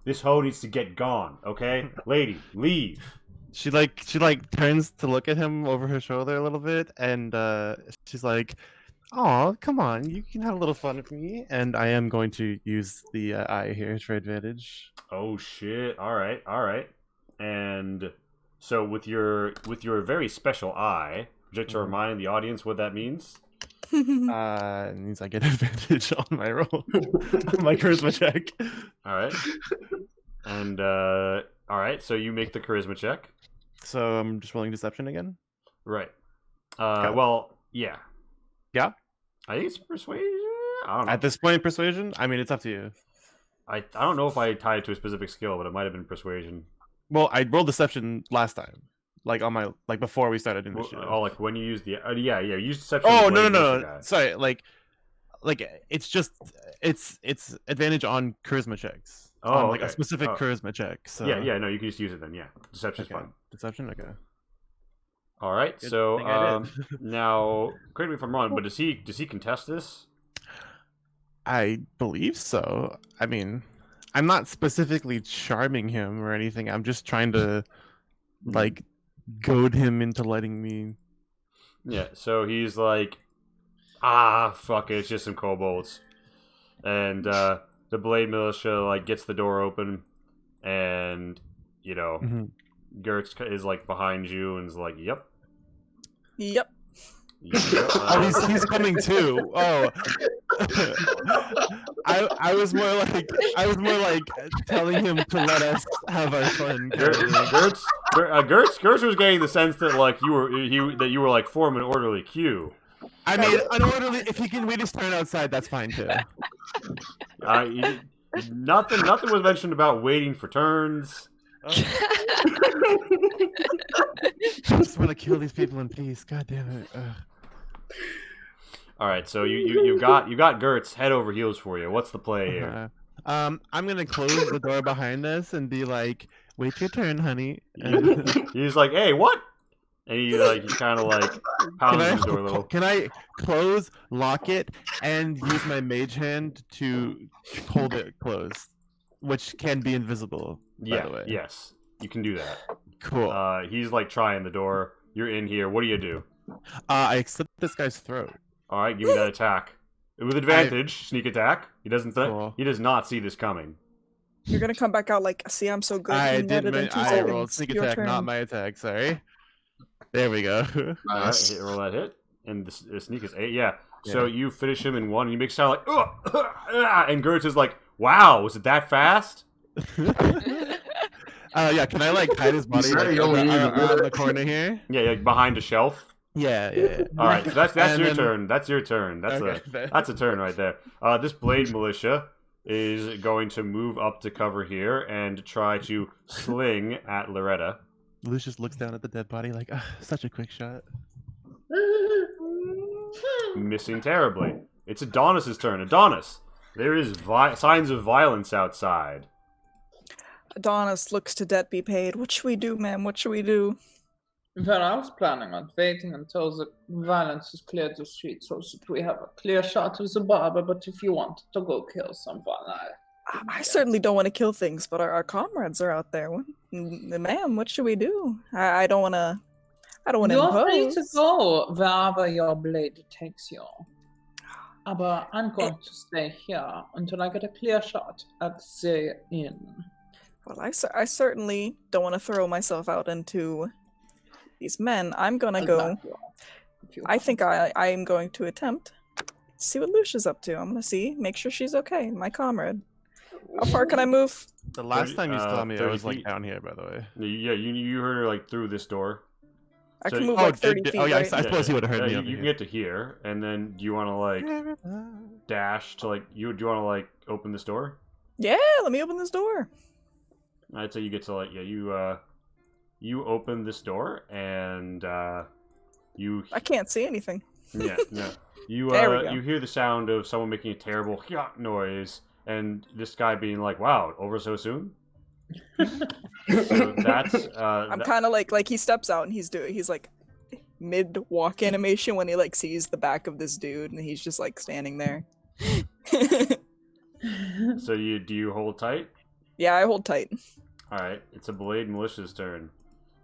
this hoe needs to get gone, okay? Lady, leave. She turns to look at him over her shoulder a little bit, and she's like, "Oh, come on, you can have a little fun with me." And I am going to use the eye here for advantage. Oh shit, alright. And so with your very special eye, would you like to remind the audience what that means? It means I get advantage on my roll, on my charisma check. Alright. And alright, so you make the charisma check. So I'm just rolling deception again. Right. Okay. Well, yeah. Yeah? I think it's persuasion. I don't know. At this point, persuasion. I mean, it's up to you. I don't know if I tied it to a specific skill, but it might have been persuasion. Well, I rolled deception last time, before we started initiative. Oh, like when you use the yeah, you use deception. Oh with no! the guy. Sorry, it's advantage on charisma checks. Oh, on, okay. a specific Oh. charisma check. So Yeah, no, you can just use it then. Yeah, deception's okay. fine. Deception, okay. All right, Good so thing I did. now, correct me if I'm wrong, but does he contest this? I believe so. I mean, I'm not specifically charming him or anything. I'm just trying to goad him into letting me. Yeah, so he's like, fuck it, it's just some kobolds. And the Blade Militia gets the door open, and Gertz is behind you and is like, yep. Yep. Oh, he's coming too. Oh, I was more like telling him to let us have our fun. Gertz was getting the sense that you were forming an orderly queue. I mean, unorderly. If he can wait his turn outside, that's fine too. Nothing was mentioned about waiting for turns. I just want to kill these people in peace. God damn it. All right, so you got Gertz head over heels for you. What's the play here? I'm gonna close the door behind us and be like, "Wait your turn, honey." And He's like, "Hey, what?" And he kind of pounds the door a little. Can I close, lock it, and use my mage hand to hold it closed, which can be invisible? By the way. Yes, you can do that. Cool. He's trying the door. You're in here. What do you do? I slit this guy's throat. All right, give me that attack with advantage. Sneak attack. He doesn't. Cool. He does not see this coming. You're gonna come back out like, see, I'm so good. I you netted did. in 2 I rolled seconds. sneak Your attack, turn. not my attack. Sorry. There we go. All right, roll that hit, and the sneak is 8. Yeah. So you finish him in 1, and you make it sound like, ugh, and Gertz is like, "Wow, was it that fast?" Yeah. Can I hide his body around the corner here? Yeah, behind a shelf. Yeah. All right, so that's And your then- turn. That's your turn. That's a turn right there. This Blade Militia is going to move up to cover here and try to sling at Loretta. Lucius looks down at the dead body like, such a quick shot. Missing terribly. It's Adonis's turn. Adonis, there is signs of violence outside. Adonis looks to debt be paid. What should we do, ma'am? What should we do? Well, I was planning on waiting until the violence has cleared the street so that we have a clear shot of the barber, but if you want to go kill someone, I certainly don't want to kill things, but our comrades are out there. Ma'am, what should we do? I don't want to. I don't want to You're impose. free to go wherever your blade takes you. But I'm going to stay here until I get a clear shot at the inn. Well, I certainly don't want to throw myself out into these men. I'm gonna go. I think I am going to attempt to see what Lucia's up to. I'm gonna make sure she's okay. My comrade. How far can I move? The last time you saw me, I 30 was like feet. down here, by the way. Yeah, you heard her like through this door. I So- can move Oh, like 30 feet. oh yeah, right? I suppose he would have heard me. You over can here. get to here, and then do you want to like dash to like do you want to like open this door? Yeah, let me open this door. I'd say you get to like you open this door and you I can't see anything. yeah no you There we go. you hear the sound of someone making a terrible noise and this guy being like, "Wow, over so soon." So that's I'm kind of like he steps out and he's like mid walk animation when he like sees the back of this dude and he's just like standing there. so do you hold tight? Yeah, I hold tight. All right, it's a Blade Militia's turn.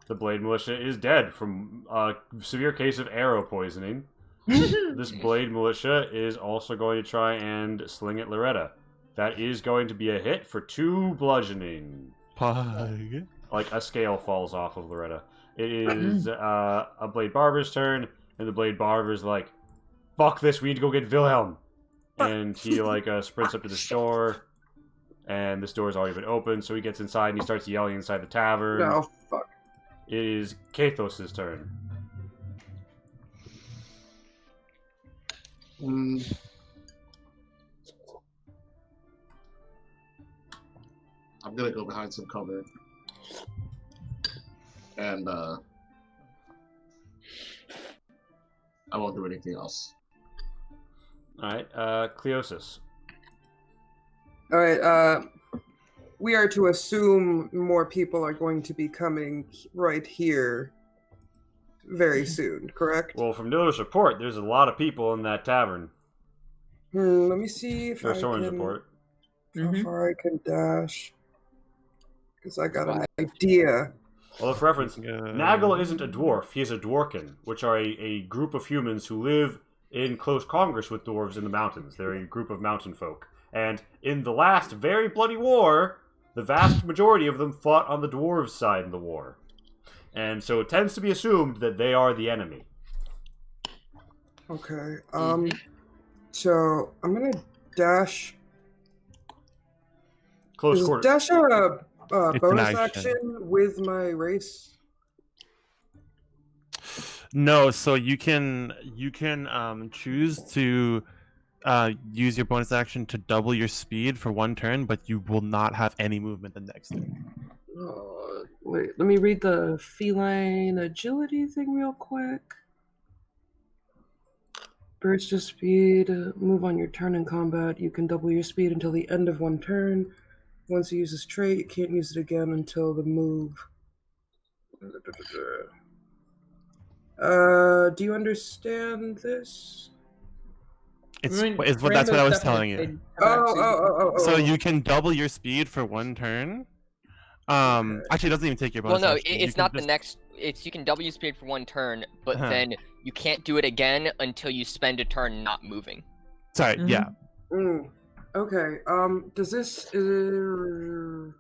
The Blade Militia is dead from a severe case of arrow poisoning. This Blade Militia is also going to try and sling at Loretta. That is going to be a hit for 2 bludgeoning. Pug. Like a scale falls off of Loretta. It is a Blade Barber's turn, and the Blade Barber's like, "Fuck this, we need to go get Wilhelm." And he like sprints up to this door, and this door's already been opened, so he gets inside and he starts yelling inside the tavern. No, fuck. It is Kathos' turn. I'm gonna go behind some cover. And I won't do anything else. Alright, Cleosis. Alright, we are to assume more people are going to be coming right here very soon, correct? Well, from Miller's report, there's a lot of people in that tavern. Let me see if Or I someone's can... report. How far I can dash. Because I got an idea. Well, for reference, Nagel isn't a dwarf, he is a dwarken, which are a group of humans who live in close congress with dwarves in the mountains. They're a group of mountain folk. And in the last very bloody war, the vast majority of them fought on the dwarves' side in the war. And so it tends to be assumed that they are the enemy. Okay, so I'm gonna dash. Close Is quarters. dash a It's an bonus action. action with my race? No, so you can choose to use your bonus action to double your speed for 1 turn, but you will not have any movement the next turn. Wait, let me read the feline agility thing real quick. Burst of speed, move on your turn in combat. You can double your speed until the end of 1 turn. Once you use this trait, you can't use it again until the move. Do you understand this? That's what I was telling you. So you can double your speed for 1 turn. Actually, it doesn't even take your bonus. Well, no, action. it's not the next. It's you can double your speed for 1 turn, but then you can't do it again until you spend a turn not moving. Sorry, yeah. Okay. Does this? So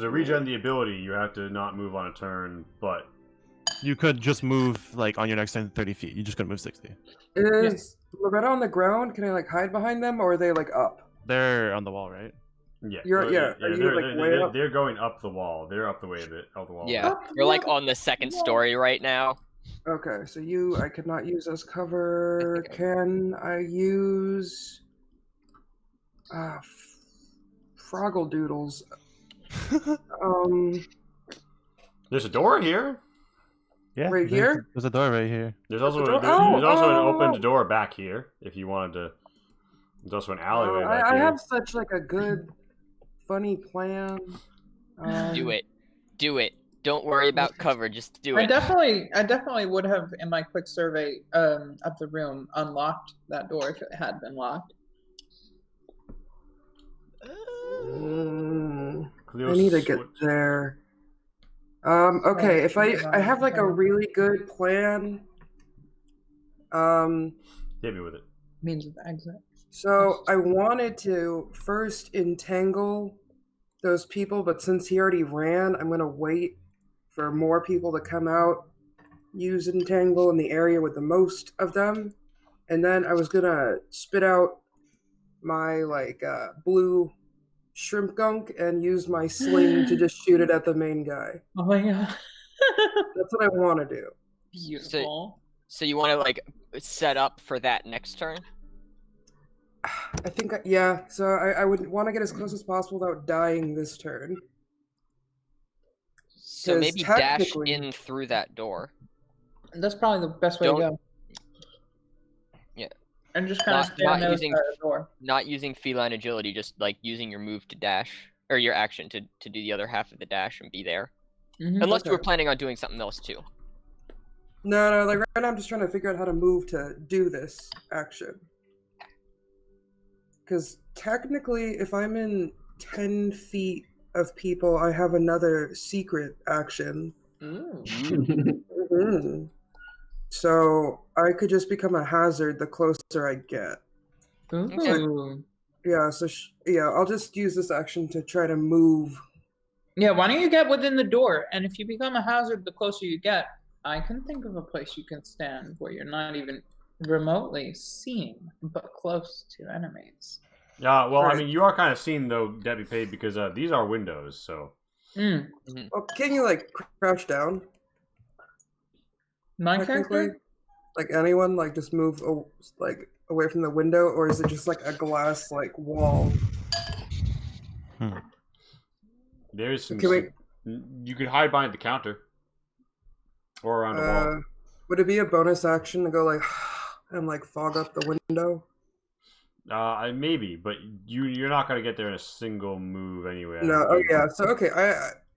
to regen the ability, you have to not move on a turn, but You could just move like on your next turn 30 feet. You just gotta move 60. Is Loretta on the ground? Can I like hide behind them, or are they like up? They're on the wall, right? yeah, Are you like way up? they're going up the wall. They're up the way of it, up the wall. Yeah, you're like on the 2nd story right now. Okay, so I could not use as cover. Can I use Froggle Doodles? There's a door here. Yeah, Right here? There's a door right here. There's also door? there's also an Oh, opened door back here if you wanted to. There's also an alleyway back I here. have such like a good, funny plan. Do it. Do it. Don't worry about cover. Just do I it. definitely would have, in my quick survey of the room, unlocked that door if it had been locked. I need to get there. Okay, if I have like a really good plan. Hit me with it. Means of exit. So I wanted to first entangle those people, but since he already ran, I'm gonna wait for more people to come out, use entangle in the area with the most of them, and then I was gonna spit out my blue shrimp gunk and use my sling to just shoot it at the main guy. Oh my god. That's what I want to do. Beautiful. So you want to like set up for that next turn? I think, yeah. So I would want to get as close as possible without dying this turn. So 'Cause maybe dash technically- in through that door. That's probably the best way to go. Yeah. And just kind of Not- stay not on the using- other side of the door. Not using feline agility, just like using your move to dash or your action to do the other half of the dash and be there. Mhm. Unless you were Okay. planning on doing something else too. No, like right now I'm just trying to figure out how to move to do this action. Because technically, if I'm in 10 feet of people, I have another secret action. Ooh. Mhm. So I could just become a hazard the closer I get. Ooh. Yeah, so I'll just use this action to try to move. Yeah, why don't you get within the door? And if you become a hazard the closer you get, I can think of a place you can stand where you're not even remotely seen, but close to enemies. Well, I Right. mean, you are kind of seen though, Debbie Pay, because these are windows. So Mm. Oh, can you like crouch down? My Technically, character? like anyone, like just move like away from the window, or is it just like a glass like wall? there's some. Can we- You could hide behind the counter or around a wall. Would it be a bonus action to go like and like fog up the window? Maybe, but you're not gonna get there in a single move anyway. I No. don't Oh think. yeah. So okay,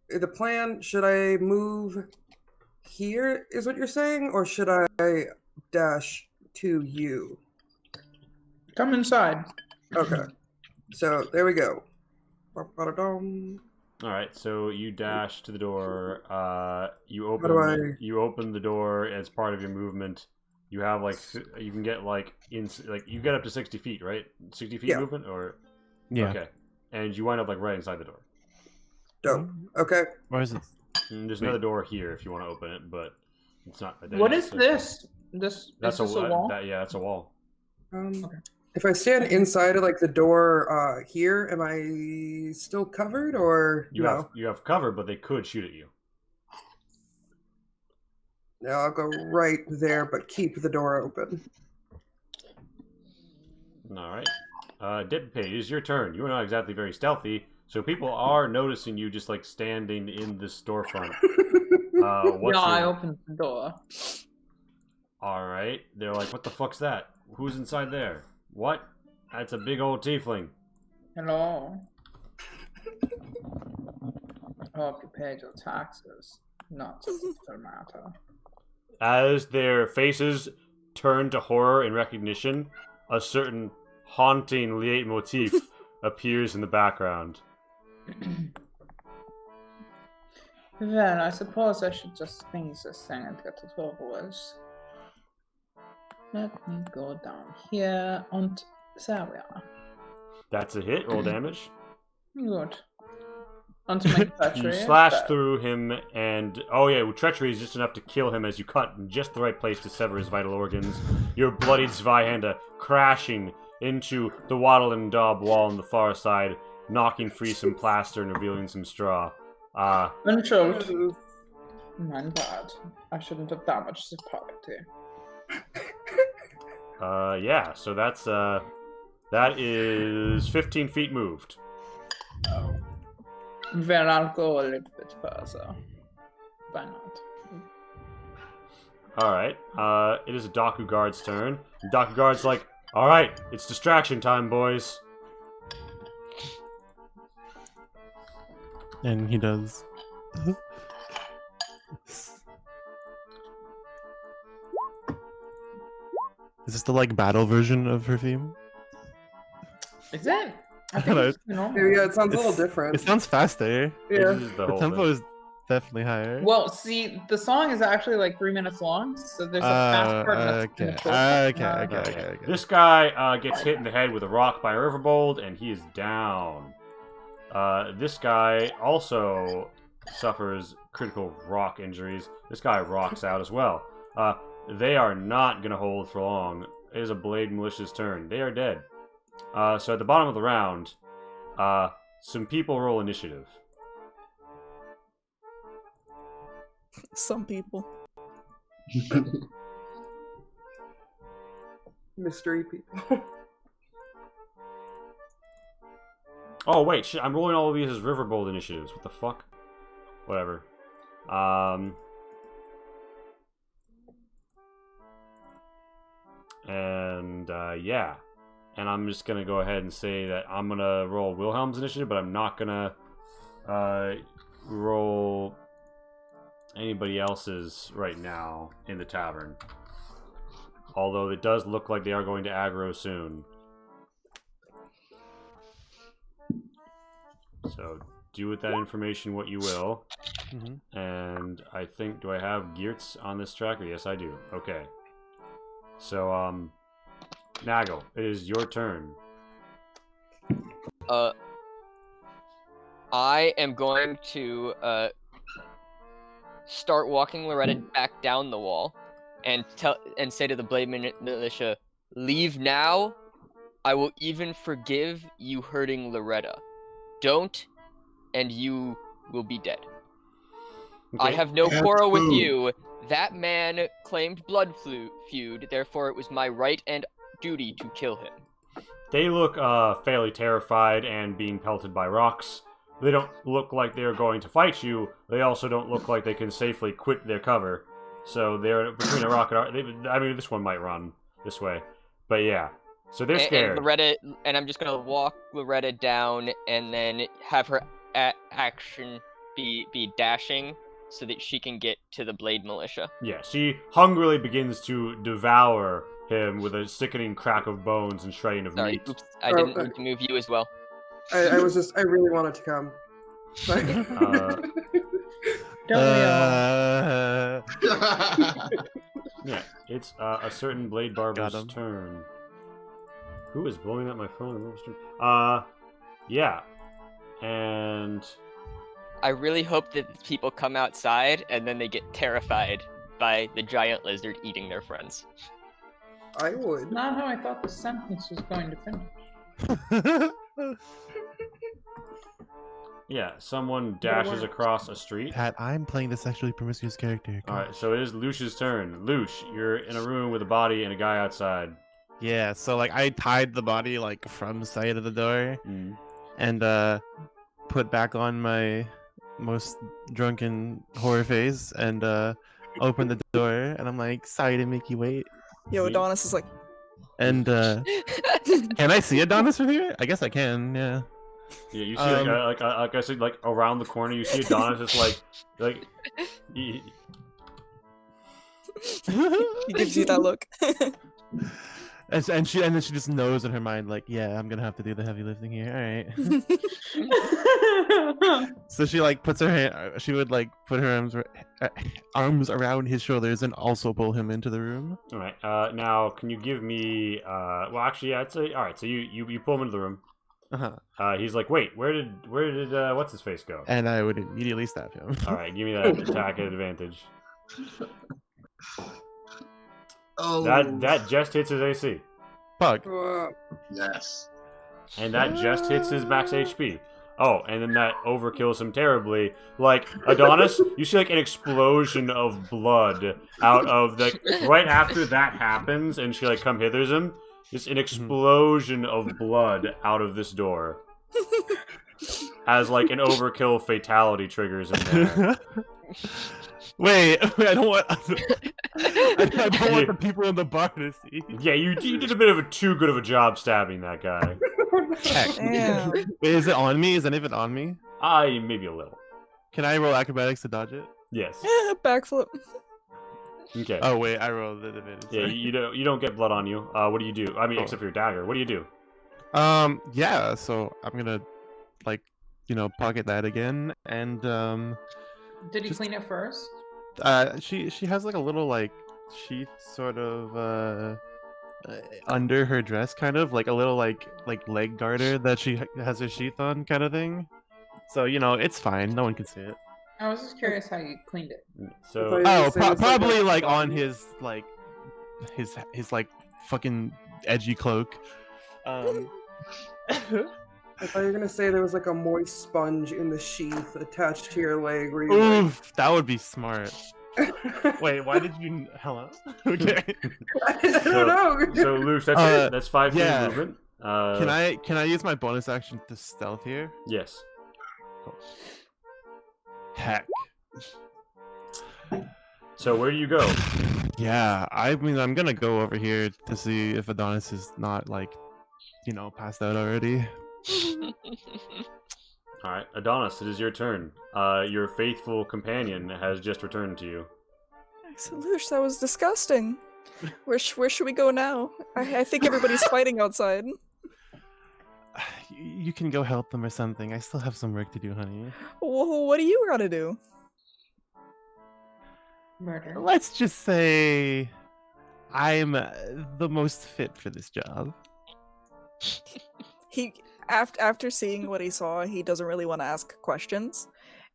the plan. Should I move here? Is what you're saying, or should I dash to you? Come inside. Okay. So there we go. Ba-ba-da-dum. All right, so you dash to the door. You do open. I- You open the door as part of your movement. You have like you can get like you get up to 60 feet, right? 60 feet Yeah. movement, or Yeah. okay, and you wind up like right inside the door. Dope. Okay. Where is it? And there's another door here if you want to open it, but it's not. What is this? That's is this a wall? That's a wall. If I stand inside of like the door here, am I still covered or no? You have cover, but they could shoot at you. No, I'll go right there, but keep the door open. All right. Deputy, it is your turn. You are not exactly very stealthy, so people are noticing you just like standing in this storefront. What's I your... opened the door. All right. They're like, what the fuck's that? Who's inside there? What? That's a big old tiefling. Hello. I hope you paid your taxes. Not a matter. As their faces turn to horror and recognition, a certain haunting leitmotif appears in the background. Well, I suppose I should just finish this thing and get it over with. Let me go down here and there we are. That's a hit. Roll damage. Good. Onto my treachery. You slash through him, and treachery is just enough to kill him as you cut in just the right place to sever his vital organs. Your bloodied Zweihänder crashing into the wattle and daub wall on the far side, knocking free some plaster and revealing some straw. Unchoked. My bad. I shouldn't have damaged the property. Yeah. So that's that is 15 feet moved. Well, I'll go a little bit further. Why not? Alright. It is a Daku Guard's turn. And Daku Guard's like, alright, it's distraction time, boys. And he does. Is this the like battle version of her theme? Is it? I I think don't know. it's normal. Yeah, it sounds a little different. It sounds faster. Yeah. This is the The whole tempo thing. is definitely higher. Well, see, the song is actually like 3 minutes long, so there's a fast part and a okay. short part. Okay. This guy gets hit in the head with a rock by a riverbolt, and he is down. This guy also suffers critical rock injuries. This guy rocks out as well. They are not going to hold for long. It is a Blade Militia's turn. They are dead. So at the bottom of the round, some people roll initiative. Some people. Mystery people. Oh, wait, shit, I'm rolling all of these as Riverbolt initiatives. What the fuck? Whatever. Yeah. And I'm just gonna go ahead and say that I'm gonna roll Wilhelm's initiative, but I'm not gonna roll anybody else's right now in the tavern. Although it does look like they are going to aggro soon. So do with that information what you will. Mm-hmm. And I think, do I have Geertz on this tracker? Yes, I do. Okay. So, Nagel, it is your turn. I am going to start walking Loretta back down the wall, and say to the Blade Militia, "Leave now. I will even forgive you hurting Loretta. Don't, and you will be dead. I Okay. have no quarrel with Absolute. you. That man claimed blood feud, therefore it was my right and duty to kill him." They look fairly terrified and being pelted by rocks. They don't look like they're going to fight you. They also don't look like they can safely quit their cover. So they're between a rock and I mean, this one might run this way. But yeah. So they're scared. And Loretta, and I'm just gonna walk Loretta down and then have her action be dashing so that she can get to the Blade Militia. Yeah, she hungrily begins to devour him with a sickening crack of bones and shredding of Sorry, meat. oops, I didn't mean to move you as well. I really wanted to come. Don't we all? Yeah, it's a certain Blade Barber's Got him. turn. Who is blowing up my phone? Yeah. And I really hope that people come outside and then they get terrified by the giant lizard eating their friends. I would. Not how I thought the sentence was going to finish. yeah, someone dashes across a street. Pat, I'm playing the sexually promiscuous character. Come on. Alright, so it is Lucia's turn. Luce, you're in a room with a body and a guy outside. Yeah, so like I tied the body like from sight of the door Mm. and put back on my most drunken horror face and opened the door and I'm like, sorry to make you wait. Yo, Adonis is like, And can I see Adonis from here? I guess I can, yeah. Yeah, you see, like I said, like around the corner, you see Adonis just he, he gives you that look. and then she just knows in her mind, like, yeah, I'm gonna have to do the heavy lifting here. All right. So she like puts her hand. She would like put her arms around his shoulders and also pull him into the room. all right. Now, can you give me? Well, actually, yeah. It's all right. So you pull him into the room. Uh-huh. He's like, wait, where did what's his face go? And I would immediately stab him. All right, give me that attack advantage. Oh. That just hits his AC, Fuck. Yes. and that just hits his max HP. Oh, and then that overkills him terribly. Like Adonis, you see like an explosion of blood out of the right after that happens, and she like come hithers him. Just an explosion of blood out of this door, as like an overkill fatality triggers in there. Wait, I don't want. I don't want the people in the bar to see. Yeah, you did a bit of a too good of a job stabbing that guy. Damn. Wait, is it on me? Is any of it on me? Maybe a little. Can I roll acrobatics to dodge it? Yes. Backflip. Okay. Oh wait, I rolled the advantage. Yeah, sorry. you don't get blood on you. What do you do? I mean, Oh. except for your dagger. What do you do? Yeah. So I'm gonna, like, pocket that again, and Did you Just- clean it first? she has like a little like sheath sort of under her dress, kind of like a little like leg garter that she has her sheath on, kind of thing. So it's fine. No one can see it. I was just curious how you cleaned it. So thought you- Oh, say it's like probably a like on button. his like fucking edgy cloak. I thought you were gonna say there was like a moist sponge in the sheath attached to your leg where you Oof, that would be smart. Wait, why did you? Hello. Okay. I don't know. So Luce, that's it. That's 5 feet yeah. of movement. Can I use my bonus action to stealth here? Yes. Heck. So where do you go? Yeah, I mean, I'm gonna go over here to see if Adonis is not like, passed out already. All right, Adonis, it is your turn. Your faithful companion has just returned to you. Lush, that was disgusting. Where should we go now? I think everybody's fighting outside. You can go help them or something. I still have some work to do, honey. What do you gotta do? Murder. Let's just say I'm the most fit for this job. He after seeing what he saw, he doesn't really want to ask questions,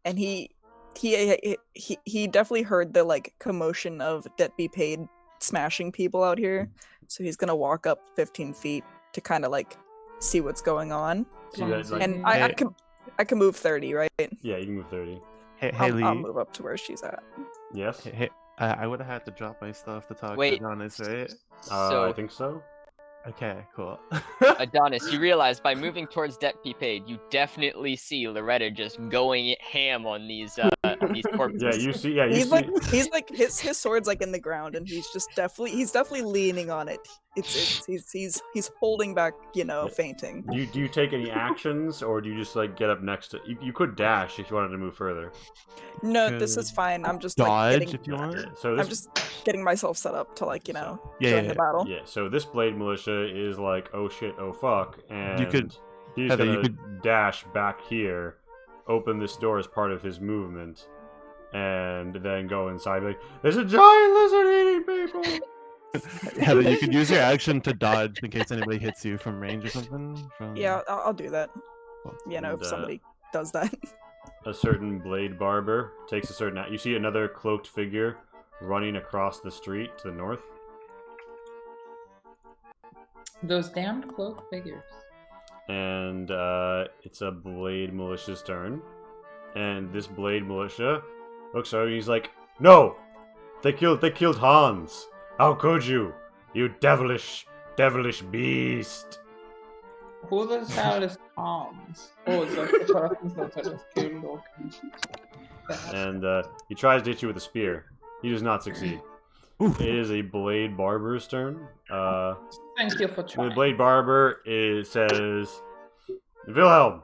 and he definitely heard the like commotion of debt be paid smashing people out here, so he's gonna walk up 15 feet to kind of like see what's going on. See that, like, And Hey. I can move 30, right? yeah, you can move 30. Hey, Lee. I'll move up to where she's at. Yes. Hey, I would have had to drop my stuff to talk Wait. to Adonis, right? So- I think so. Okay, cool. Adonis, you realize by moving towards debt be paid, you definitely see Loretta just going ham on these corpses. Yeah, you see. Yeah, you He's see. like his sword's like in the ground, and he's definitely leaning on it. He's holding back, fainting. Do you take any actions, or do you just like get up next to? You could dash if you wanted to move further. No, this is Could fine. I'm just Dodge like getting, if you want. So I'm this. just getting myself set up to like Yeah, join the battle. Yeah, so this blade militia is like, oh shit, oh fuck, and could- he's Heather, gonna you could- dash back here, open this door as part of his movement, and then go inside. Like, there's a giant lizard eating people. Heather, you could use your action to dodge in case anybody hits you from range or something. Yeah, I'll do that. Cool. If And, somebody does that. A certain blade barber takes a certain. You see another cloaked figure running across the street to the north. Those damned cloaked figures. And it's a blade militia's turn. And this blade militia looks over and he's like, "No! They killed Hans! How could you? You devilish beast!" Who the hell is Hans? Oh, it's like the person that has killed. And he tries to hit you with a spear. He does not succeed. It is a blade barber's turn. Thank you for The trying. blade barber says, "Wilhelm,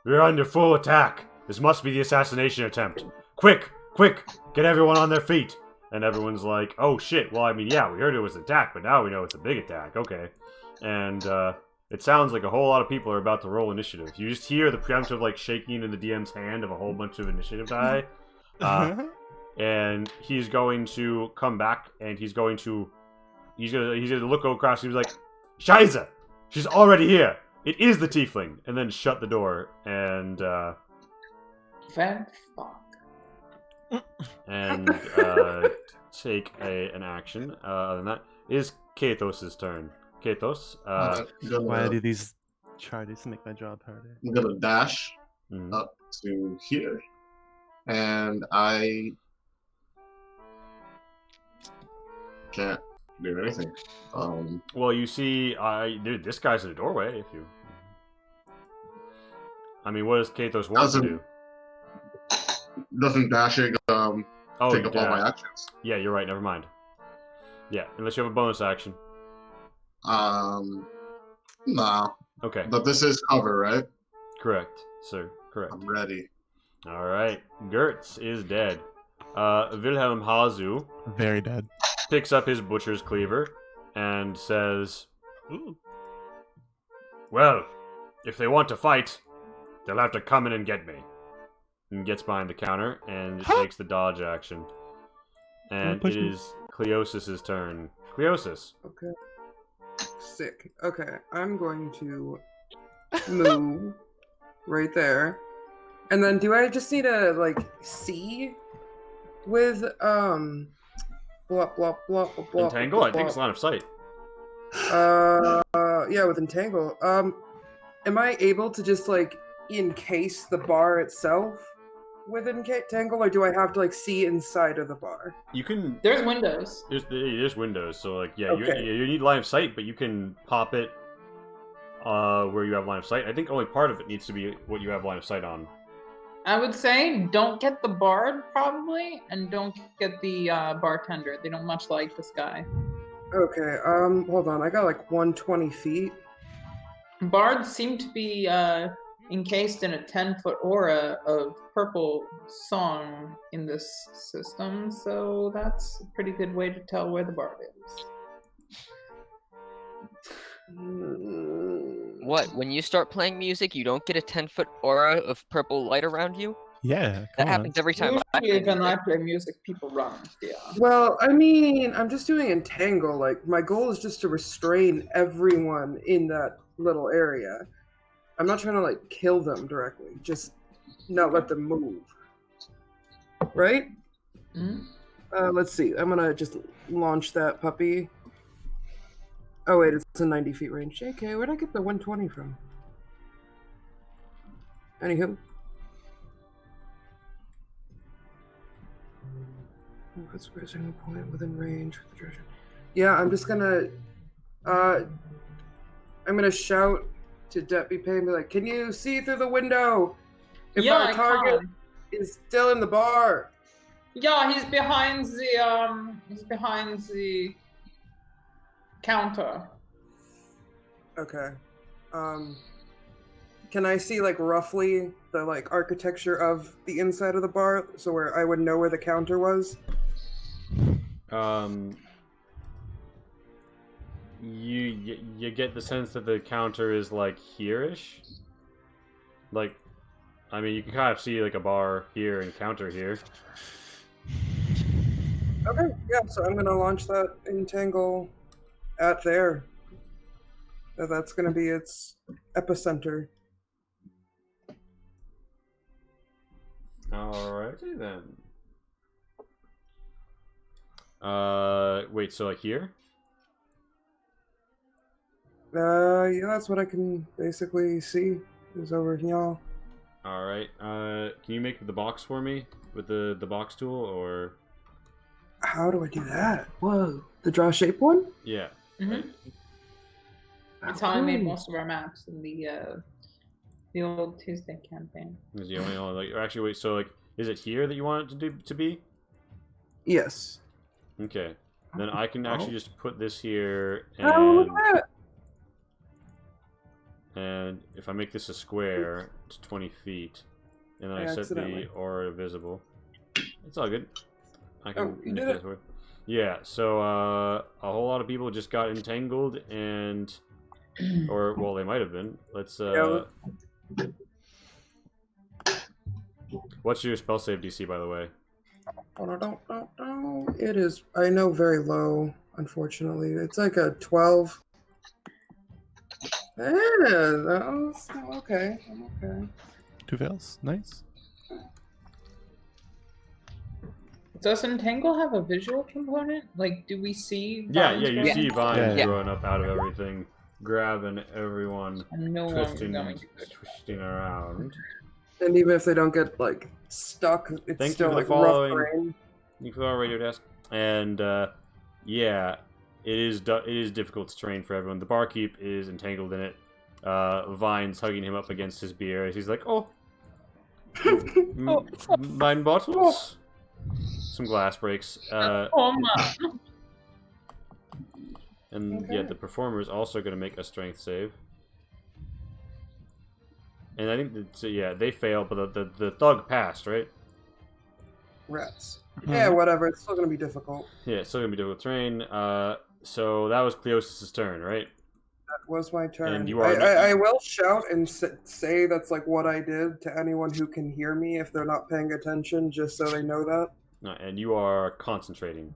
we're under full attack. This must be the assassination attempt. Quick, get everyone on their feet." And everyone's like, "Oh shit, well, I mean, yeah, we heard it was an attack, but now we know it's a big attack, okay." And it sounds like a whole lot of people are about to roll initiative. You just hear the preemptive, like, shaking in the DM's hand of a whole bunch of initiative die. And he's going to come back, and he's gonna look across, and he's like, "Scheiße! She's already here! It is the tiefling!" And then shut the door, and Fat fuck. take an action. Other than that, it is Kathos' turn. Kathos, I'm Why do gonna, these charges make my job harder? I'm gonna dash mhm. up to here, and I can't do anything. Well, you see, dude, this guy's in the doorway. If you, I mean, what does Kathos want to do? Doesn't dashing Oh, take up all yeah. my actions? Yeah, you're right. Never mind. Yeah, unless you have a bonus action. No. Okay, But this is cover, right? correct, sir. Correct. I'm ready. All right, Gertz is dead. Wilhelm Hazu Very dead. picks up his butcher's cleaver and says, Ooh. "Well, if they want to fight, they'll have to come in and get me." And gets behind the counter and takes the dodge action. And push it me. is Cleosis's turn. Cleosis. Okay. Sick. Okay, I'm going to move right there. And then do I just need to like see with blah blah blah blah blah. Entangle? I think it's line of sight. Yeah, with entangle. Am I able to just like encase the bar itself with entangle, or do I have to like see inside of the bar? You can. There's windows. There's windows, so like yeah, Okay. you need line of sight, but you can pop it where you have line of sight. I think only part of it needs to be what you have line of sight on. I would say don't get the bard probably, and don't get the bartender. They don't much like this guy. Okay. Hold on. I got like 120 feet. Bards seem to be encased in a 10-foot aura of purple song in this system, so that's a pretty good way to tell where the bard is. What? When you start playing music, you don't get a 10-foot aura of purple light around you? Yeah. That come on. happens every time. Usually when I play music, people run. Yeah. Well, I mean, I'm just doing entangle. Like, my goal is just to restrain everyone in that little area. I'm not trying to, like, kill them directly. Just not let them move. Right? Mm-hmm. Let's see. I'm gonna just launch that puppy. Oh, wait, it's a 90 feet range. JK, where'd I get the 120 from? Anywho. What's the single point within range for the treasure? Yeah, I'm just gonna I'm gonna shout to Deputy Pay and be like, "Can you see through the window? If Yeah, our I target can. is still in the bar." Yeah, he's behind the counter. Okay. Can I see like roughly the like architecture of the inside of the bar, so where I would know where the counter was? You get the sense that the counter is like here-ish. Like, I mean, you can kind of see like a bar here and counter here. Okay, yeah. So I'm gonna launch that entangle at there. That's gonna be its epicenter. Alrighty then. Wait, so like here? Yeah, that's what I can basically see is over here. Alright, can you make the box for me with the box tool, or? How do I do that? Whoa, the draw shape one? Yeah. Mm-hmm. That's how I made most of our maps in the old Tuesday campaign. Is the only like, or actually, wait, so like, is it here that you want it to be? Yes. Okay. Then I can actually just put this here, Oh, look and at that! and if I make this a square, it's 20 feet, and then I set the Accidentally. aura visible. It's all good. I can Oh, you make did this it. work. Yeah, so a whole lot of people just got entangled, and or well, they might have been. Let's what's your spell save DC, by the way? It is, I know, very low, unfortunately. It's like a 12. Yeah, that's okay. I'm okay. 2 fails. Nice. Does Entangle have a visual component? Like, do we see? Yeah, vines yeah, you growing? see vines Yeah. growing up out of everything, grabbing everyone, And no one's twisting, going to. twisting around. And even if they don't get, like, stuck, it's Thank you still, for the like, following. rough terrain. You can go on radio desk, and yeah, it is difficult to train for everyone. The barkeep is entangled in it. Vine's hugging him up against his beer as he's like, "Oh, mine bottles." Some glass breaks. Oh man! And yeah, the performer is also going to make a strength save. And I think that, so yeah, they failed, but the thug passed, right? Rats. Yeah, whatever. It's still gonna be difficult. Yeah, it's still going to be difficult terrain. So that was Cleosis' turn, right? That was my turn. And you are I will shout and say that's like what I did to anyone who can hear me if they're not paying attention, just so they know that. And you are concentrating.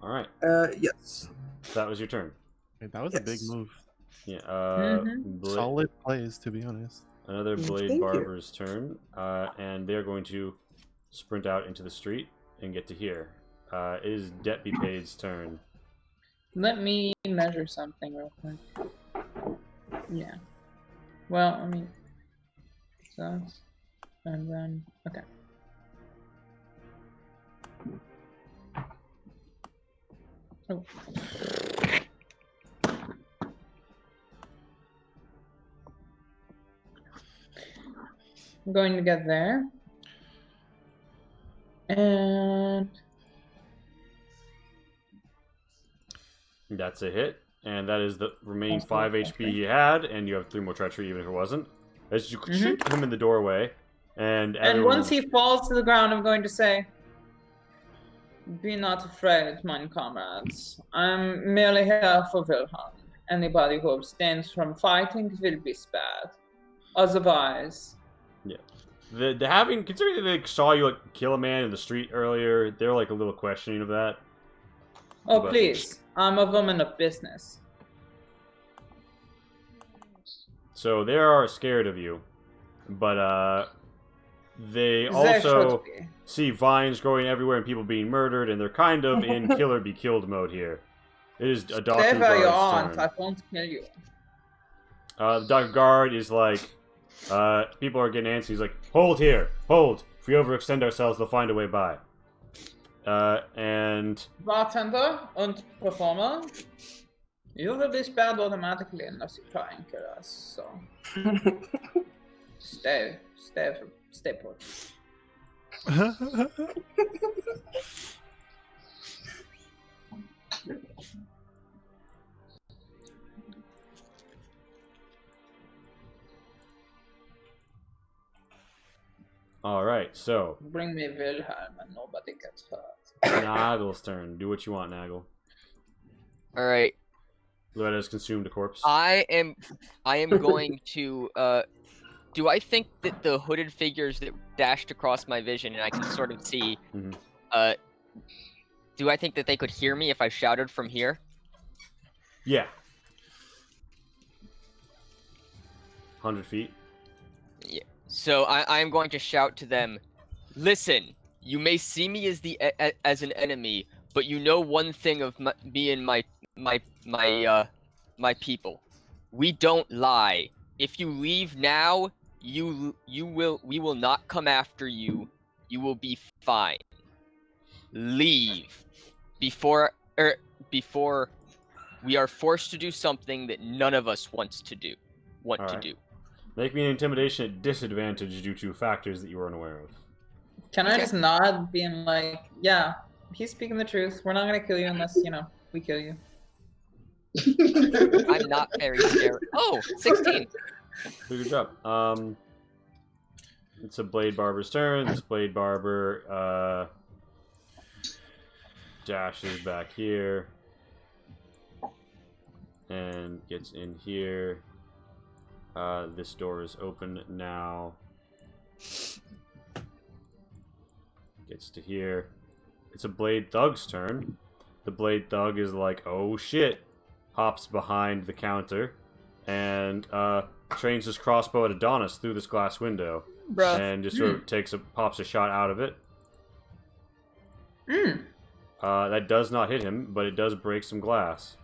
All right. Yes. That was your turn. Hey, that was a big move. Yeah. Solid plays, to be honest. Another Blade Thank you. Barber's turn, and they're going to sprint out into the street and get to here. It is Debt Be Paid's turn. Let me measure something real quick. Yeah. Well, I mean, so, and then okay. Oh. I'm going to get there. And That's a hit, and that is the remaining 5 HP he had, and you have 3 more treachery even if it wasn't. As you shoot him in the doorway, and once he falls to the ground, I'm going to say, "Be not afraid, mine comrades. I'm merely here for Wilhelm. Anybody who abstains from fighting will be spared. Otherwise..." the having, considering they saw you like kill a man in the street earlier, they're like a little questioning of that. Oh, But- please. I'm a woman of business. So they are scared of you, but they They also should be. see vines growing everywhere and people being murdered, and they're kind of in kill or be killed mode here. It is a Dr. Stay where you Guard's aren't. I turn. won't kill you. Dr. Guard is like, people are getting antsy. He's like, hold here, hold. If we overextend ourselves, they'll find a way by. And Bartender and performer, you will be spared automatically unless you try and kill us. So stay put. all right, so Bring me Wilhelm and nobody gets hurt. Nagel's turn. Do what you want, Nagel. All right. Loretta's consumed a corpse. I am going to. Do I think that the hooded figures that dashed across my vision and I can sort of see? Mhm. Do I think that they could hear me if I shouted from here? Yeah. 100 feet. Yeah. So I'm going to shout to them. Listen, you may see me as an enemy, but you know one thing of me and my people. We don't lie. If you leave now, we will not come after you. You will be fine. Leave before we are forced to do something that none of us want to do. Make me an intimidation at disadvantage due to factors that you were unaware of. Can I just nod, being like, yeah, he's speaking the truth. We're not gonna kill you unless, we kill you. I'm not very scared. Oh, 16. Good job. It's a Blade Barber's turn. This Blade Barber dashes back here and gets in here. This door is open now. Gets to here. It's a Blade Thug's turn. The Blade Thug is like, oh shit. Hops behind the counter and trains his crossbow at Adonis through this glass window. Bruh. And just sort of pops a shot out of it. That does not hit him, but it does break some glass.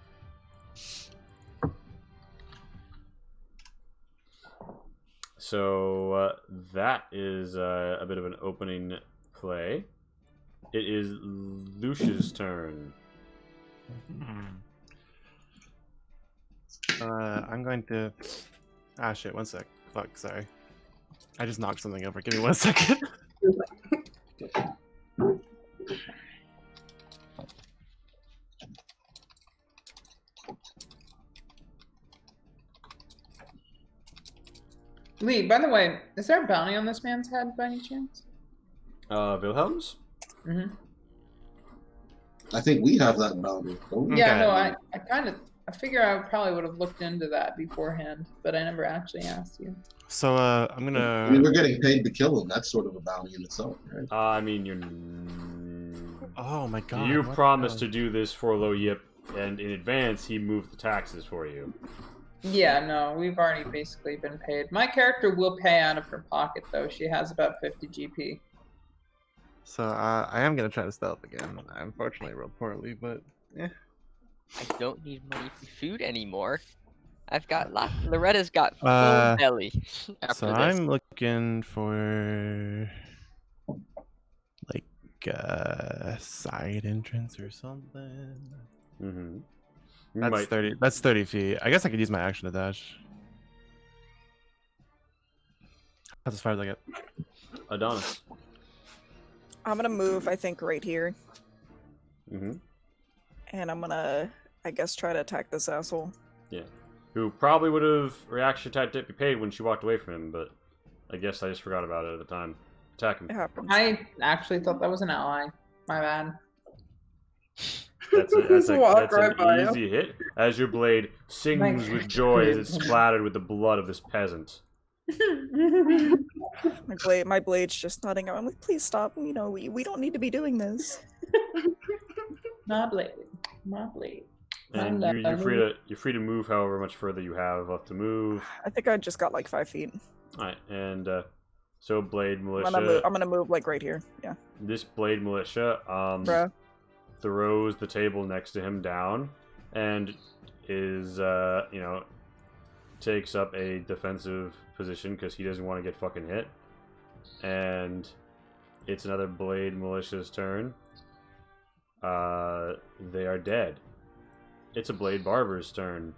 So that is a bit of an opening play. It is Lucia's turn. I'm going to... Ah, shit, one sec. Fuck, sorry. I just knocked something over. Give me 1 second. Lee, by the way, is there a bounty on this man's head by any chance? Wilhelm's? Mm-hmm. I think we have that bounty. Don't we? Yeah, Okay. no, I figure I probably would have looked into that beforehand, but I never actually asked you. So I'm I mean, gonna. we're getting paid to kill him. That's sort of a bounty in itself, right? I mean, you're. Oh my god. You what promised the- to do this for Lo Yip, and in advance, he moved the taxes for you. Yeah, no, we've already basically been paid. My character will pay out of her pocket, though. She has about 50 GP. So I am gonna try to stealth again. I unfortunately rolled poorly, but I don't need money for food anymore. I've got Loretta's got full belly after so this. I'm looking for like a side entrance or something. Mm-hmm. That's 30. That's 30 feet. I guess I could use my action to dash. That's as far as I get. Adonis. I'm gonna move, I think, right here. Mm-hmm. And I'm gonna, I guess, try to attack this asshole. Yeah. Who probably would have reaction attacked Deputy Paid when she walked away from him, but I guess I just forgot about it at the time. Attack him. It happens. I actually thought that was an ally. My bad. That's Just walk right by an him. easy hit. As your blade sings Like- with joy as it's splattered with the blood of this peasant. My blade's just nodding out. I'm like, please stop. You know, we don't need to be doing this. My blade. My blade. And My you're free to move however much further you have left to move. I think I just got like 5 feet. Alright, and so Blade I'm Militia. gonna move like right here. Yeah. This Blade Militia Bruh. throws the table next to him down and is takes up a defensive position because he doesn't want to get fucking hit. And it's another Blade Militia's turn. They are dead. It's a Blade Barber's turn.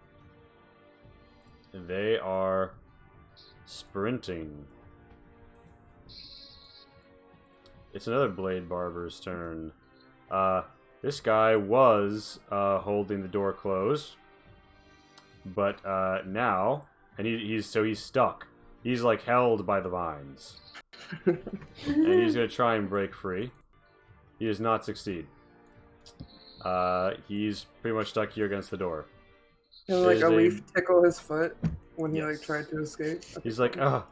They are sprinting. It's another Blade Barber's turn. This guy was holding the door closed, but now, and he's stuck. He's like held by the vines, and he's gonna try and break free. He does not succeed. He's pretty much stuck here against the door. And like There's a a- leaf tickle his foot when he Yes. like tried to escape. He's like, oh,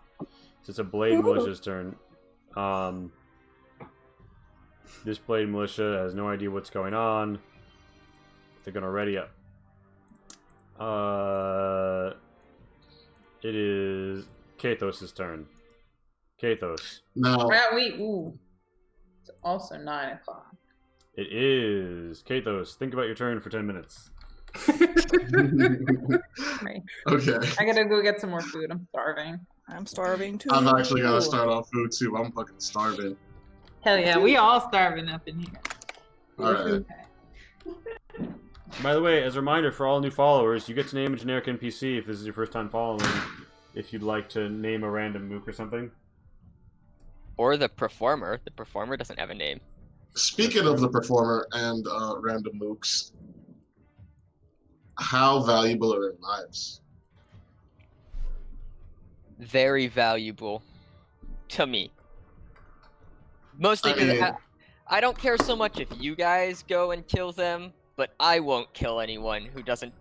it's a Blade Militia's turn. This Blade Militia has no idea what's going on. They're gonna ready up. It is Kathos' turn. Kathos. Now, Ooh. It's also 9 o'clock. It is Kathos. Think about your turn for 10 minutes. Right. okay. I gotta go get some more food. I'm starving. I'm starving too. I'm actually gonna start off food too. I'm fucking starving. Hell yeah, we all starving up in here. Alright. By the way, as a reminder for all new followers, you get to name a generic NPC if this is your first time following. If you'd like to name a random mook or something. Or the performer. The performer doesn't have a name. Speaking of the performer and random mooks, how valuable are their lives? Very valuable to me. Mostly I because mean- I don't care so much if you guys go and kill them, but I won't kill anyone who doesn't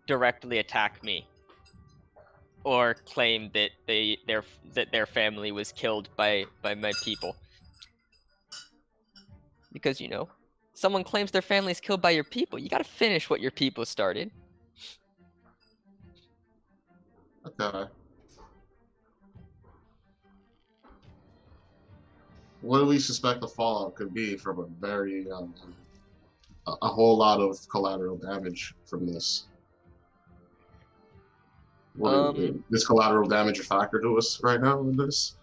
directly attack me or claim that their family was killed by my people. Because someone claims their family is killed by your people, you gotta finish what your people started. Okay. What do we suspect the fallout could be from a very a whole lot of collateral damage from this? This collateral damage a factor to us right now in this?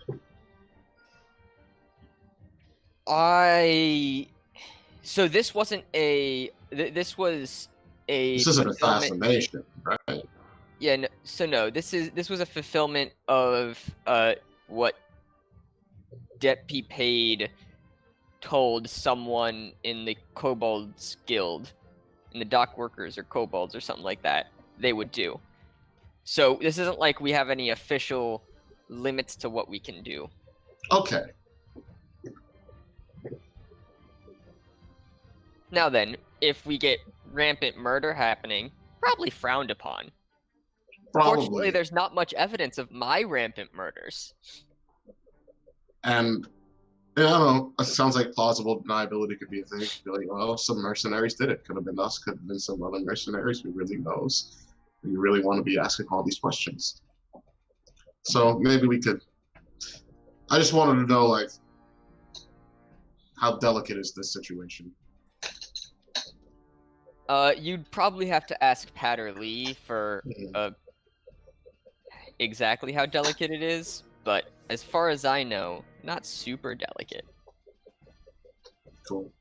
So this wasn't a. This was a. This isn't fulfillment- assassination, right? Yeah. No. This was a fulfillment of what Deputy Paid told someone in the Kobolds Guild, in the dock workers or Kobolds or something like that, they would do. So this isn't like we have any official limits to what we can do. Okay. Now then, if we get rampant murder happening, probably frowned upon. Fortunately, Probably. there's not much evidence of my rampant murders. And yeah, I don't know. It sounds like plausible deniability could be a thing. Be like, well, some mercenaries did it. Could have been us. Could have been some other mercenaries. Who really knows? You really want to be asking all these questions. So maybe we could. I just wanted to know, like, how delicate is this situation? You'd probably have to ask Pat or Lee for exactly how delicate it is, but as far as I know, not super delicate. Cool.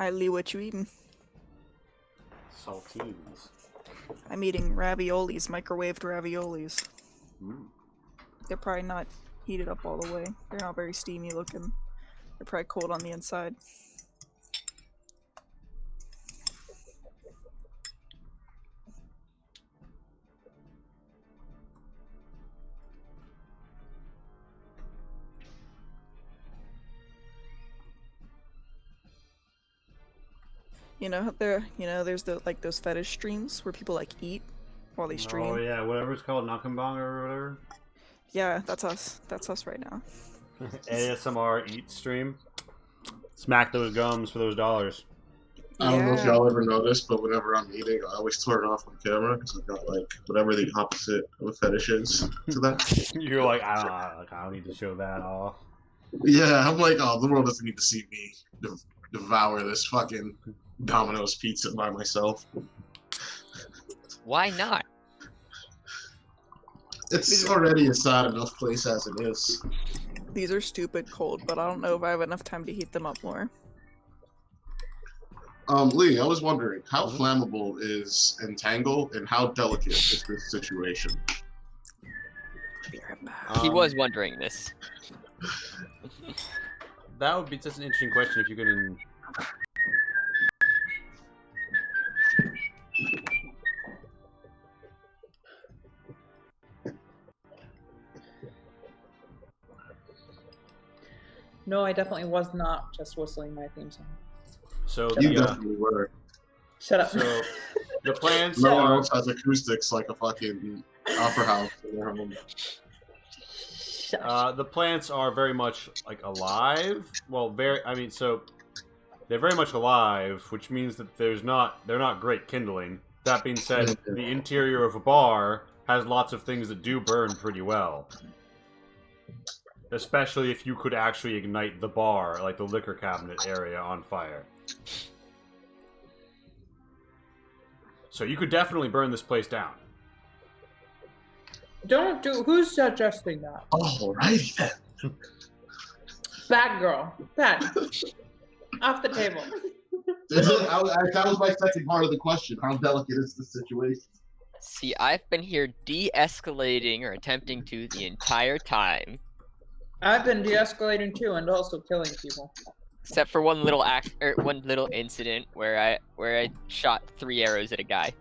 Lee, what you eating? Saltines. I'm eating raviolis, microwaved raviolis. Mm. They're probably not heated up all the way. They're not very steamy looking. They're probably cold on the inside. There's those fetish streams where people like eat while they stream. Oh yeah, whatever it's called, Nakambang or whatever. Yeah, that's us. That's us right now. ASMR eat stream. Smack those gums for those dollars. I don't know if y'all ever noticed, but whenever I'm eating, I always turn off my camera because I've got like whatever the opposite of a fetish is to that. You're like, I don't need to show that off. Yeah, I'm like, oh, the world doesn't need to see me devour this fucking Domino's pizza by myself. Why not? It's already a sad enough place as it is. These are stupid cold, but I don't know if I have enough time to heat them up more. Lee, I was wondering, how flammable is Entangle and how delicate is this situation? He was wondering this. That would be just an interesting question if you could. No, I definitely was not just whistling my theme song. So You definitely were. Shut up. So the plans No one are. else has acoustics like a fucking opera house in their home. The plants are very much like alive. Well, so they're very much alive, which means that they're not great kindling. That being said, the interior of a bar has lots of things that do burn pretty well. Especially if you could actually ignite the bar, like the liquor cabinet area, on fire. So you could definitely burn this place down. Don't do. Who's suggesting that? Alrighty then. Bad girl. Bad. Off the table. That was my second part of the question. How delicate is the situation? See, I've been here de-escalating or attempting to the entire time. I've been de-escalating too, and also killing people. Except for one little one little incident where I shot 3 arrows at a guy.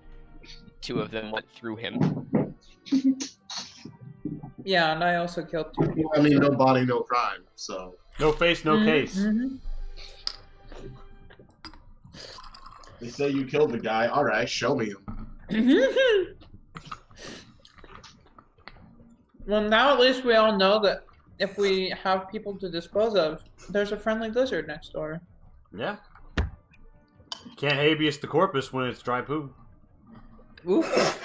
2 of them went through him. Yeah, and I also killed 2 people. I mean, no body, no crime. So No face, no case. Mm-hmm. they say you killed the guy. All right, show me him. Well, now at least we all know that if we have people to dispose of, there's a friendly lizard next door. Yeah. Can't habeas the corpus when it's dry poo. Oof.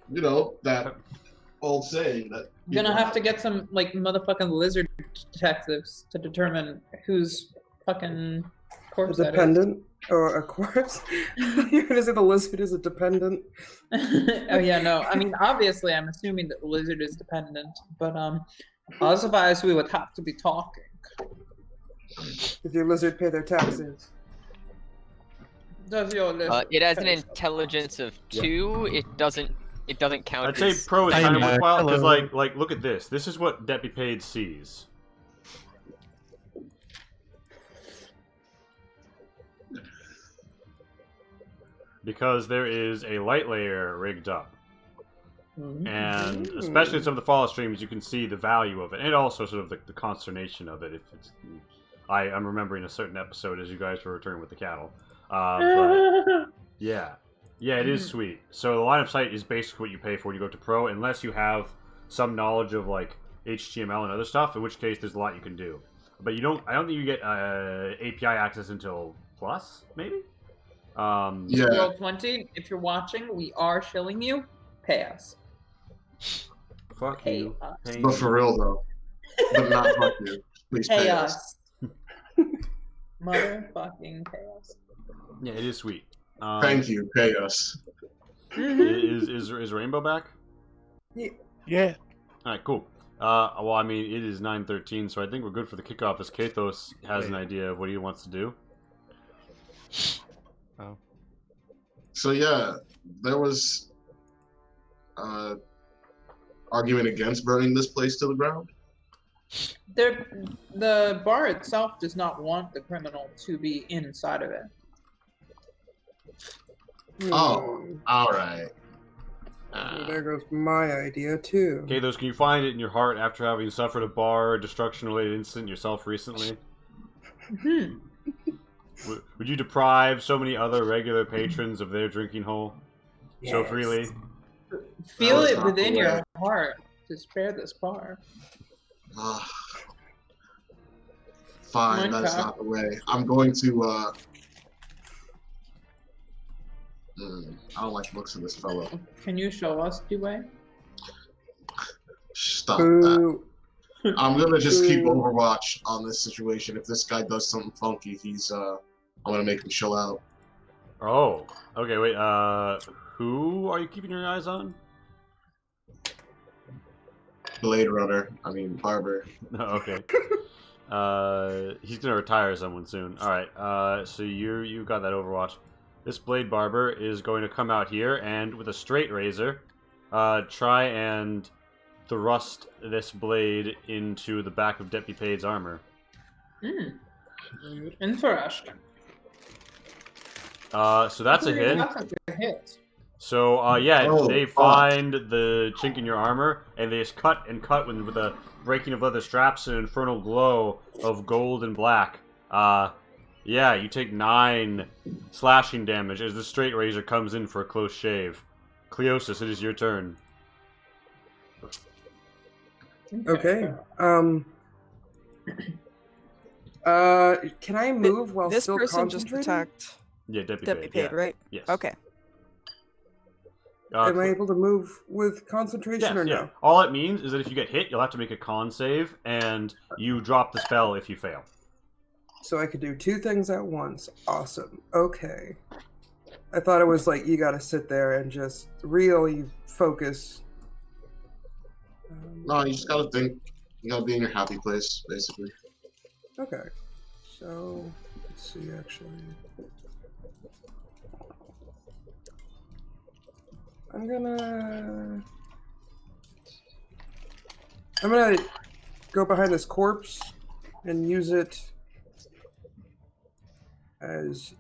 You know that old saying that. Gonna have to get some like motherfucking lizard detectives to determine whose fucking A corpse that is. dependent or a corpse? You're gonna say the lizard is a dependent? Oh yeah, no. I mean, obviously, I'm assuming that the lizard is dependent, but otherwise we would have to be talking. Did your lizard pay their taxes? Does your lizard? It has an pay- intelligence of 2. It doesn't count. I'd say as- pro is Hey, kind of Matt, worthwhile because, hello. like, look at this. This is what Deputy Page sees. Because there is a light layer rigged up. And especially in some of the follow streams, you can see the value of it, and also sort of the consternation of it. If it's, I'm remembering a certain episode as you guys were returning with the cattle. But yeah, it is sweet. So the line of sight is basically what you pay for when you go to pro, unless you have some knowledge of like HTML and other stuff. In which case, there's a lot you can do. But you don't. I don't think you get API access until plus, maybe. Yeah. Roll 20. If you're watching, we are shilling you. Pay us. Fuck Pay you. us. Pay But you. for real though, but not fuck you. Please Pay pay us. Motherfucking pay us. Yeah, it is sweet. Thank you. Pay us. Is Rainbow back? Yeah. All right, cool. Well, I mean, it is 9:13, so I think we're good for the kickoff. As Kathos has an idea of what he wants to do. Oh. So yeah, there was argument against burning this place to the ground. The bar itself does not want the criminal to be inside of it. Oh, all right. Well, there goes my idea too. Kathos, can you find it in your heart after having suffered a bar destruction-related incident yourself recently? Hmm. Would you deprive so many other regular patrons of their drinking hole so Yes. freely? Feel was it not within the way. your heart to spare this bar. Fine, My that's God. not the way. I'm going to. I don't like the looks of this fellow. Can you show us the way? Stop that. Boo. I'm gonna just keep Boo. Overwatch on this situation. If this guy does something funky, I'm gonna make him chill out. Oh, okay, wait, who are you keeping your eyes on? Blade Runner. I mean Barber. Okay. He's gonna retire someone soon. Alright, so you got that Overwatch. This Blade Barber is going to come out here and, with a straight razor, try and thrust this blade into the back of Deputy Pade's armor. Interesting. So that's a hit. That's a hit. So, yeah, Oh, they fuck. find the chink in your armor, and they just cut and cut with the breaking of leather straps and an infernal glow of gold and black. Yeah, you take 9 slashing damage as the straight razor comes in for a close shave. Cleosis, it is your turn. Okay. Can I move while This still person just concentrating? attacked Yeah, Deputy Deputy Pade, Pade, right? Yes. Okay. Am I Cle- able to move with concentration or yes, no? yeah. All it means is that if you get hit, you'll have to make a con save, and you drop the spell if you fail. So I could do 2 things at once. Awesome. Okay. I thought it was like you gotta sit there and just really focus. No, you just gotta think. You gotta be in your happy place, basically. Okay. So, let's see actually. I'm gonna go behind this corpse and use it as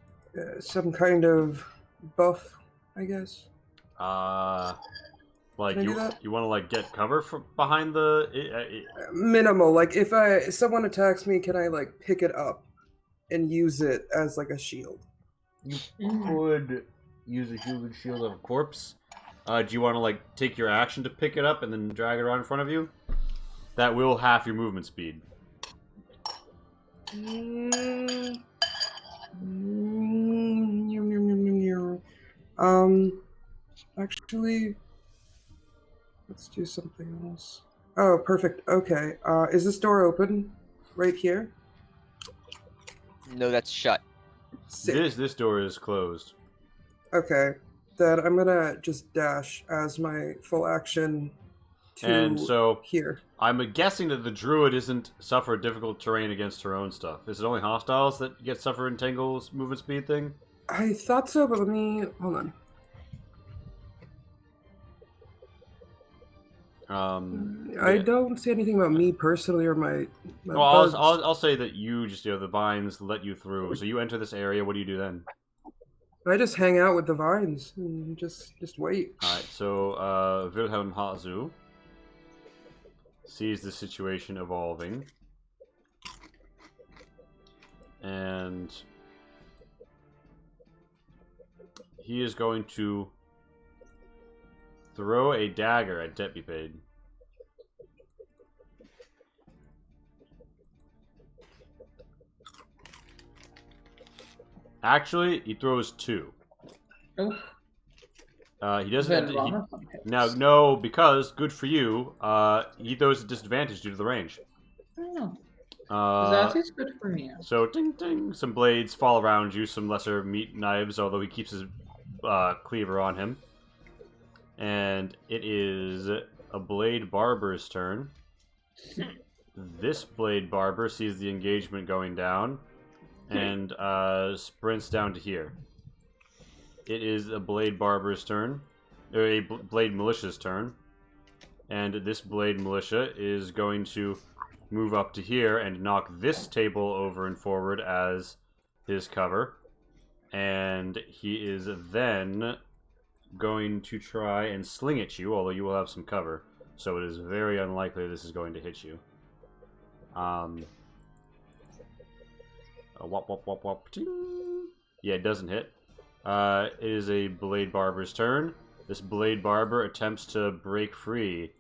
some kind of buff, I guess. Like Can I do you that? want to like get cover from behind the. Minimal. Like if someone attacks me, can I like pick it up and use it as like a shield? You could use a human shield of a corpse. Do you want to like take your action to pick it up and then drag it around in front of you? That will half your movement speed. Actually, let's do something else. Oh, perfect. Okay. Is this door open? Right here? No, that's shut. Sick. This door is closed. Okay. Then I'm gonna just dash as my full action to And so here. I'm guessing that the druid isn't suffer difficult terrain against her own stuff. Is it only hostiles that get suffer entangles movement speed thing? I thought so, but let me hold on. I Yeah. don't see anything about me personally or my Well, bugs. I'll say that you just the vines let you through. So you enter this area. What do you do then? I just hang out with the vines and just wait. All right. So Wilhelm Hazu sees the situation evolving, and he is going to throw a dagger at Deputy Pade. Actually, he throws 2. Oh, He doesn't. then run or something. Now, no, because good for you. He throws a disadvantage due to the range. Oh, Uh, that is good for me. So, ding ding, some blades fall around you, some lesser meat knives, although he keeps his cleaver on him. And it is a blade barber's turn. This blade barber sees the engagement going down and sprints down to here. It is a blade barber's turn, or a blade militia's turn, and this blade militia is going to move up to here and knock this table over and forward as his cover, and he is then going to try and sling at you, although you will have some cover, so it is very unlikely this is going to hit you. Wop, wop, wop, wop, ting. Yeah, it doesn't hit. It is a blade barber's turn. This blade barber attempts to break free.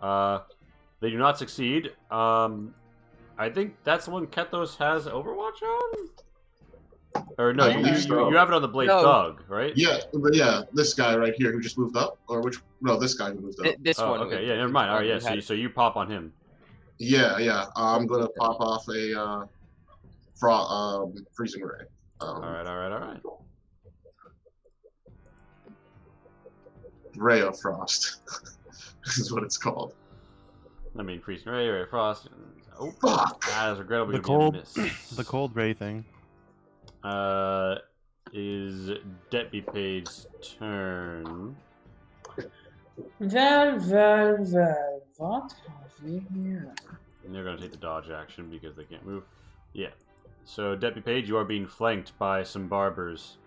They do not succeed. I think that's the one Kethos has Overwatch on? Or no, I you believe so. have it on the blade No. thug, right? Yeah, but yeah, this guy right here who just moved up, or which? No, this guy who moved up. This Oh, one. okay, yeah, never mind. All right, yeah, so you pop on him. Yeah. I'm gonna pop off a freezing ray. All right. Ray of Frost is what it's called. I mean, freezing ray, frost. Oh, Fuck. that is regrettably The gonna be a cold, miss. the cold ray thing. Is Deputy Page's turn. Well, what have we here? And they're going to take the dodge action because they can't move. Yeah. So, Deputy Page, you are being flanked by some barbers.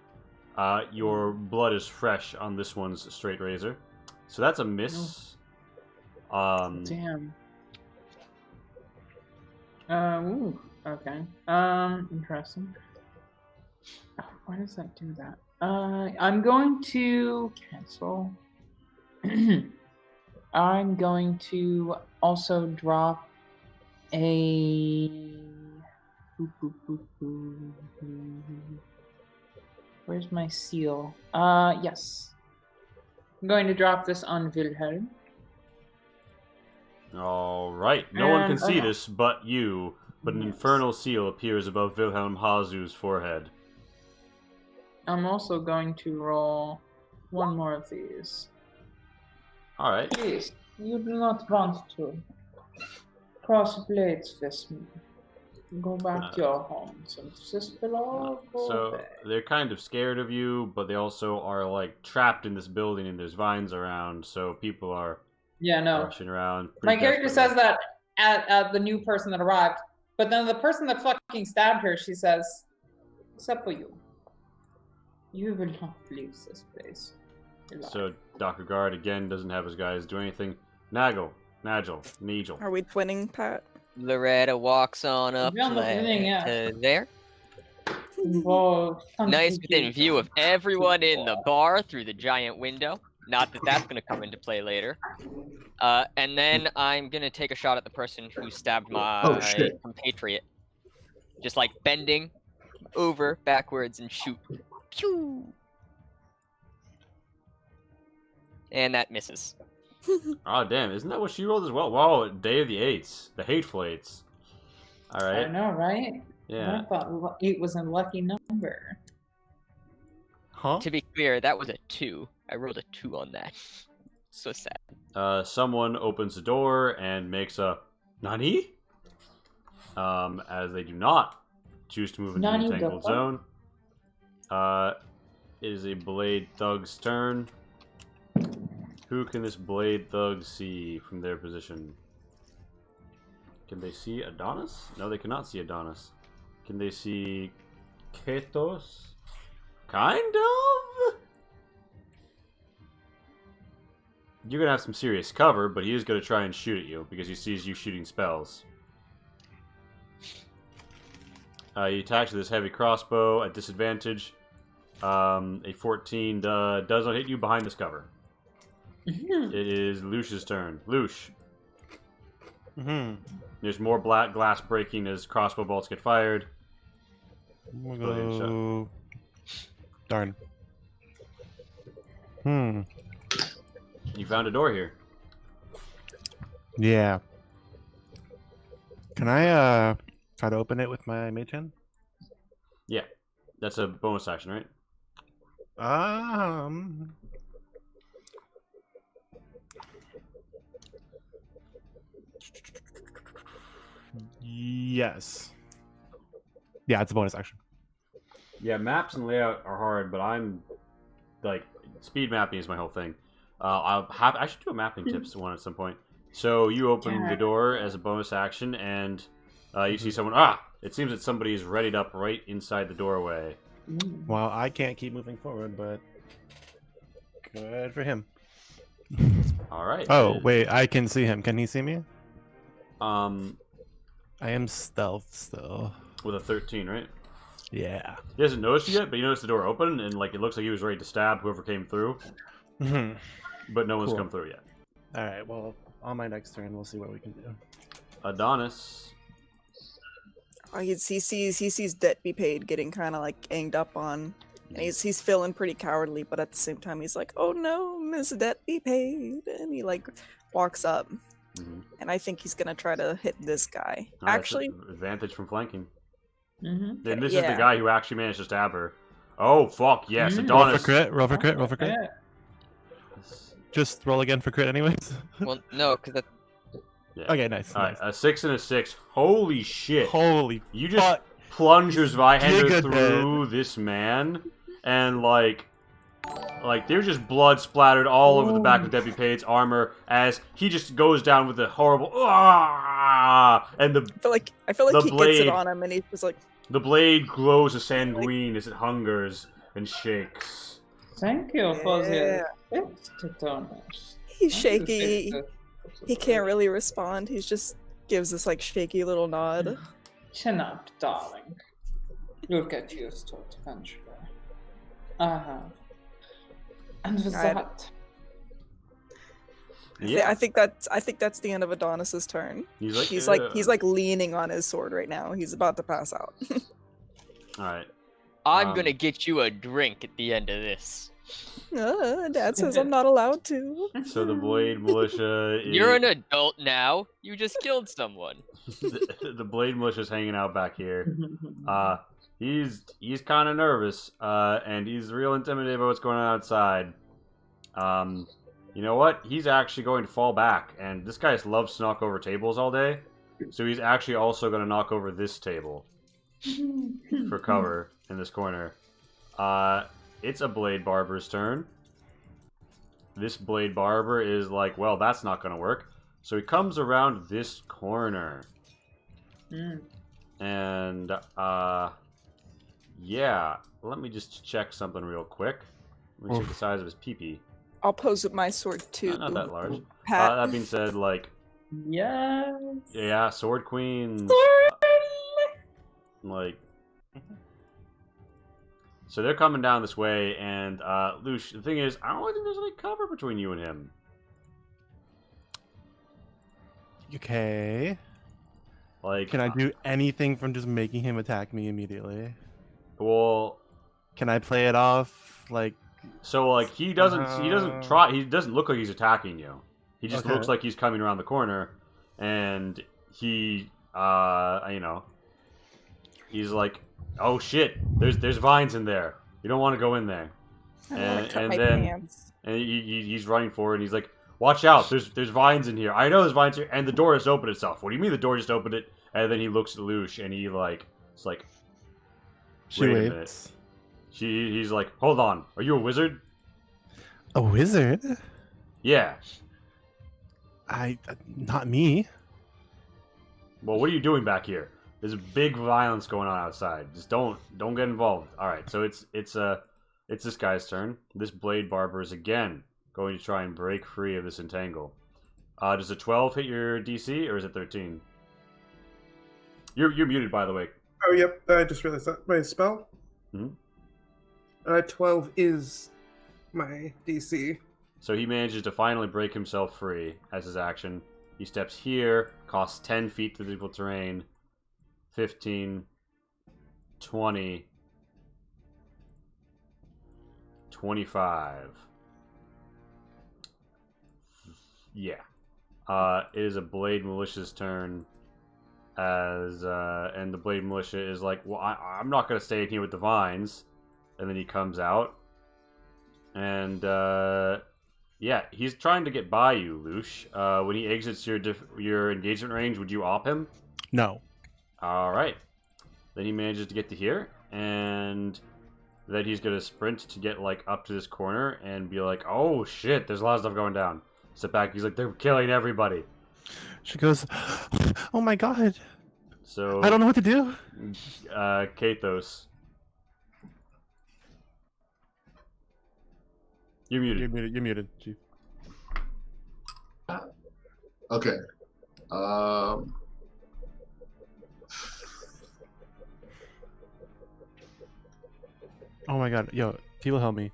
Your blood is fresh on this one's straight razor. So that's a miss. Damn. Ooh, okay. Interesting. Oh, why does that do that? I'm going to cancel. I'm going to also drop a. Where's my seal? Yes. I'm going to drop this on Wilhelm. Alright. No one can see And- this but you, but an Yes. infernal seal appears above Wilhelm Hazu's forehead. I'm also going to roll one more of these. Alright. Please, you do not want to cross blades with me. Go back to your homes and just below. So they're kind of scared of you, but they also are like trapped in this building and there's vines around, so people are Yeah, no. rushing around. My pretty character desperately. says that at the new person that arrived, but then the person that fucking stabbed her, she says, except for you. You will not leave this place alive. So Dr. Guard again doesn't have his guys do anything. Nigel. Are we twinning, Pat? Loretta walks on up We're on the beginning, yeah. to there. Whoa, Nice within view of everyone in the bar through the giant window. Not that that's going to come into play later. And then I'm going to take a shot at the person who stabbed my Oh, shit. compatriot. Just like bending over backwards and shoot. Pew! And that misses. Oh damn, isn't that what she rolled as well? Wow, Day of the Eights. The Hateful Eights. I Alright. know, right? Yeah. I thought 8 was a lucky number. Huh? To be clear, that was a 2. I rolled a 2 on that. So sad. Someone opens the door and makes a Nani? As they do not choose to move into Nani the the Entangled fuck? Zone. It is a Blade Thug's turn. Who can this Blade Thug see from their position? Can they see Adonis? No, they cannot see Adonis. Can they see Ketos? Kind of? You're gonna have some serious cover, but he is gonna try and shoot at you because he sees you shooting spells. He attacks with his heavy crossbow at disadvantage. A 14 does not hit you behind this cover. It is Lush's turn. Lush. Mm-hmm. There's more black glass breaking as crossbow bolts get fired. We'll Brilliant shot. go... Darn. You found a door here. Yeah. Can I try to open it with my mage hand? Yeah. That's a bonus action, right? Yes. Yeah, it's a bonus action. Yeah, maps and layout are hard, but I'm like speed mapping is my whole thing. I should do a mapping tips one at some point. So you open the door as a bonus action, and you see someone. It seems that somebody is readied up right inside the doorway. Well, I can't keep moving forward, but good for him. All right. Oh, wait, I can see him. Can he see me? I am stealth still. With a 13, right? Yeah. He hasn't noticed you yet, but you noticed the door open, and like it looks like he was ready to stab whoever came through. But no one's come through yet. All right. Well, on my next turn, we'll see what we can do. Adonis. He sees debt be paid getting kind of like ganged up on. And he's feeling pretty cowardly, but at the same time he's like, "Oh no, Miss Debt be paid," and he like walks up, and I think he's gonna try to hit this guy. Actually, advantage from flanking. Mm-hmm. And this is the guy who actually managed to stab her. Oh fuck yes, Adonis. Roll for crit. Just roll again for crit, anyways. Well, no, because that's. Yeah. Okay, nice. All right, a 6 and a 6. Holy shit! Holy, you just plunge your Zweihander Giga through this man, and like there's just blood splattered all over the back of Deputy Pade's armor as he just goes down with a horrible and the I feel like he blade, gets it on him, and he's just like the blade glows a sanguine as it hungers and shakes. Thank you for the Adonis. He's shaky. He can't really respond. He just gives this like shaky little nod. Chin up, darling. You'll get used to it eventually. I have. And with that, I think that's the end of Adonis's turn. He's like leaning on his sword right now. He's about to pass out. All right. I'm gonna get you a drink at the end of this. Dad says I'm not allowed to. So the Blade Militia is... You're an adult now. You just killed someone. the Blade Militia is hanging out back here. He's kind of nervous, and he's real intimidated by what's going on outside. You know what? He's actually going to fall back, and this guy loves to knock over tables all day, so he's actually also going to knock over this table for cover in this corner. It's a Blade Barber's turn. This Blade Barber is like, well, that's not going to work. So he comes around this corner. And, yeah. Let me just check something real quick. Let me check the size of his pee-pee. I'll pose with my sword, too. Not that large. Pat. That being said, like... Yes! Yeah, Sword Queens. Like... So they're coming down this way, and Lush, the thing is, I don't really think there's any cover between you and him. Okay. Like, can I do anything from just making him attack me immediately? Well, can I play it off like? So like he doesn't look like he's attacking you. He just looks like he's coming around the corner, and he he's like, oh shit, there's vines in there. You don't want to go in there. And he's running forward, and he's like, watch out, there's vines in here. I know there's vines here, and the door just opened itself. What do you mean the door just opened it? And then he looks at Lush, and he it's like, wait a minute. He's like, hold on, are you a wizard? A wizard? Yeah. Not me. Well, what are you doing back here? There's big violence going on outside. Just don't get involved. All right, so it's this guy's turn. This Blade Barber is again going to try and break free of this entangle. Does a 12 hit your DC, or is it 13? You're muted, by the way. Oh, yep. I just realized that. My spell? 12 is my DC. So he manages to finally break himself free as his action. He steps here, costs 10 feet through the difficult terrain, 15, 20, 25. Yeah. It is a Blade Militia's turn. And the Blade Militia is like, well, I'm not going to stay in here with the vines. And then he comes out. And, yeah, he's trying to get by you, Lush. When he exits your engagement range, would you op him? No. All right. Then he manages to get to here, and then he's gonna sprint to get like up to this corner and be like, "Oh shit, there's a lot of stuff going down." Step back. He's like, "They're killing everybody." She goes, "Oh my god, So I don't know what to do." Kathos, you're muted. You're muted, Chief. Okay. Oh my god, yo, people help me.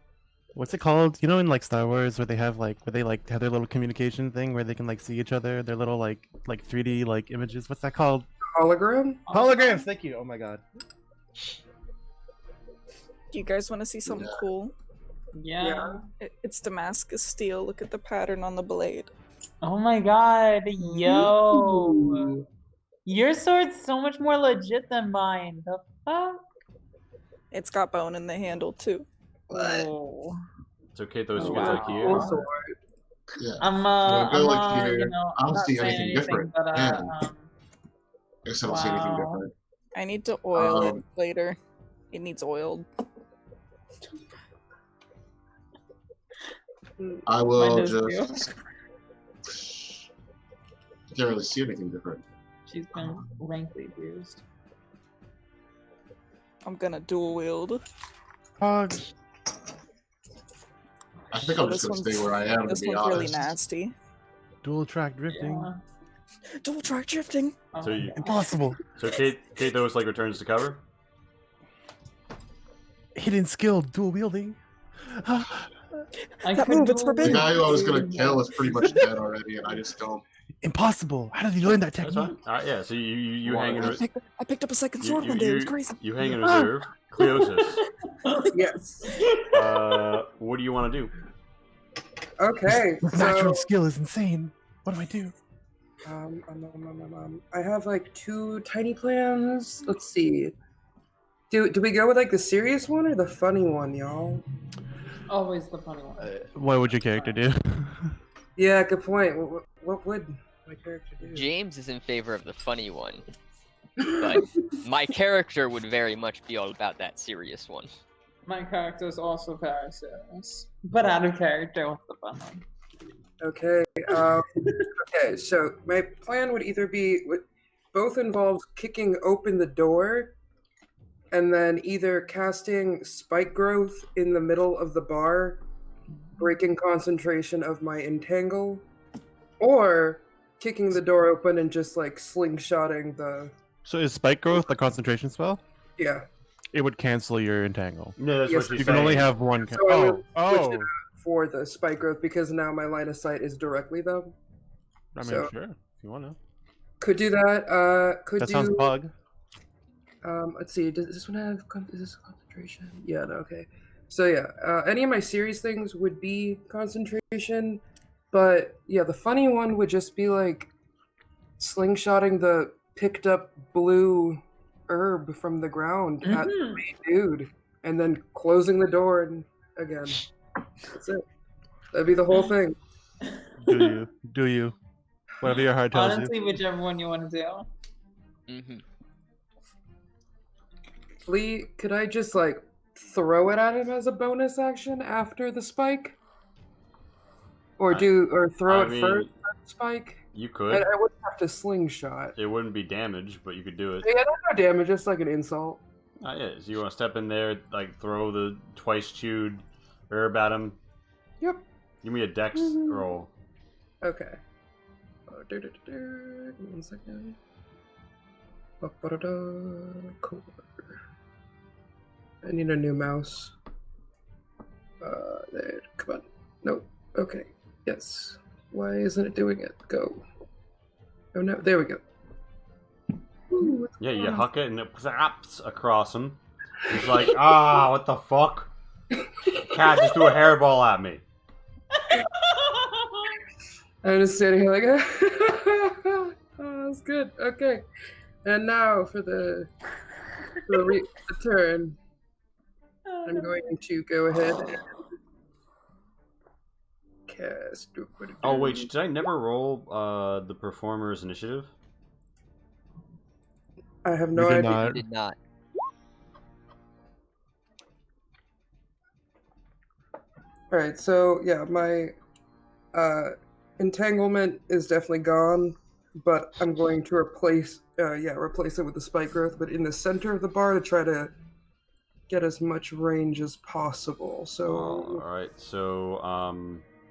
What's it called? You know, in like Star Wars, where they have have their little communication thing where they can like see each other, their little like 3D like images. What's that called? Hologram? Holograms. Thank you. Oh my god. Do you guys want to see something cool? Yeah. It's Damascus steel. Look at the pattern on the blade. Oh my god, yo. Your sword's so much more legit than mine. The fuck? It's got bone in the handle too. Oh. So Kathos, you Wow. get like here. Cool sword. Yeah. I'm go like here. you know, I don't not see saying anything different. but Yeah. I guess I don't see anything Wow. different. I need to oil it Um, later. It needs oiled. I will Mine does just. I can't really see anything different. She's been rankly abused. I'm gonna dual wield. Hog. I think Oh, I'm just this gonna stay one's- where I am. This To be one's really honest. nasty. Dual track drifting. Yeah. Dual track drifting. Oh So my you- God. Impossible. So Kathos like returns to cover. Hidden skill. Dual wielding. I That could move, it's do forbidden. The guy who I was gonna it. kill is pretty much dead already, and I just don't. Impossible. How did you learn that That's technique? fine. All right, yeah. So you hang in. I picked up a second You- sword you- one day. It was you- crazy. You hang in reserve. Cleosis. Yes. What do you want to do? Okay. This natural So skill is insane. What do I do? I have like 2 tiny plans. Let's see. Do we go with like the serious one or the funny one, y'all? Always the funny one. What would your character do? Yeah, good point. What would my character do? James is in favor of the funny one, but my character would very much be all about that serious one. My character is also very serious, but out of character with the fun one. Okay. Okay. So my plan would either be both involves kicking open the door, and then either casting spike growth in the middle of the bar, breaking concentration of my entangle, or kicking the door open and just like slingshotting the. So is spike growth the concentration spell? Yeah. It would cancel your entangle. No, that's Yes, what she's You can saying. only have one. So I would oh. switch it for the spike growth because now my line of sight is directly them. I mean, so- sure. If you want to. Could do that. Could That do. sounds bug. Let's see. Does this one have? Is this concentration? Yeah. No. Okay. So yeah, any of my serious things would be concentration, but yeah, the funny one would just be like slingshotting the picked up blue herb from the ground at the Mhm. main dude, and then closing the door and again. That's it. That'd be the whole thing. Do you? Whatever your heart tells Honestly, whichever one you want to do. Hmm. Lee, could I just like throw it at him as a bonus action after the spike? Or throw I it mean, first at the spike? You I could. wouldn't have to slingshot. It wouldn't be damage, but you could do it. Yeah, that's no damage, just like an insult. Yeah. So you want to step in there, like throw the twice chewed herb at him. Yep. Give me a dex Mhm. roll. Okay. Give me 1 second. Core. I need a new mouse. There. Come on. No. Okay. Yes. Why isn't it doing it? Go. Oh no. There we go. Ooh, what's Yeah, you going on? huck it and it zaps across him. He's like, ah, what the fuck? Cat just threw a hairball at me. I'm just standing here like, oh, that's good. Okay. And now for the turn, I'm going to go ahead and cast. Oh wait, did I never roll the performer's initiative? I have You no did idea. not. Did not. All right, so yeah, my entanglement is definitely gone, but I'm going to replace it with the spike growth, but in the center of the bar to try to get as much range as possible. So All right. So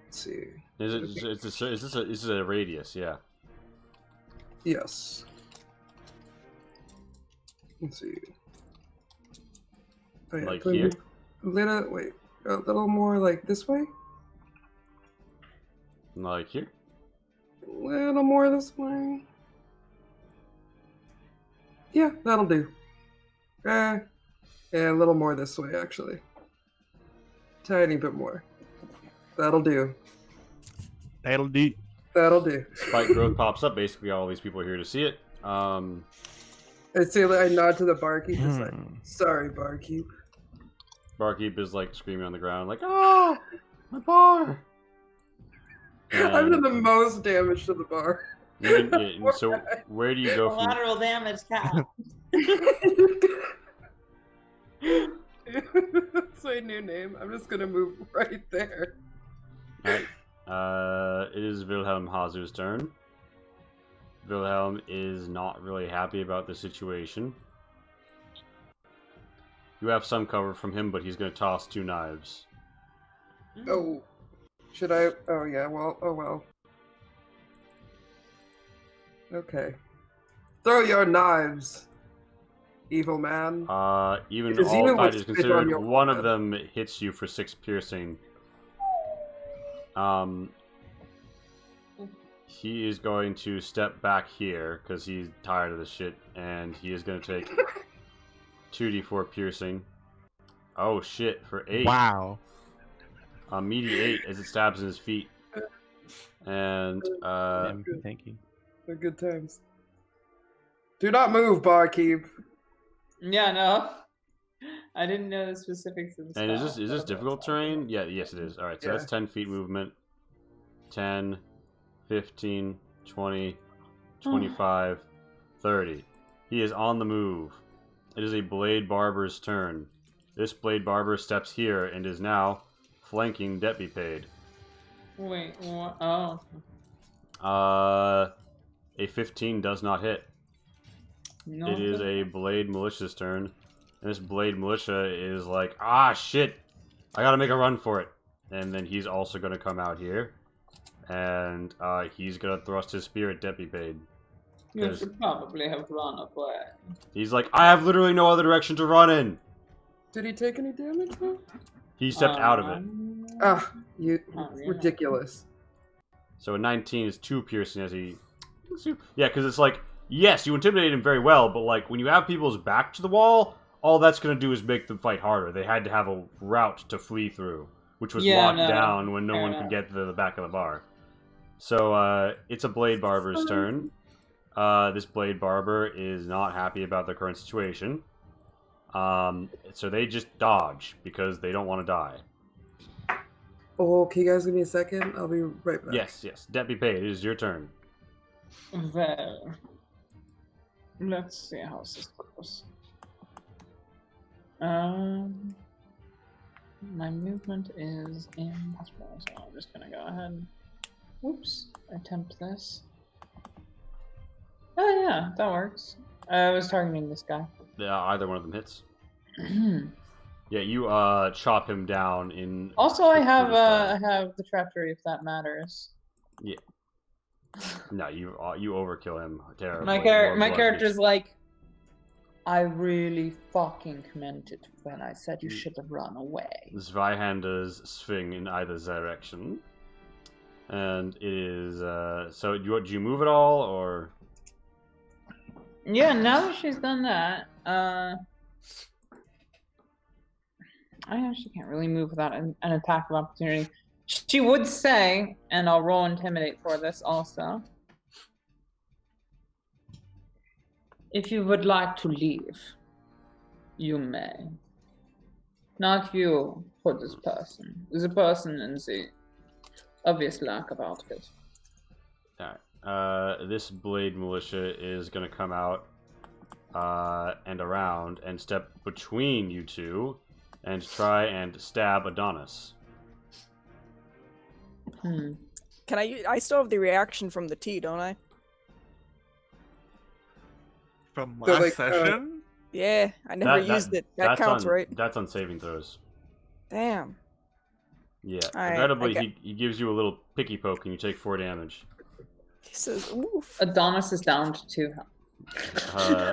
let's see. is this a radius? Yeah. Yes. Let's see. Oh, yeah, Like can we here? move a little more like this way? Like here? A little more this way. Yeah, that'll do. Yeah, a little more this way, actually. Tiny bit more. That'll do. That'll do. That'll do. Spike growth pops up. Basically, all these people are here to see it. I say, I nod to the barkeep. It's like, Hmm. sorry, barkeep. Barkeep is like screaming on the ground, like, "Oh, my bar!" I've done the most damage to the bar. So where do you go from? Collateral damage count. That's my new name. I'm just gonna move right there. Alright. It is Wilhelm Hazu's turn. Wilhelm is not really happy about the situation. You have some cover from him, but he's going to toss 2 knives. Oh. Should I? Oh, yeah, well, oh well. Okay. Throw your knives, evil man. Even Because all even with fighters spit on considered, your one of forehead. them hits you for 6 piercing. He is going to step back here because he's tired of this shit, and he is going to take 2d4 piercing. Oh shit, for 8. Wow. A meaty 8 as it stabs in his feet. And Thank you. They're good times. Do not move, barkeep. Yeah, no. I didn't know the specifics of the and spell. is this difficult terrain? Yeah, yes it is. Alright, so that's 10 feet movement. 10, 15, 20, 25, 30. He is on the move. It is a Blade Barber's turn. This Blade Barber steps here and is now flanking Deputy Paid. Wait, what? Oh. A 15 does not hit. No. It is a Blade Militia's turn. And this Blade Militia is like, ah, shit! I gotta make a run for it. And then he's also gonna come out here. And he's gonna thrust his spear at Deputy Paid. You should probably have run away. He's like, I have literally no other direction to run in! Did he take any damage, though? He stepped out of it. Ah, you Oh, yeah. ridiculous. So a 19 is 2 piercing as he... Yeah, because it's like, yes, you intimidate him very well, but like, when you have people's back to the wall, all that's going to do is make them fight harder. They had to have a route to flee through, which was locked down when no one could get to the back of the bar. So it's a Blade Barber's turn. This Blade Barber is not happy about the current situation. So they just dodge because they don't want to die. Oh, can you guys give me a second? I'll be right back. Yes. Deputy Paid, it is your turn. Well, let's see how this goes. My movement is impossible, so I'm just gonna go ahead. Whoops, attempt this. Oh yeah, that works. I was targeting this guy. Yeah, either one of them hits. Yeah, you chop him down in. Also, I have style. I have the treachery if that matters. Yeah. No, you overkill him terribly. My character's like, I really fucking meant it when I said you should have run away. Zweihanders swing in either direction, and it is. So do you move at all, or? Yeah, now that she's done that, I actually can't really move without an attack of opportunity. She would say, and I'll roll Intimidate for this also. If you would like to leave, you may. Not you, for this person. The person in the obvious lack of outfit. Alright. This Blade Militia is gonna come out and around and step between you two and try and stab Adonis. Hmm. Can I still have the reaction from the tea, don't I? From So, last like, session? Yeah, I never used it. That that's counts, on, right? That's on saving throws. Damn. Yeah. Alright, Regrettably, I he gives you a little picky poke and you take 4 damage. He says, oof. Adonis is down to 2 Uh,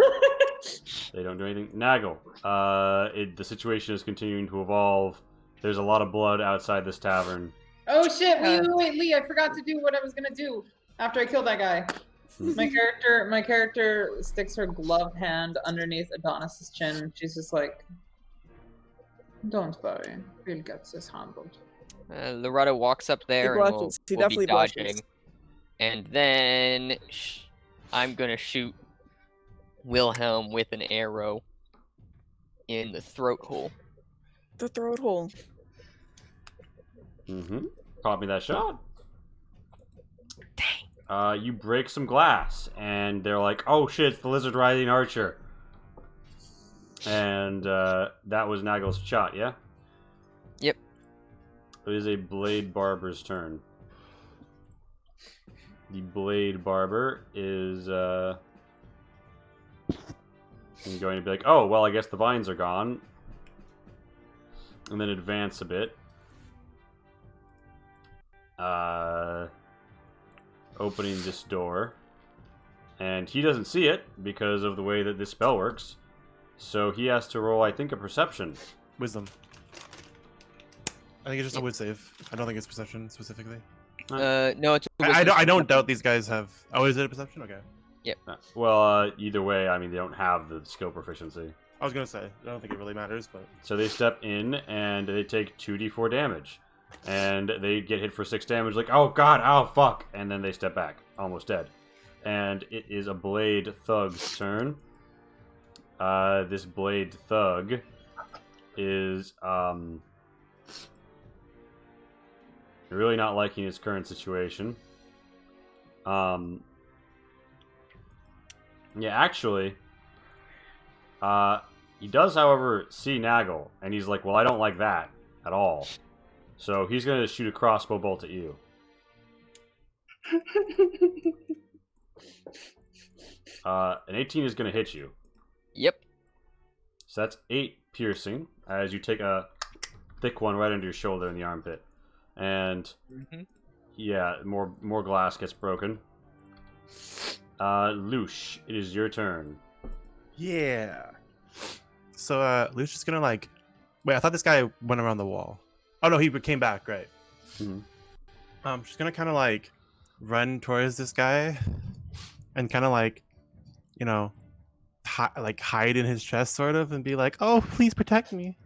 they don't do anything. Nagel. The situation is continuing to evolve. There's a lot of blood outside this tavern. Oh shit! Wait, Lee! I forgot to do what I was gonna do after I killed that guy. My character sticks her gloved hand underneath Adonis's chin. She's just like, "Don't worry, we'll get this handled." Loretta walks up there and will blushes. He will definitely be dodging. blushes. And then I'm gonna shoot Wilhelm with an arrow in the throat hole. The throat hole. Mm-hmm. Caught me that shot. Dang. You break some glass, and they're like, "Oh shit, it's the lizard riding archer." And that was Nagel's shot, yeah? Yep. It is a blade barber's turn. The blade barber is going to be like, "Oh, well, I guess the vines are gone." And then advance a bit. Opening this door. And he doesn't see it because of the way that this spell works. So he has to roll, I think, a perception. Wisdom. I think it's just a wit save. I don't think it's perception specifically. No, it's. I don't doubt these guys have. Oh, is it a perception? Okay. Well, either way, I mean, they don't have the skill proficiency. I was gonna say. I don't think it really matters, but So they step in and they take 2d4 damage. And they get hit for 6 damage, like, "Oh god, oh fuck!" And then they step back, almost dead. And it is a blade thug's turn. This blade thug is really not liking his current situation. Yeah, actually, he does, however, see Nagel, and he's like, "Well, I don't like that at all." So he's going to shoot a crossbow bolt at you. An 18 is going to hit you. Yep. So that's 8 piercing, as you take a thick one right under your shoulder in the armpit. And, yeah, more glass gets broken. Lush, it is your turn. yeah. So Lucius is gonna like. Wait, I thought this guy went around the wall. Oh no, he came back. Right. She's gonna kind of like run towards this guy, and kind of like, you know, hide in his chest, sort of, and be like, "Oh, please protect me."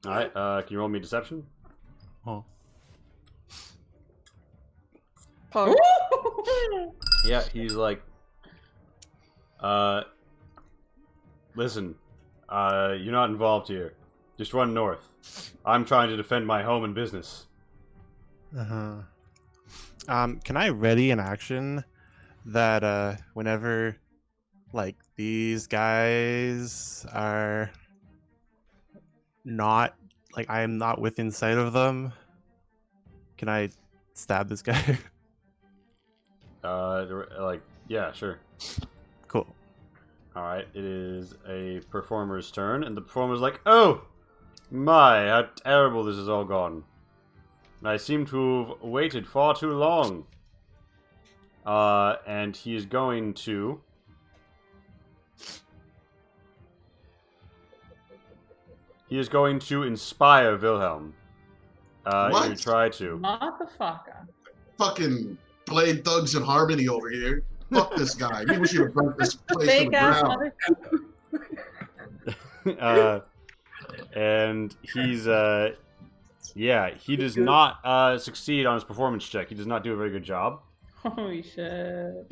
All right, can you roll me deception? Oh. Pog. Yeah, he's like, listen, you're not involved here. Just run north. I'm trying to defend my home and business. Can I ready an action that whenever like these guys are not like I am not within sight of them, can I stab this guy? Like, yeah, sure. Cool. Alright, it is a performer's turn, and the performer's like, "Oh, my, how terrible this has all gone. I seem to have waited far too long." And he is going to... He is going to inspire Wilhelm. What? You try to. Motherfucker. Fucking blade thugs in harmony over here. Fuck this guy. Maybe we should have burnt this place to the Fake ass ground. motherfucker. And he's yeah, he does not succeed on his performance check. He does not do a very good job. Holy shit.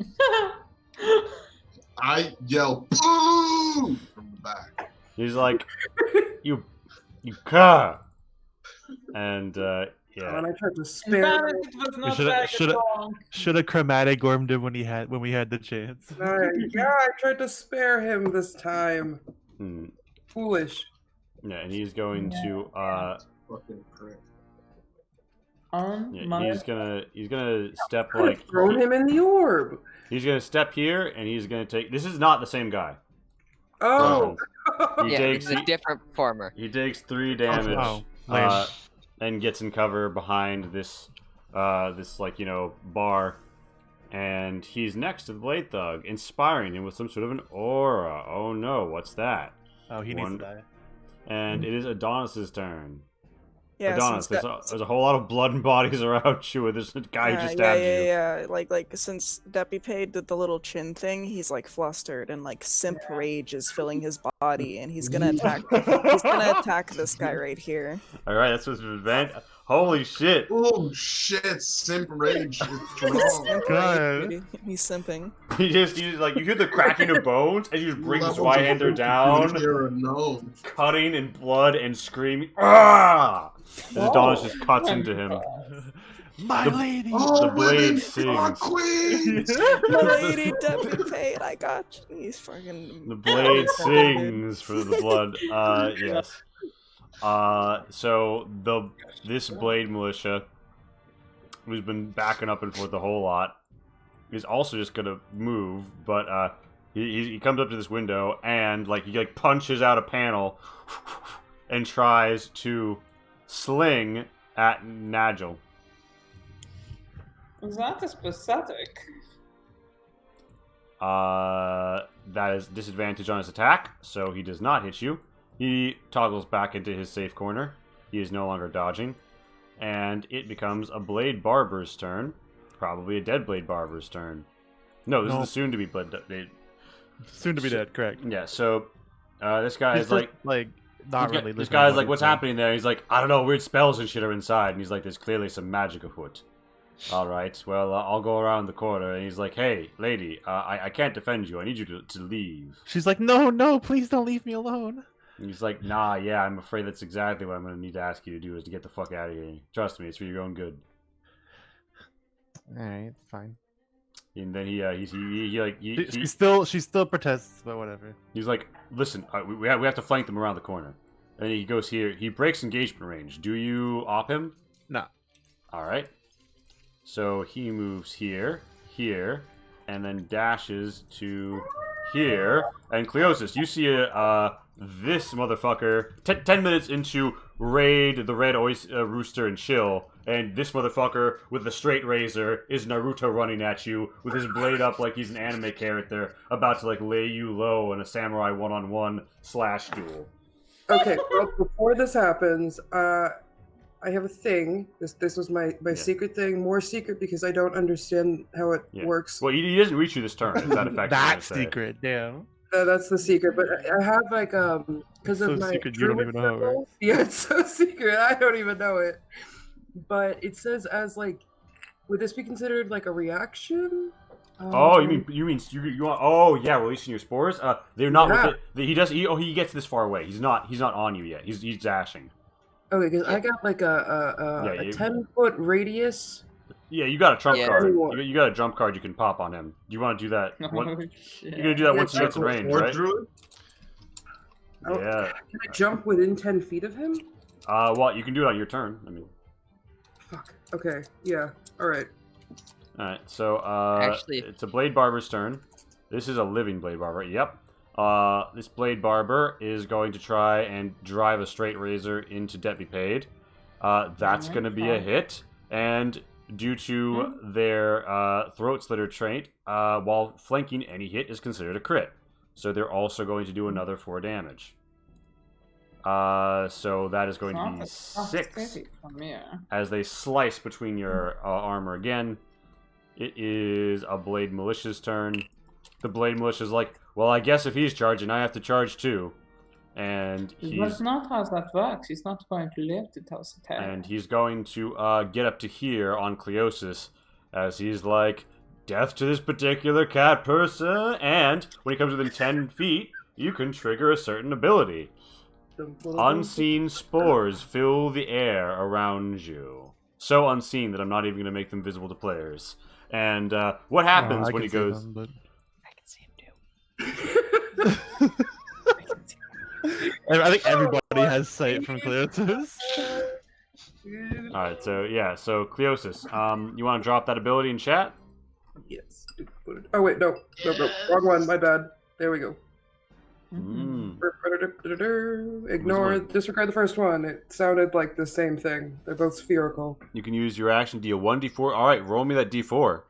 I yell boo from the back. He's like, you car. And Yeah. And I tried to In spare fairness, him. it was We not shoulda- very shoulda- long. Should have chromatic ormed him when we had the chance. Yeah, I tried to spare him this time. Hmm. Foolish. Yeah, and he's going to Fucking prick. On yeah, my he's gonna step I could like have thrown him in the orb. he's gonna step here and he's gonna take. This is not the same guy. Oh. He Yeah, takes he's a different farmer. he takes 3 damage Oh, lame. and gets in cover behind this this like bar, and he's next to the Blade Thug, inspiring him with some sort of an aura. Oh no, what's that? Oh, he needs One- to die. And it is Adonis's turn. Yeah, Adonis, since there's a whole lot of blood and bodies around you. There's a guy who just stabbed you. Yeah. Like since Deppy paid did the little chin thing, he's like flustered and like simp rage is filling his body, and he's gonna attack. He's gonna attack this guy right here. All right, that's what's event. Holy shit! Oh shit, simp rage is strong. Simp God. rage, dude. He's simping. He's like you hear the cracking of bones, and he just brings his Levels right of hander fucking down, you're a gnome. cutting in blood and screaming. Ah! As Adonis just cuts into him. My The- lady. Oh, The blade women are sings. queens. My lady Deppy paid. I got you. He's fucking. The blade sings for the blood. Yes. So this blade militia, who's been backing up and forth a whole lot, is also just gonna move, but he comes up to this window and he punches out a panel and tries to sling at Nagel. That is pathetic. That is disadvantage on his attack, so he does not hit you. He toggles back into his safe corner. He is no longer dodging. And it becomes a Blade Barber's turn. Probably a dead Blade Barber's turn. No, this is No. the soon-to-be Blade. Soon to be dead, correct. Yeah, so this guy He's is like... not this really. this living guy's what like, he's what's doing. happening there? He's like, I don't know, weird spells and shit are inside. And he's like, there's clearly some magic afoot. Alright, well, I'll go around the corner. And he's like, hey, lady, I can't defend you. I need you to leave. She's like, no, please don't leave me alone. And he's like, nah, yeah, I'm afraid that's exactly what I'm going to need to ask you to do is to get the fuck out of here. Trust me, it's for your own good. All right, fine. And then She still protests, but whatever. he's like, listen, we have to flank them around the corner. And he goes here. He breaks engagement range. Do you op him? No. All right. So he moves here, and then dashes to here. And Cleosis, you see this motherfucker 10 minutes into raid the Red Rooster and Chill, and this motherfucker with the straight razor is Naruto running at you with his blade up like he's an anime character, about to lay you low in a samurai one-on-one / duel. Okay, well, before this happens, I have a thing. This was my secret thing. More secret because I don't understand how it Yeah. works. Well, he doesn't reach you this turn. Is that effective? That secret, damn. That's the secret. But I have because It's of so my secret you don't druid even know how it symbol- works. Yeah, it's so secret. I don't even know it. But it says as would this be considered a reaction? Oh, you want? Oh, yeah, releasing your spores. They're not Yeah. with it. He gets this far away. He's not on you yet. He's dashing. Okay, because I got a you- 10-foot radius. Yeah, you got a trump Yeah. card. You got a jump card you can pop on him. Do you want to do that? Oh, You're shit. gonna do that Yeah, once he gets in range, Or right? druid? Oh, Yeah. Can I jump within 10 feet of him? Well, you can do it on your turn. I mean, Fuck. Okay. Yeah. All right. all right. So, Actually- it's a Blade Barber's turn. This is a living Blade Barber. Yep. This Blade Barber is going to try and drive a straight razor into Deppy Paid. That's going to be a hit, and due to their throat slitter trait, while flanking, any hit is considered a crit. So they're also going to do another 4 damage. So that is going to be 6 From here. as they slice between your armor again. It is a Blade Militia's turn. The Blade Militia's like, well, I guess if he's charging, I have to charge too. And That's not how that works. He's not going to live to tell us a tale. and he's going to get up to here on Cleosis, as he's like, death to this particular cat person, and when he comes within 10 feet, you can trigger a certain ability. Unseen spores fill the air around you. so unseen that I'm not even going to make them visible to players. And what happens I when can he see goes... them, but... I can see him too. I think everybody has sight from Cleotus. Alright, so yeah, so Cleosis, you want to drop that ability in chat? Yes. Oh wait, no, wrong one. My bad. There we go. Mm. Ignore, disregard the first one. It sounded like the same thing. They're both spherical. You can use your action, deal 1d4. Alright, roll me that d4.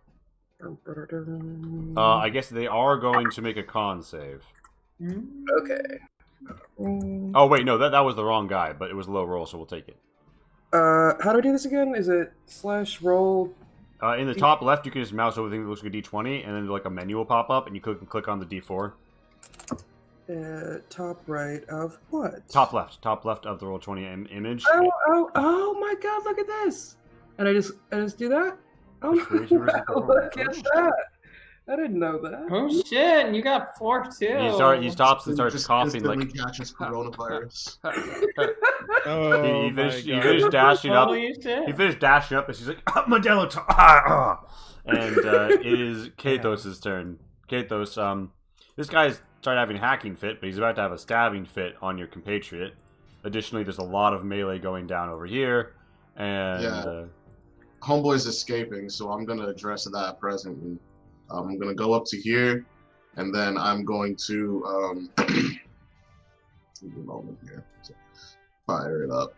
I guess they are going to make a con save. Okay. Oh wait, no, that was the wrong guy, but it was a low roll, so we'll take it. How do I do this again? Is it /roll? In the top left, you can just mouse over the thing that looks like a d20, and then like a menu will pop up, and you click on the d4. Top right of what? Top left of the Roll20 image. Oh my God! Look at this. And I just do that. Oh wow, look at that! I didn't know that. Oh shit! And you got 4 too. He stops and starts Just coughing instantly like. catches coronavirus. Oh, He finished dashing up. Holy shit. He finished dashing up, and she's like, Modelo. And it is Kathos' turn. Kathos, this guy's started having a hacking fit, but he's about to have a stabbing fit on your compatriot. Additionally, there's a lot of melee going down over here, and Yeah. Homeboy's escaping, so I'm gonna address that presently. I'm gonna go up to here, and then I'm going to give me a moment here to fire it up.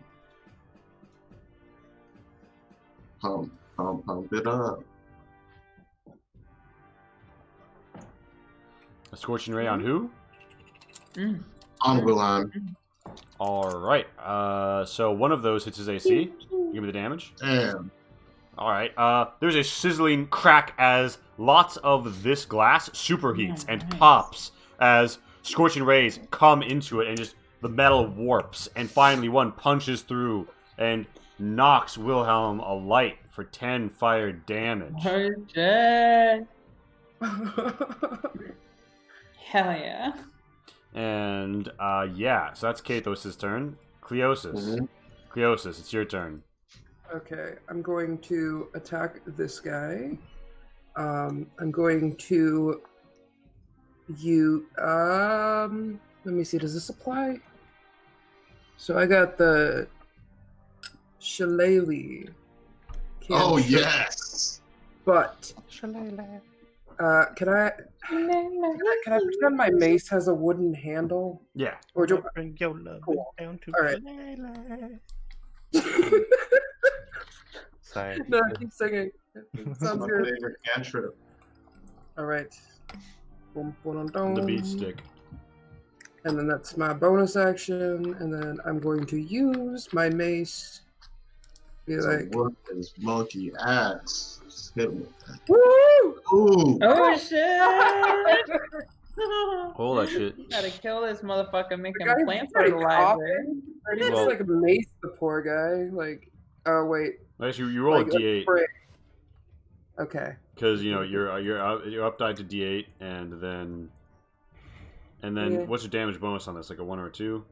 Pump it up. a scorching ray on who? On Wilhelm. All right. So one of those hits his AC. Give me the damage. Damn. All right. There's a sizzling crack as lots of this glass superheats and pops as scorching rays come into it, and just the metal warps. And finally, one punches through and knocks Wilhelm alight for 10 fire damage. Oh shit! Hell yeah! And yeah, so that's Kathos' turn. Cleosis. Mhm. Cleosis, it's your turn. Okay, I'm going to attack this guy. I'm going to let me see, does this apply? So I got the Shillelagh. Oh cantrip, yes. But can I pretend my mace has a wooden handle? Yeah. Or do Bring your love Cool. down to All right. Sorry. No, keep singing. Sounds My good. favorite cantrip. All right. Boom, boom, boom, The beat stick. And then that's my bonus action. And then I'm going to use my mace. Be So like, work his monkey ass. Just hit him with that. woo! Ooh. Oh shit! Hold that shit. Gotta kill this motherfucker, make The him guy's plant pretty fertilizer. coughing. I just Well- like mace the poor guy. Like, oh wait. Actually, you roll like, a d8 spray. Okay. because you know you're up died to d8, and then Yeah. what's your damage bonus on this? Like a 1 or a 2?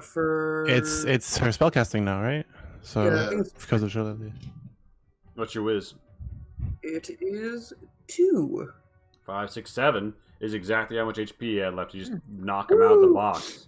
For It's her spellcasting now, right? So Yeah, I think it's- because of Shillelagh. What's your whiz? it is 2. 5, 6, 7 is exactly how much HP he had left. You just knock him out of the Woo. box.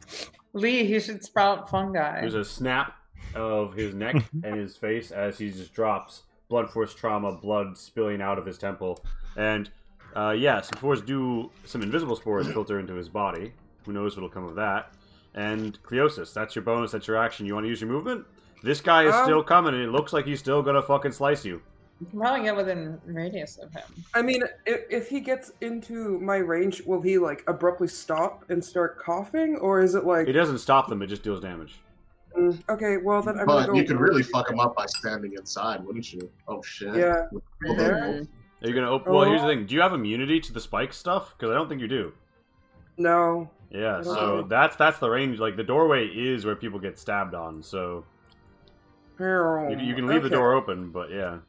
Lee, he should sprout fungi. There's a snap of his neck and his face as he just drops. Blood force trauma, blood spilling out of his temple. And, yeah, some spores do... Some invisible spores filter into his body. Who knows what'll come of that. And, Cleosis, that's your bonus, that's your action. You want to use your movement? This guy is still coming, and it looks like he's still gonna fucking slice you. You can probably get within radius of him. I mean, if he gets into my range, will he like abruptly stop and start coughing, or is it like? It doesn't stop them, it just deals damage. Okay, well then I'm gonna But go. you could really fuck him up by standing inside, wouldn't you? Oh shit. Yeah. Well, There. then- Are you gonna open... Well, here's the thing. Do you have immunity to the spike stuff? Because I don't think you do. No. Yeah, I don't so know. that's the range. Like, the doorway is where people get stabbed on, so... You can leave the Okay. door open, but yeah.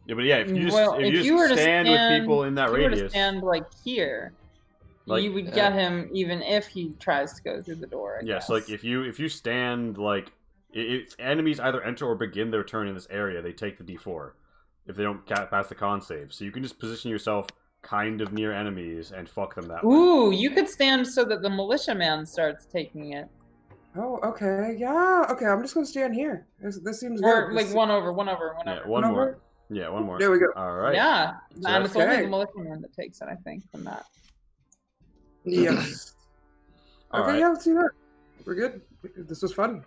Yeah, but yeah, if you just, Well, if you if you were just to stand with people in that if you were to radius... stand like here, Like, you would get him even if he tries to go through the door. I yes, guess. like if you stand like if enemies either enter or begin their turn in this area, they take the D4 if they don't pass the con save. So you can just position yourself kind of near enemies and fuck them that way. Ooh, you could stand so that the militiaman starts taking it. Oh, okay, yeah, okay. I'm just gonna stand here. This seems Or good. like This- one over. Yeah, one One more. over? Yeah, one more. There we go. All right. Yeah, So and it's only okay. the militiaman that takes it, I think, from that. Yes. All Okay, right. yeah, let's do that. We're good. This was fun.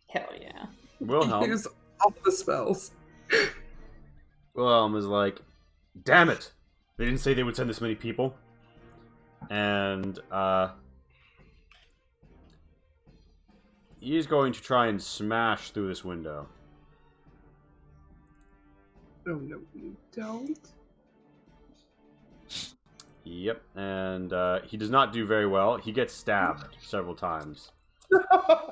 Hell yeah. Wilhelm. Use all the spells. Wilhelm is like, damn it! They didn't say they would send this many people. And he's going to try and smash through this window. Oh no, you don't. Yep, and he does not do very well. He gets stabbed several times.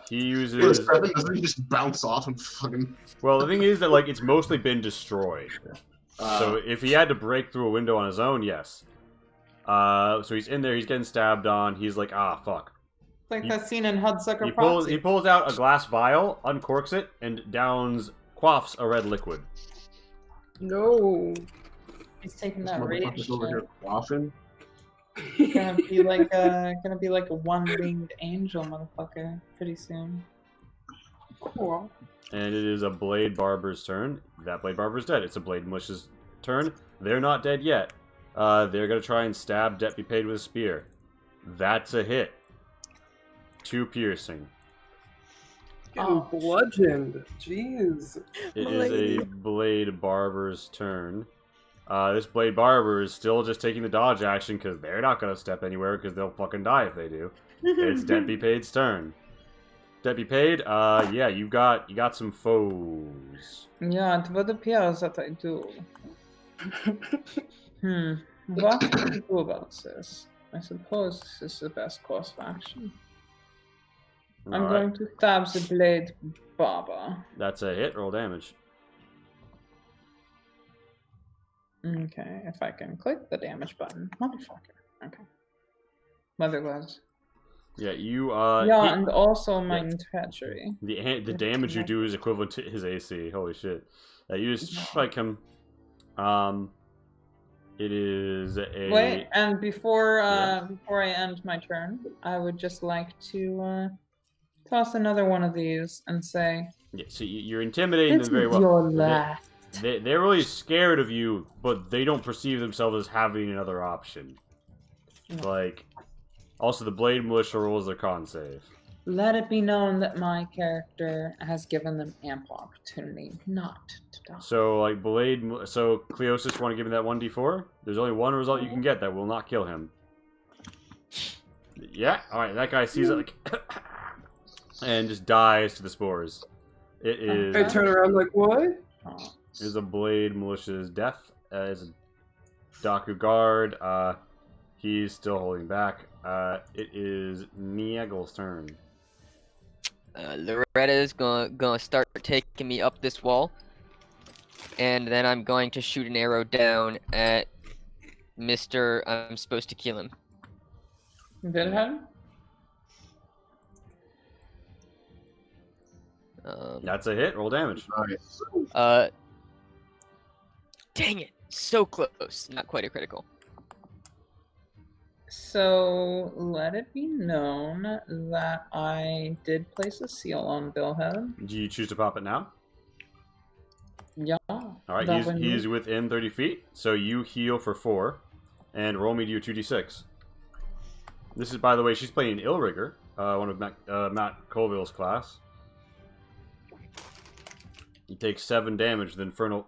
He uses. Doesn't he just bounce off and fucking? Well, the thing is that like it's mostly been destroyed. So if he had to break through a window on his own, yes. So he's in there. He's getting stabbed on. He's like, ah, fuck. It's like that scene in Hudsucker He Proxy. pulls out a glass vial, uncorks it, and quaffs a red liquid. No. He's taking that Motherfucker's rage over here shit. coughing. Gonna be like a one-winged angel, motherfucker, pretty soon. Cool. And it is a Blade Barber's turn. That Blade Barber's dead. It's a Blade Militia's turn. They're not dead yet. They're gonna try and stab Debt Be Paid with a spear. That's a hit. 2 piercing. Getting bludgeoned. Jeez. It is a Blade Barber's turn. This Blade Barber is still just taking the dodge action because they're not going to step anywhere because they'll fucking die if they do. It's Debt Be Paid's turn. Debt Be Paid, yeah, you got some foes. Yeah, it would appear that I do. What do we do about this? I suppose this is the best course of action. I'm Alright, going to stab the Blade Barber. that's a hit. Roll damage. Okay, if I can click the damage button. Motherfucker. Okay. Motherless. Yeah, you Yeah, and also my treachery. the damage you do is equivalent to his AC. Holy shit! You just strike him. It is a Wait, and before before I end my turn, I would just like to toss another one of these and say, yeah. So you're intimidating "This them very is well. your They- last." They're really scared of you, but they don't perceive themselves as having another option. No. Like, also the Blade Militia rolls their con save. Let it be known that my character has given them ample opportunity not to die. So, like, so Cleosis want to give me that 1d4? There's only one result you can get that will not kill him. Yeah, alright, that guy sees it, like, and just dies to the spores. It is... I turn around like, what? Oh. Is a Blade Militia's death. Is a Daku guard. He's still holding back. It is Niegel's turn. Loretta's gonna start taking me up this wall, and then I'm going to shoot an arrow down at Mr. I'm supposed to kill him. Wilhelm? That's a hit. Roll damage. Nice. Dang it, so close. Not quite a critical. So let it be known that I did place a seal on Wilhelm. Do you choose to pop it now? Yeah. Alright, that when he's within 30 feet, so you heal for 4, and roll me to your 2d6. This is, by the way, she's playing Illrigger, one of Matt Colville's class. He takes 7 damage, the Infernal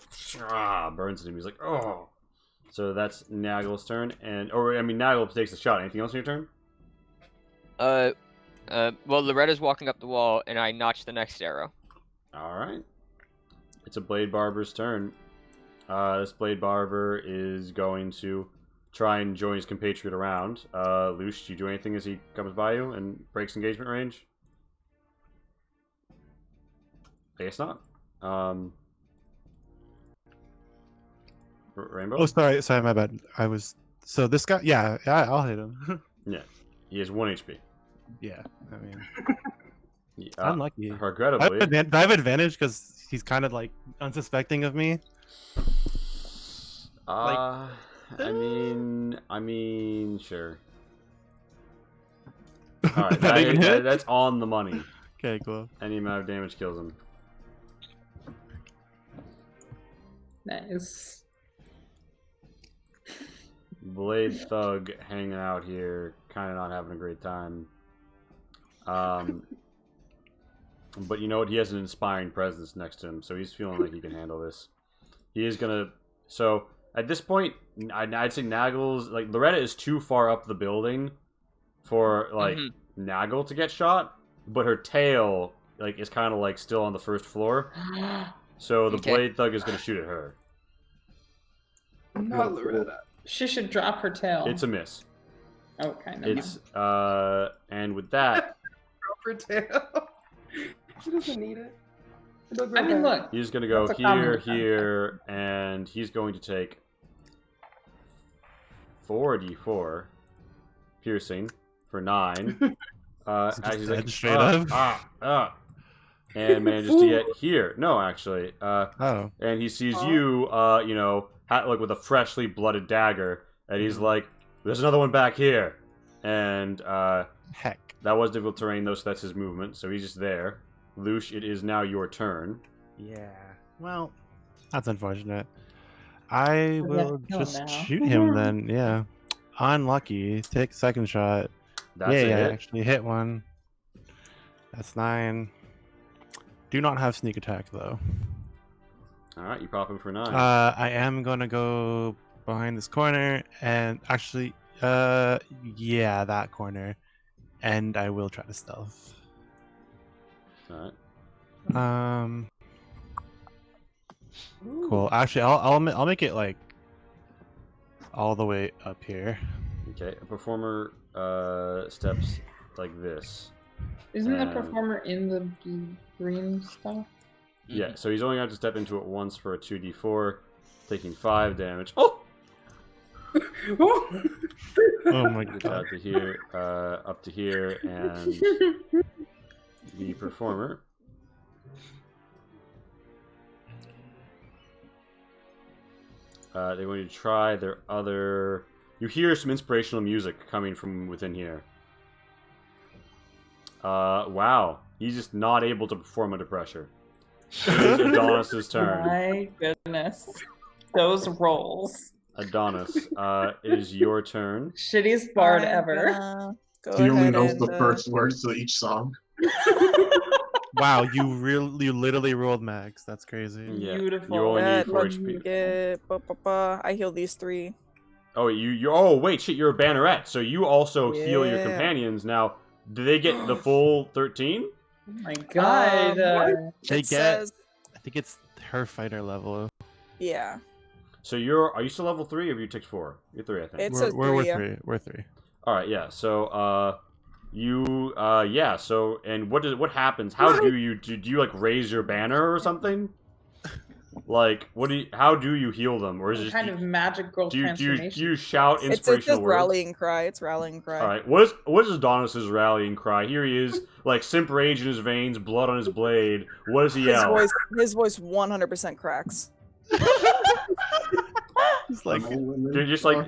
burns at him. He's like, oh! So that's Nagel's turn, Nagel takes the shot. Anything else on your turn? Well, Loretta's walking up the wall, and I notch the next arrow. Alright. It's a Blade Barber's turn. This Blade Barber is going to try and join his compatriot around. Lush, do you do anything as he comes by you and breaks engagement range? I guess not. Rainbow? Oh, sorry, my bad. I was So this guy, yeah, I'll hit him. Yeah, he has 1 HP. Yeah, I mean, Unlucky. unlucky. Regrettably. Do I have advantage because he's kind of like unsuspecting of me? I mean, sure. All right, That even hit? that's on the money. Okay, cool. Any amount of damage kills him. Nice. Blade Thug hanging out here, kind of not having a great time. But you know what? He has an inspiring presence next to him, so he's feeling like he can handle this. He is gonna. So at this point, I'd say Naggle's like Loretta is too far up the building for like Naggle to get shot, but her tail like is kind of like still on the first floor. So the Okay. Blade Thug is gonna shoot at her. Not Loretta. She should drop her tail. It's a miss. Okay. No. It's and with that, Drop her tail. She doesn't need it. It'll grow I mean, back. look. he's gonna go That's a common here, defense. here, and he's going to take 4d4 piercing for 9. Just As he's dead like, straight up? and manages to get here. No, actually, Oh, and he sees you, you know, like with a freshly blooded dagger, and he's like, "There's another one back here," and heck. that was difficult terrain though, so that's his movement. So he's just there. Lush, it is now your turn. Yeah. Well, that's unfortunate. I We have will to kill him just now. shoot him then. Yeah. Unlucky. Take second shot. That's yeah, a yeah. hit. Actually hit one. That's 9. Do not have sneak attack though. All right, you pop him for 9. I am gonna go behind this corner and actually, yeah, that corner, and I will try to stealth. All right. Cool. Actually, I'll make it like all the way up here. Okay, a performer steps like this. Isn't the And- performer in the green stuff? Yeah, so he's only going to step into it once for a 2d4, taking 5 damage. Oh! Oh my Gets god. out to here, up to here, and the performer. They're going to try their other. You hear some inspirational music coming from within here. Wow, he's just not able to perform under pressure. It is Adonis's turn. My goodness. Those rolls. Adonis, it is your turn. Shittiest bard I'm ever. gonna Go He only ahead knows and, the first words to each song. Wow, you literally rolled max. That's crazy. Yeah, Beautiful. you only need that 4 one HP. get- I heal these 3. Oh, you. Oh, wait, shit! You're a banneret, so you also heal your Yeah. companions. Now, do they get the full 13? Oh my god. They It get. says- I think it's her fighter level. Yeah. So are you still level 3 or have you ticked 4? You're 3, I think. It We're, says we're 3, yeah. 3. We're 3. All right, yeah. So, yeah. So, and what happens? How do you like raise your banner or something? Like, how do you heal them, or is it What just kind of magical do transformation? you shout It's inspirational just words? rallying cry. It's rallying cry. All right, what is Adonis's rallying cry? Here he is, like simp rage in his veins, blood on his blade. What does he yell? His voice 100% cracks. It's like They're just like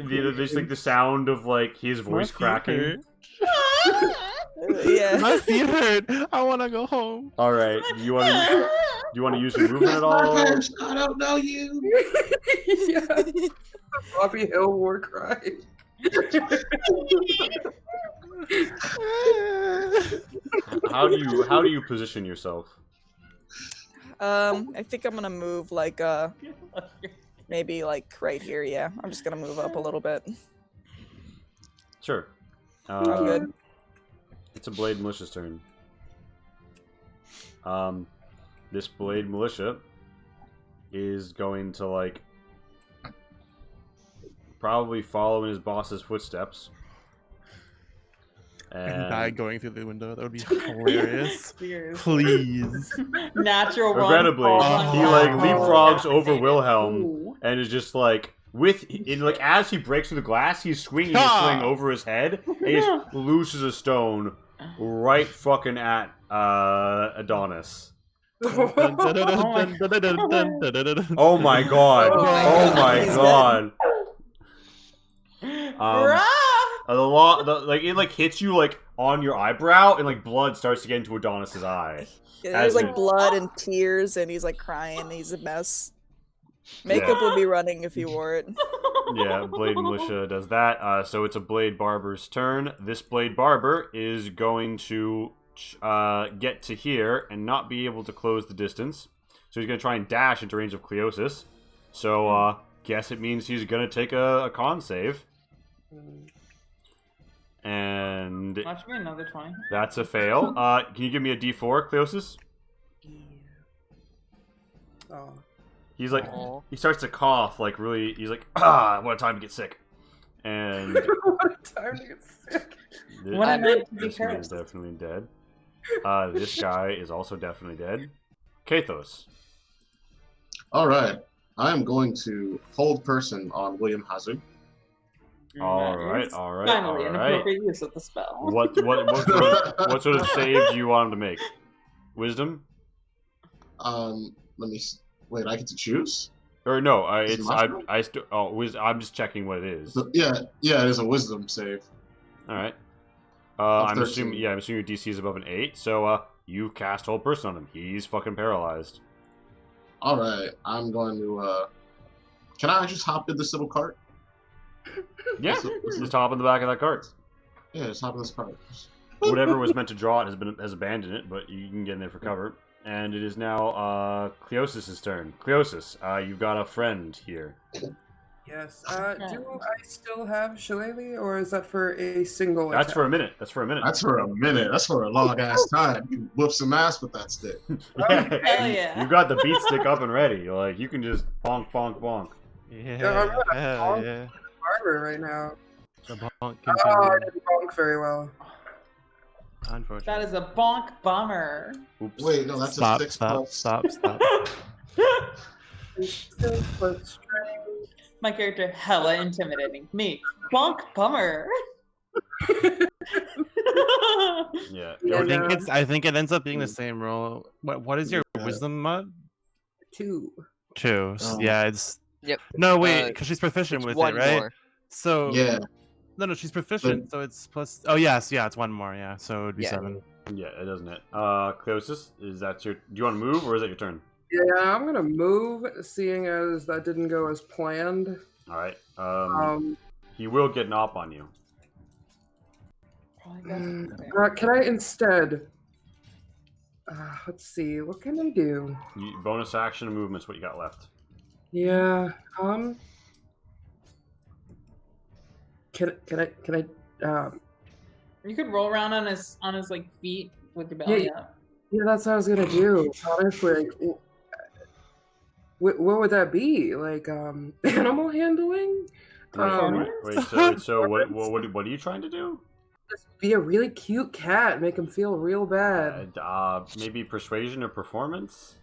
the sound of like his voice cracking. Yeah. My feet hurt. I want to go home. All right, do you want to use your movement at all? I don't know you. Yeah. Floppy Hill war cry. How do you position yourself? I think I'm gonna move like maybe like right here. Yeah, I'm just gonna move up a little bit. Sure. I'm good. It's a Blade Militia's turn. This Blade Militia is going to like probably follow in his boss's footsteps. And die going through the window. That would be hilarious. Seriously. Please. Natural one. Regrettably, falls on he top. like leapfrogs over Wilhelm Ooh. and is just like like as he breaks through the glass, he's swinging his sling over his head and he just looses a stone right fucking at Adonis. Oh my god! Oh my god! Like it like hits you like on your eyebrow and like blood starts to get into Adonis's eye. Yeah, there's like blood and tears, and he's like crying. He's a mess. Makeup would be running if he wore it. Yeah, Blade Militia does that. So it's a Blade Barber's turn. This Blade Barber is going to get to here and not be able to close the distance. So he's going to try and dash into range of Cleosis. So guess it means he's going to take a con save. And Watch me another 20. that's a fail. Can you give me a D4, Cleosis? Oh. He's like, he starts to cough, like really, he's like, what a time to get sick. And What a time to get sick. This man is definitely dead. This guy is also definitely dead. Kathos. Alright. I am going to hold person on William Hazard. Alright. Finally, an appropriate use of the spell. What sort of save do you want him to make? Wisdom? Let me wait, I get to choose? Or no, Is it my turn? I'm just checking what it is. Yeah, it is a wisdom save. Alright. Of I'm 13. assuming your DC is above an 8, so you cast Hold Person on him. He's fucking paralyzed. Alright, I'm going to can I just hop in this little cart? Yeah, just hop in the back of that cart. Yeah, just hop in this cart. Whatever was meant to draw it has abandoned it, but you can get in there for cover. And it is now Cleosis' turn. Cleosis, you've got a friend here. Yes. Do I still have Shillelagh, or is that for a single That's attack? for a minute. That's for a minute. That's for a minute. That's for a long ass time. You can whoop some ass with that stick. Yeah, Hell yeah. you got the beat stick up and ready. Like you can just bonk, bonk, bonk. Yeah, hell yeah. Barber right now. The bonk Oh, continues. I didn't bonk very well. Unfortunately. That is a bonk bummer. Oops. Wait, no, that's a 6 plus. Stop. My character hella intimidating. Me, bonk bummer. Yeah. I think it ends up being the same roll. What is your wisdom mod? 2. 2. Yeah, it's. Yep. No, wait, because she's proficient with it, One right? more. So. Yeah. No, she's proficient, so it's plus. Oh yes, yeah, it's 1 more. Yeah, so it would be Yeah. 7. Yeah, it doesn't it. Cleosis, is that your? Do you want to move or is that your turn? Yeah, I'm gonna move, seeing as that didn't go as planned. All right. Um, He will get an op on you. can I instead? Let's see. What can I do? Bonus action and movement's what you got left. Yeah. Can I? You could roll around on his like feet with your belly up. Yeah, that's what I was gonna do. Honestly, what would that be? Like, animal handling? Wait, so what are you trying to do? Just be a really cute cat, make him feel real bad. Maybe persuasion or performance?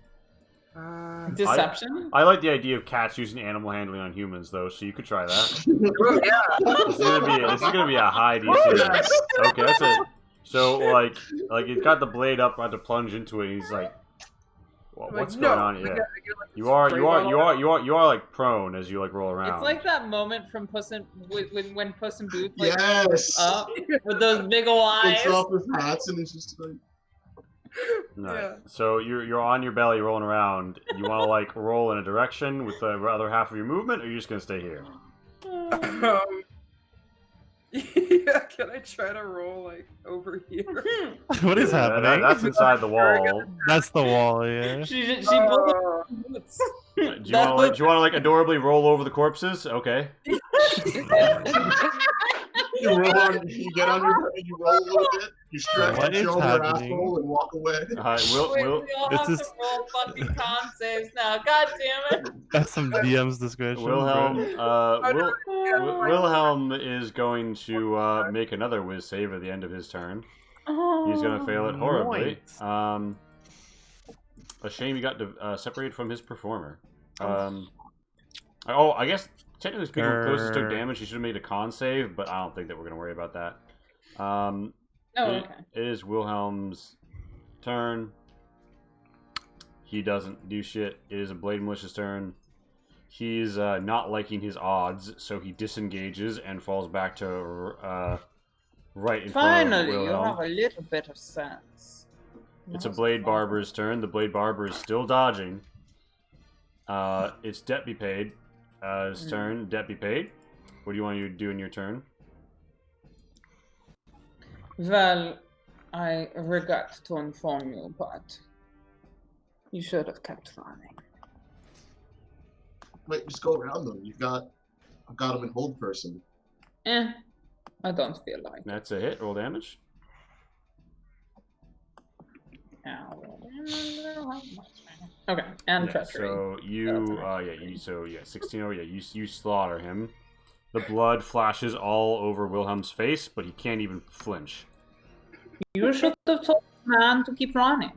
Deception? I like the idea of cats using animal handling on humans, though, so you could try that. Oh, yeah. This is gonna be a high DC. Okay, that's it. So like he's got the blade up, about to plunge into it. And he's like, well, what's going on here? You are like prone as you like roll around. It's like that moment from when Puss in Boots like Yes. up with those big ol' eyes. Takes off his hats and it's just like. Right. Yeah. So you're on your belly rolling around. You want to like roll in a direction with the other half of your movement, or are you just gonna stay here? Yeah, can I try to roll like over here? What is happening? That's inside the wall. That's the wall, yeah. She pulled up her boots. Do you want to like adorably roll over the corpses? Okay. You roll on, you get on your belly, you roll a little bit, you stretch What your is shoulder, happening? asshole, and walk away. Wait, we all this have is- to roll fucking con saves now. God damn it. That's some DM's discretion. Wilhelm, bro. Wilhelm is going to make another whiz save at the end of his turn. He's going to fail it horribly. A shame he got separated from his performer. I guess Technically speaking, with closest took damage, he should have made a con save, but I don't think that we're going to worry about that. Okay. It is Wilhelm's turn. He doesn't do shit. It is a Blade Militia's turn. He's not liking his odds, so he disengages and falls back to right in front of Finally, you Wilhelm. have a little bit of sense. It's a Blade Barber's turn. The Blade Barber is still dodging. It's Debt Be Paid. His turn. Debt Be Paid. What do you want to do in your turn? Well, I regret to inform you, but you should have kept running. Wait, just go around them. I've got him in hold person. I don't feel like it. That's a hit. Roll damage. Okay, and Yeah, treachery. so you, 16. Oh yeah, you slaughter him. The blood flashes all over Wilhelm's face, but he can't even flinch. You should have told the man to keep running.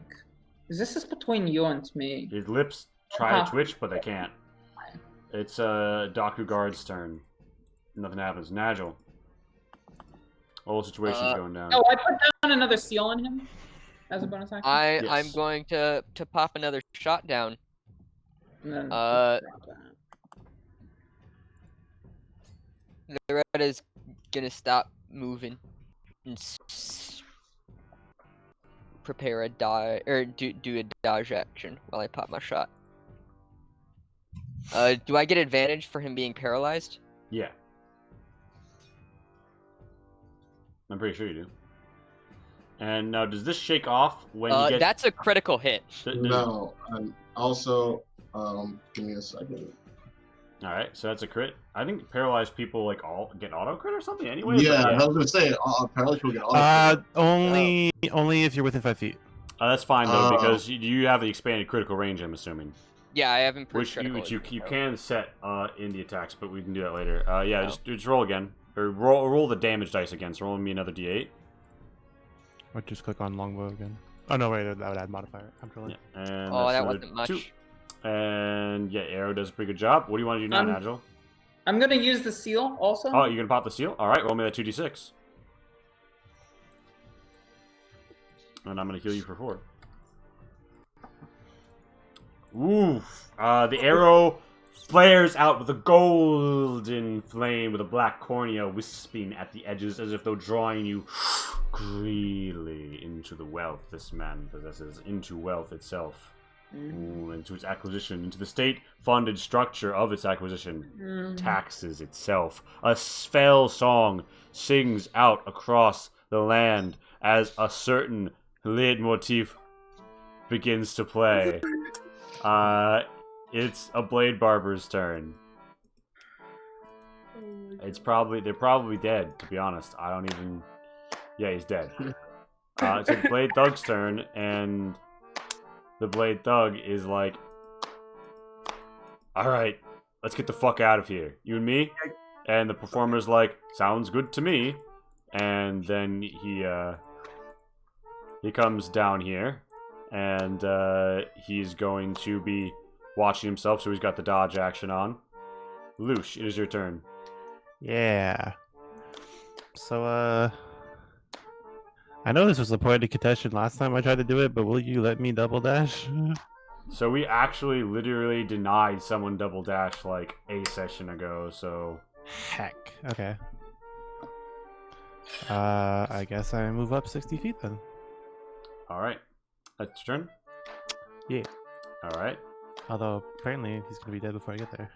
This is between you and me. His lips try to twitch, but they can't. It's Daku Guard's turn. Nothing happens. Nigel. Whole situation's going down. Oh, I put down another seal on him as a bonus action. I'm going to pop another shot down. And then The red is gonna stop moving and prepare a dodge or do a dodge action while I pop my shot. Do I get advantage for him being paralyzed? Yeah. I'm pretty sure you do. And now, does this shake off when you get... That's a critical hit. No. Also, give me a second. Alright, so that's a crit. I think paralyzed people like all get auto crit or something anyway. Yeah, but I was gonna say paralyzed people get auto. Only if you're within 5 feet. That's fine though, because you have the expanded critical range, I'm assuming. Yeah, I haven't Which you can set in the attacks, but we can do that later. Just roll again. Or roll the damage dice again, so roll me another d8. Or just click on longbow again. Oh no, wait, that would add modifier. I'm trolling. Yeah, and Oh, that's that another wasn't much. 2. And yeah, Arrow does a pretty good job. What do you want to do now, Nigel? I'm gonna use the seal also. Oh, you're gonna pop the seal? Alright, roll me that 2d6. And I'm gonna heal you for 4. Oof. The arrow flares out with a golden flame with a black cornea wisping at the edges as if though drawing you greedily into the wealth this man possesses, into wealth itself. Ooh, into its acquisition, into the state-funded structure of its acquisition, taxes itself. A fell song sings out across the land as a certain leitmotif begins to play. It's a Blade Barber's turn. They're probably dead, to be honest. I don't even... Yeah, he's dead. It's a Blade Thug's turn, and the Blade Thug is like, alright, let's get the fuck out of here. You and me? And the performer's like, sounds good to me. And then he comes down here, and he's going to be watching himself, so he's got the dodge action on. Lush, it is your turn. Yeah. So, I know this was a point of contention last time I tried to do it, but will you let me double dash? So we actually literally denied someone double dash like a session ago, so... Heck. Okay. I guess I move up 60 feet then. Alright. That's your turn? Yeah. Alright. Although, apparently, he's gonna be dead before I get there.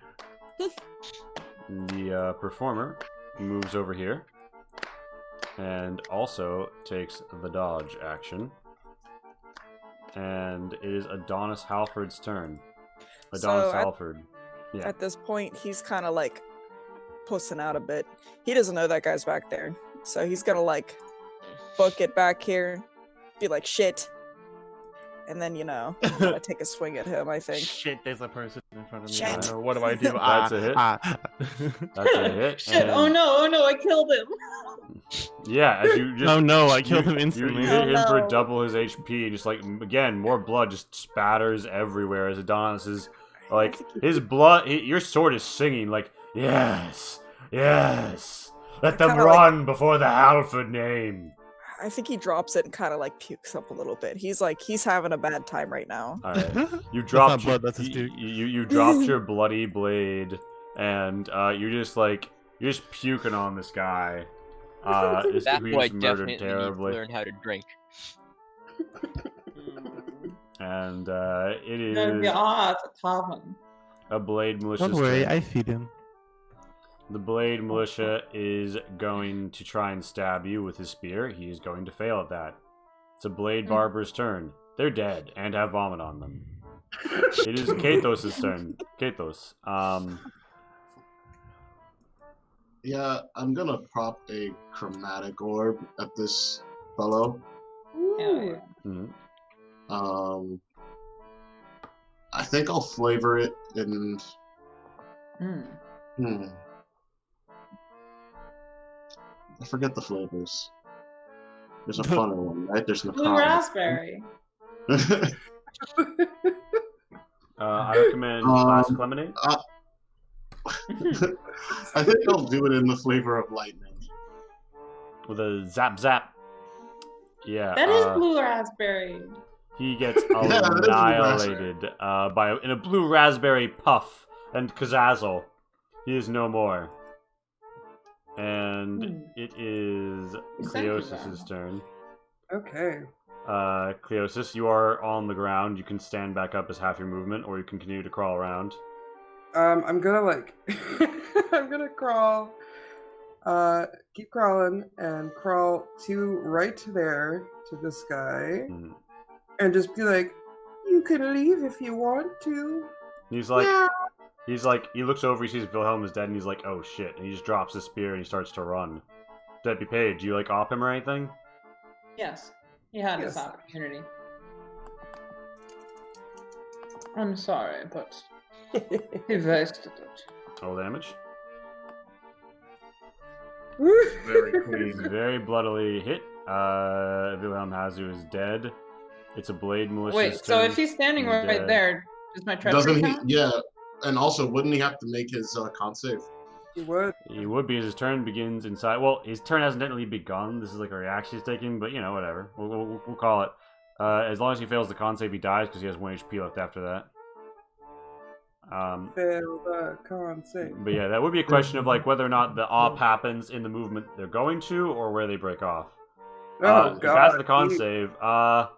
The performer moves over here and also takes the dodge action. And it is Adonis Halford's turn. Adonis Halford. Yeah. At this point, he's kind of like pussing out a bit. He doesn't know that guy's back there. So he's gonna like book it back here, be like, shit. And then, gotta take a swing at him, I think. Shit, there's a person in front of me. Shit. What do I do? That's a hit. That's a hit. Shit! and- Oh no! I killed him. Yeah, as you just... Oh no, I killed him You instantly. hit him for no. double his HP, and just like, again, more blood just spatters everywhere as Adonis is, like, his blood, your sword is singing, like, Yes. Yes. Let them Kinda run before the Halford name. I think he drops it and kind of like pukes up a little bit. He's having a bad time right now. All right. You That's dropped not blood, that's his you, puke. you dropped your bloody blade, and you're just puking on this guy. That who you boy just murdered definitely needs to terribly. learn how to drink. And it is it's a tavern. a blade militia's Don't worry, turn. I feed him. The blade militia is going to try and stab you with his spear. He is going to fail at that. It's a blade barber's turn. They're dead and have vomit on them. It is Kathos' turn. Kathos. Yeah, I'm gonna prop a chromatic orb at this fellow. Yeah. Mhm. I think I'll flavor it in. I forget the flavors. There's a funner one, right? There's Blue Necron. raspberry. I recommend classic lemonade. I think I'll do it in the flavor of lightning. With a zap zap. Yeah. That is blue raspberry. He gets that is blue annihilated in a blue raspberry puff and Kazazel. He is no more. And it is Thank you, Cleosis' Val. turn. Okay. Cleosis, you are on the ground. You can stand back up as half your movement, or you can continue to crawl around. I'm gonna I'm gonna crawl, keep crawling and crawl to right there to this guy, Mhm. and just be like, "You can leave if you want to." He's like, Yeah. he looks over, he sees Wilhelm is dead, and he's like, oh shit, and he just drops his spear and he starts to run. Debbie Page, do you op him or anything? Yes, he had his Yes. opportunity. I'm sorry, but he wasted it. Roll damage. Very He's clean. very bloodily hit. Wilhelm Hazu is dead. It's a blade militia. Wait, so if he's standing right dead. there, does my treachery Doesn't he? count? Yeah. And also, wouldn't he have to make his con save? He would. He would be as his turn begins inside. Well, his turn hasn't technically begun. This is like a reaction he's taking, but whatever. We'll call it. As long as he fails the con save, he dies because he has 1 HP left after that. Fail the con save. But yeah, that would be a question of whether or not the op happens in the movement they're going to, or where they break off. Oh If god. that's the con he- save. No,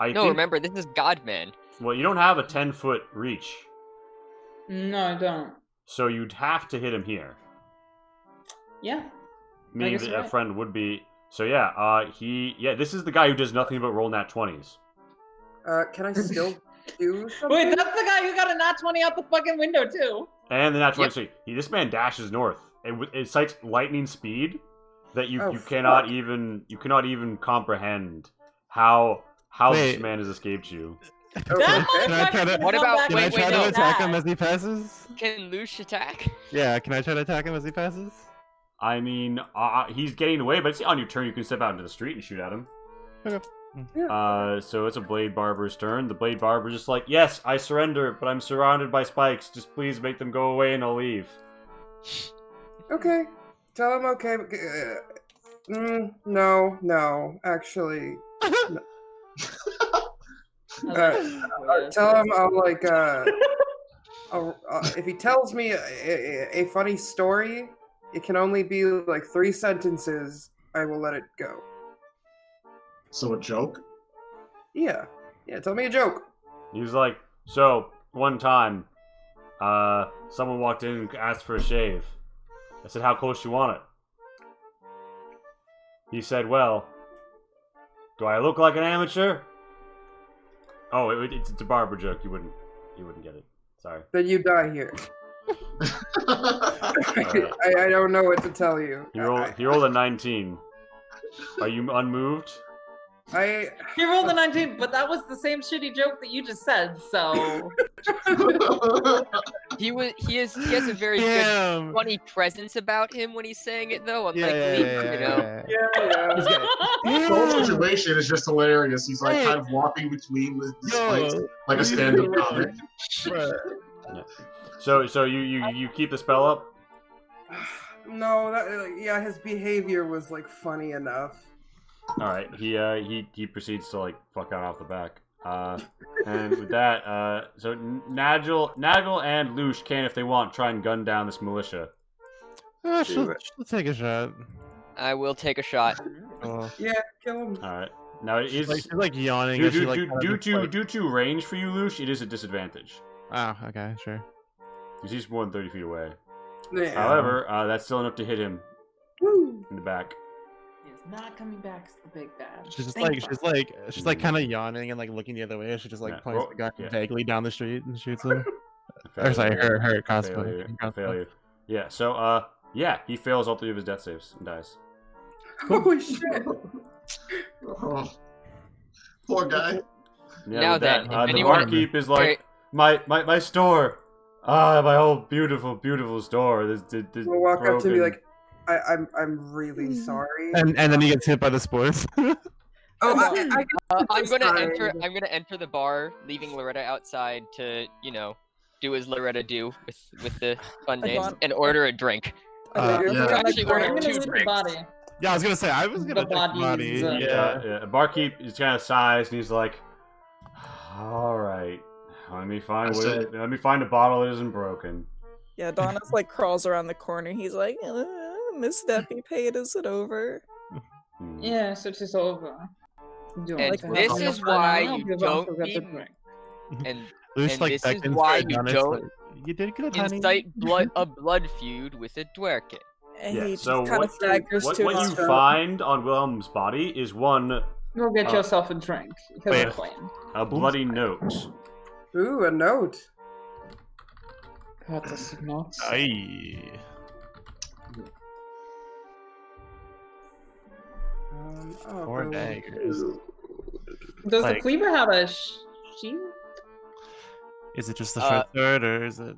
think, remember, this is Godman. Well, you don't have a 10-foot reach, No, I don't. so you'd have to hit him here. Yeah. Me, guess a you're right. friend would be. So yeah, this is the guy who does nothing but roll nat 20s. Can I still do something? Wait, that's the guy who got a nat 20 out the fucking window too. And the nat 20, Yep. so this man dashes north. It cites lightning speed that you Oh, cannot fuck. even comprehend how this Wait. man has escaped you. That Can I try motherfucker to- What come about- back Can Wait, I with try wait, to no. attack him that. as he passes? Can Lush attack? Yeah, can I try to attack him as he passes? I mean, he's getting away, but on your turn you can step out into the street and shoot at him. Okay. So it's a blade barber's turn. The blade barber's just like, yes, I surrender, but I'm surrounded by spikes. Just please make them go away and I'll leave. Okay. Tell him okay. No, actually. Tell him if he tells me a funny story, it can only be 3 sentences. I will let it go. So a joke? Yeah, tell me a joke. He's like, so, one time, someone walked in and asked for a shave. I said, how close you want it? He said, well, do I look like an amateur? Oh, it's a barber joke. You wouldn't get it. Sorry. Then you die here. Alright. I don't know what to tell you. He rolled a 19. Are you unmoved? He rolled a 19, but that was the same shitty joke that you just said, so... He has a very good Damn. funny presence about him when he's saying it, though. Unlike Yeah, me, yeah, you know. Yeah. The whole situation is just hilarious. He's kind of walking between the spikes like a stand-up comic. So you keep the spell up? No, yeah, his behavior was like funny enough. All right, he proceeds to like fuck out off the back. And with that, so Nagel and Lush can, if they want, try and gun down this militia. She'll take a shot. I will take a shot. Oh. Yeah, kill him. All right, now it is She's like yawning. as she, like, kind of just, like- due to range for you, Lush, it is a disadvantage. Oh, okay, sure. Because he's more than 30 feet away. Yeah. However, that's still enough to hit him Woo. in the back. He's not coming back as the big bad. She's just Thank she's like kind of yawning and like looking the other way. She just like Yeah, points roll- the gun yeah. vaguely down the street and shoots him. or Failure. sorry, her Failure. cosplay. Failure. Yeah. So yeah, he fails all 3 of his death saves and dies. Oh shit! Oh, poor guy. Yeah, Now with then, that, if the anyone- barkeep is like my store. My whole beautiful store. This We'll walk up to me broken. like, I'm really sorry. And then he gets hit by the spores. Oh, I'm gonna Sorry. enter. I'm gonna enter the bar, leaving Loretta outside to, do as Loretta do with the fun names gone. and order a drink. I yeah. Actually, I'm order gonna 2 leave the drinks. body. Yeah, I was gonna say I was gonna The take the bodies, body. Yeah. Barkeep is kind of sighs and he's like, "All right, let me find let me find a bottle that isn't broken." Yeah, Adonis like crawls around the corner. He's like, Miss Deppy paid, is it over? Hmm. Yes, it is over. You And want to this have is fun why now? you want don't to get be- the drink? And Lush, And like, this is beckons why to you Adonis, don't like, you did good, honey. incite a blood feud with a dwerkin. And Yeah. he just So kind of staggers what to you his feet. find on Wilhelm's body is one Go get yourself a drink. He'll wait. explain. a bloody note. Ooh, a note. God, this is not. Aye. I'll 4 go daggers. to- Does the like- cleaver have a shield? Is it just the short sword, or is it?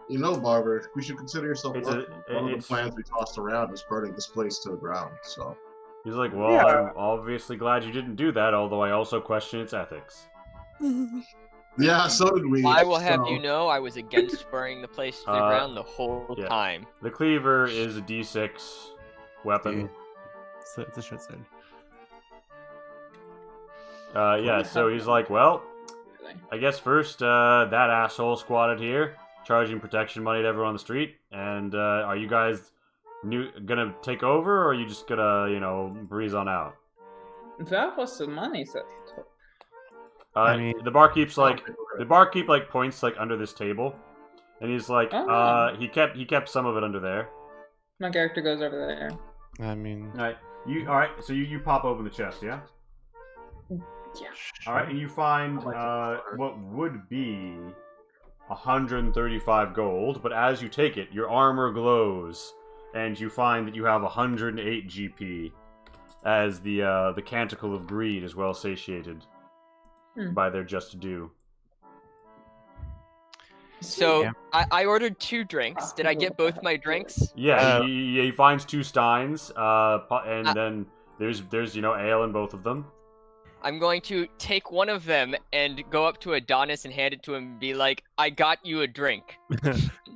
You know, Barber, we should consider yourself It's lucky. One of the it's- plans we tossed around is burning this place to the ground. So He's like, "Well, Yeah. I'm obviously glad you didn't do that, although I also question its ethics." yeah, so did we. I will have so- you know, I was against burning the place to the ground the whole yeah. time. The cleaver is a D6 weapon. So it's a short sword. Yeah, so he's like, "Well, Really? I guess first, that asshole squatted here, charging protection money to everyone on the street. And are you guys gonna take over, or are you just gonna, breeze on out?" That was the money that he took. I mean- the barkeep's I don't like, think we're the gonna- barkeep like points like under this table, and he's like, Oh. he kept some of it under there. My character goes over there. I mean, All right. So you pop open the chest, yeah. Yeah. All right, and you find I'd like to- what would be 135 gold, but as you take it, your armor glows, and you find that you have 108 GP, as the canticle of greed is well satiated by their just due. So Yeah. I ordered 2 drinks. Did I get both my drinks? Yeah, he finds 2 steins, and then there's ale in both of them. I'm going to take one of them and go up to Adonis and hand it to him and be like, "I got you a drink."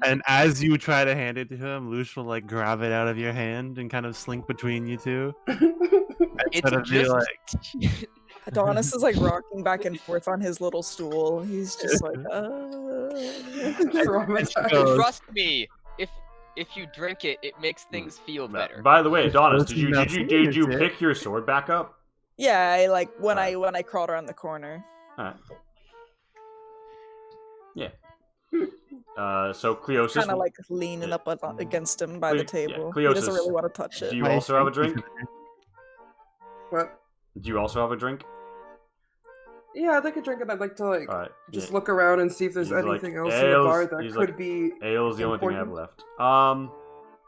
and as you try to hand it to him, Lush will like grab it out of your hand and kind of slink between you two. It's Instead of be just like, Adonis is like rocking back and forth on his little stool. He's just like, Traumatized. goes, trust me. If you drink it, it makes things feel better. By the way, Adonis, That's did enough you for pick your sword back up? Yeah, I like when I crawled around the corner. Alright. Yeah. So Cleosis, Kind of like leaning up against him by the table. He Cleosis, doesn't really want to touch do it. you also have a drink? What? Do you also have a drink? Yeah, I'd like a drink, and I'd like to like Alright. just yeah. look around and see if there's He's like, anything else in the ales- bar that he's could like, be. Ale is the only thing I have important. left.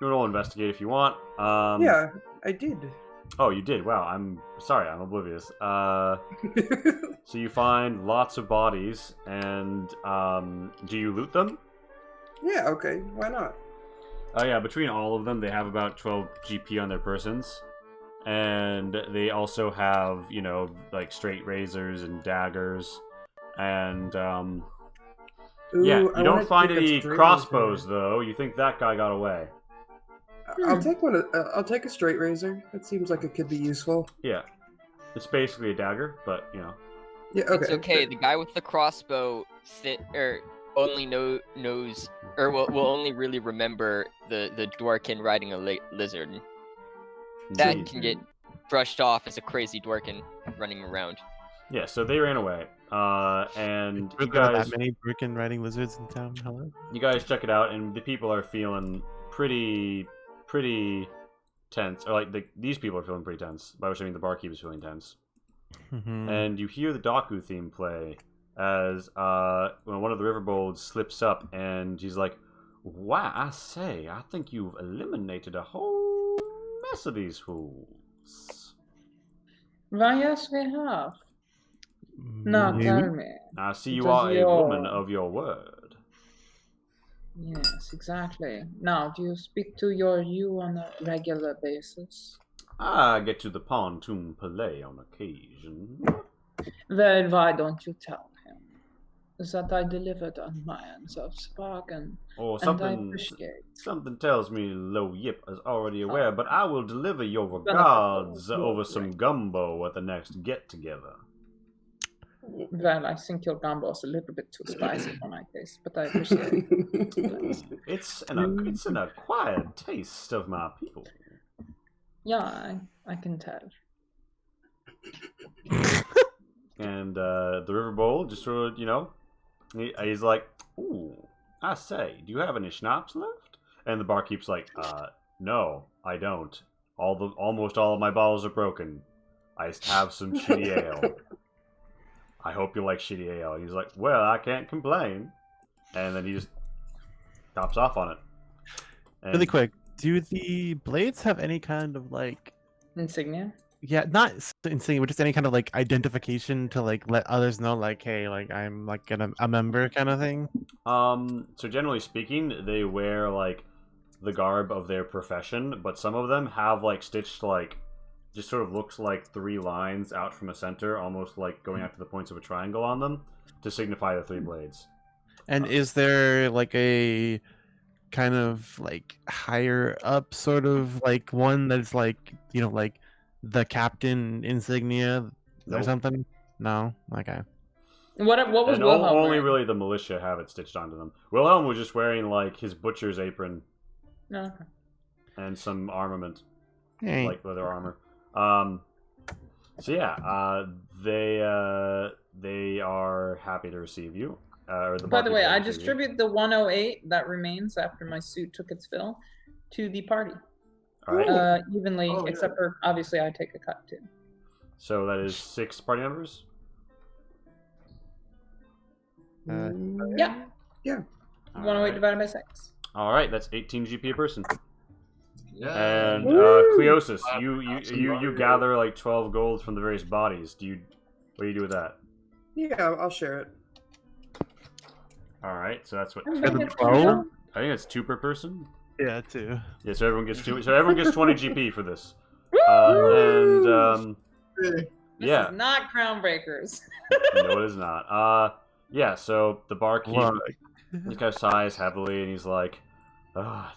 You can all investigate if you want. Yeah, I did. Oh, you did. Wow. I'm sorry. I'm oblivious. So you find lots of bodies, and do you loot them? Yeah, okay, why not? Oh yeah, between all of them, they have about 12 GP on their persons, and they also have, like straight razors and daggers, and Yeah, Ooh, you I don't wanna find take a any straight crossbows razor. though. You think that guy got away? I'll take one. I'll take a straight razor. That seems like it could be useful. Yeah, it's basically a dagger, but you know. Yeah. Okay. It's okay. The guy with the crossbow only knows or will only really remember the dwarkin riding a lizard. That Indeed. can get brushed off as a crazy dwarkin running around. Yeah, so they ran away. And Were you there guys, that many freaking riding lizards in town? Hello? you guys check it out, and the people are feeling pretty tense. Or like these people are feeling pretty tense. By which I mean the barkeep is feeling tense. Mhm. And you hear the Daku theme play as when one of the riverbolds slips up, and he's like, "Wow, I say, I think you've eliminated a whole mess of these fools." Why, yes, we have. Now Maybe? tell me. I see you Does are a your- woman of your word. Yes, exactly. Now, do you speak to you on a regular basis? I get to the pontoon palais on occasion. Then why don't you tell him that I delivered on my end of the bargain, Or and I something. appreciate. Something tells me Lo Yip is already aware, but I will deliver your Benefit regards of over your some gumbo at the next get together. Well, I think your gumbo is a little bit too spicy for my taste, but I appreciate it. It's an acquired taste of my people. Yeah, I can tell. And the river bowl just sort of, he's like, "Ooh, I say, do you have any schnapps left?" And the barkeep's like, "No, I don't. Almost all of my bottles are broken. I have some shitty ale. I hope you like shitty ale." And he's like, "Well, I can't complain." And then he just tops off on it. And Really quick, do the blades have any kind of like, Insignia? yeah, not insignia, but just any kind of like identification to like let others know, like, hey, like I'm like a member kind of thing? So generally speaking, they wear like the garb of their profession, but some of them have like stitched like just sort of looks like 3 lines out from a center, almost like going out to the points of a triangle on them to signify the 3 blades. And is there like a kind of like higher up sort of like one that's like, like the captain insignia or Nope. something? No? Okay. What was And Wilhelm only wearing? really the militia have it stitched onto them. Wilhelm was just wearing like his butcher's apron No. Okay. and some armament, Hey. like leather armor. So yeah, they are happy to receive you. Or By the way, barkeep I will receive you. distribute the 108 that remains after my suit took its fill to the party. All right. Evenly, Oh, yeah. except for obviously I take a cut too. So that is 6 party members. Yeah. All 108 right. divided by 6. All right, that's 18 GP a person. Yeah. And Woo! Cleosis, you gather like 12 golds from the various bodies. What do you do with that? Yeah, I'll share it. All right, so that's what. I'm Got gonna the get 12? I think that's 2 per person. Yeah, too. Yeah, so everyone gets 2. So everyone gets 20 GP for this. This Yeah, is not Crownbreakers. no, it is not. Yeah, so the barkeep Look. this guy sighs heavily, and he's like,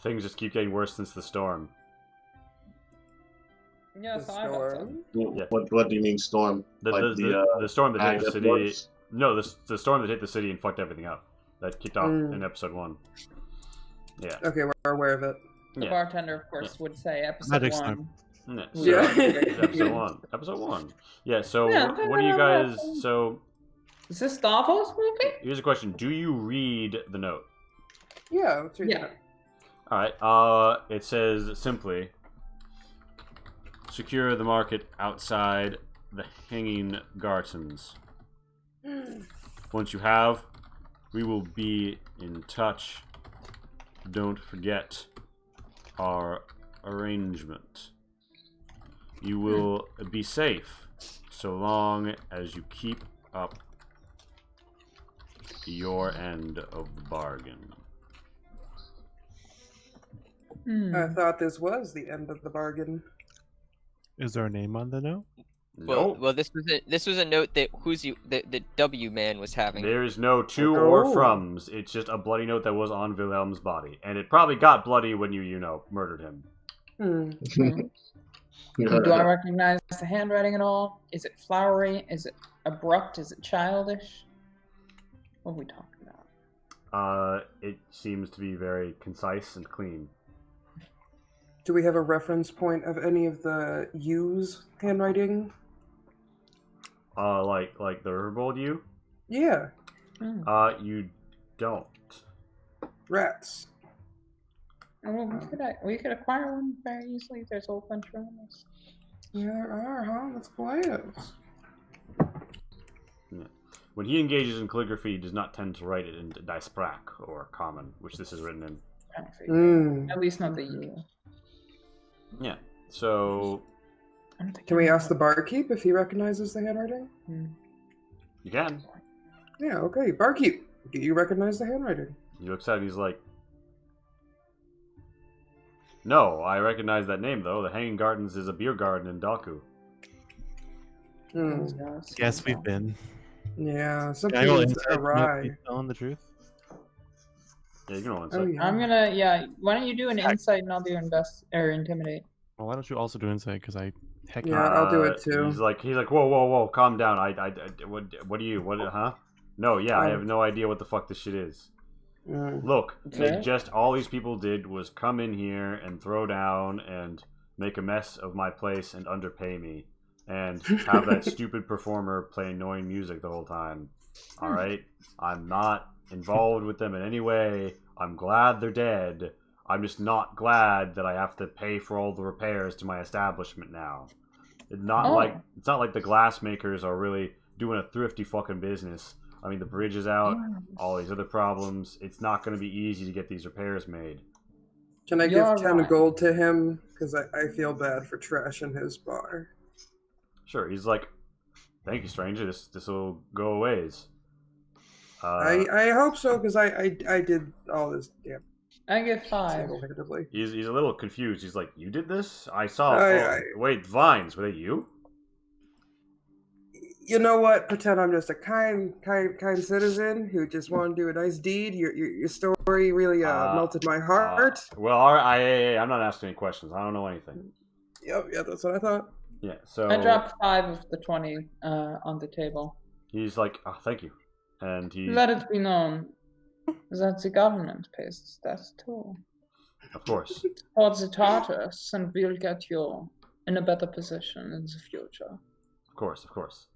"Things just keep getting worse since the storm." Yes, The I thought so. storm? Yeah. What do you mean storm? The storm that hit the city. No, the storm that hit the city and fucked everything up. That kicked off in episode 1. Yeah. Okay, we're aware of it. The Yeah. bartender, of course, would say episode Magic 1. storm. Yeah. So, Yeah. it's episode 1. Episode 1. Yeah. So Yeah, what do you guys? So Is this Stavros movie? here's a question: do you read the note? Yeah, let's read Yeah. that. All right. It says simply, secure the market outside the hanging gardens. Once you have, we will be in touch. Don't forget our arrangement. You will be safe so long as you keep up your end of the bargain. I thought this was the end of the bargain. Is there a name on the note? Nope. Well, this was a note that the W man was having. There is no to or Oh. froms. It's just a bloody note that was on Wilhelm's body, and it probably got bloody when you murdered him. Do I recognize the handwriting at all? Is it flowery? Is it abrupt? Is it childish? What are we talking about? It seems to be very concise and clean. Do we have a reference point of any of the U's handwriting? Like the Herbold U? Yeah, You don't. rats. Well, we could acquire one very easily. There's a whole bunch of us. Yeah, there are, huh? That's quiet. Yeah. When he engages in calligraphy, he does not tend to write it in Die Sprache or Common, which this is written in. At least not the U. Yeah. So Can we ask the barkeep if he recognizes the handwriting? you can. Yeah, okay. Barkeep, do you recognize the handwriting? He looks at it and he's like, "No, I recognize that name though. The Hanging Gardens is a beer garden in Daku." Yes, we've been. Yeah, Can I roll something's insight to know if awry. he's telling the truth? Yeah, you can roll Oh, insight. yeah. I'm gonna, why don't you do an insight and I'll do intimidate. Well, why don't you also do insight? Because I heck Yeah, I'll do it too. He's like, whoa, calm down. What do you, huh? No, yeah, I have no idea what the fuck this shit is. Look, Okay. all these people did was come in here and throw down and make a mess of my place and underpay me and have that stupid performer play annoying music the whole time. All right, I'm not involved with them in any way. I'm glad they're dead. I'm just not glad that I have to pay for all the repairs to my establishment now. It's not like the glass makers are really doing a thrifty fucking business. I mean, the bridge is out, all these other problems. It's not going to be easy to get these repairs made. Can I You're give 10 right. gold to him? Because I feel bad for trashing his bar. Sure, he's like, "Thank you, stranger. This will go a ways." I hope so, because I did all this damn I get 5. single-handedly. He's a little confused. He's like, "You did this? I saw. Wait, vines, were they you?" You know what? Pretend I'm just a kind citizen who just want to do a nice deed. Your story really melted my heart. Well, I'm not asking any questions. I don't know anything. Yep, yeah, that's what I thought. Yeah, so I dropped 5 of the 20 on the table. he's like, "Oh, thank you," and he, Let it be known that the government pays that too. of course, Support the Tartars, and we'll get you in a better position in the future. of course.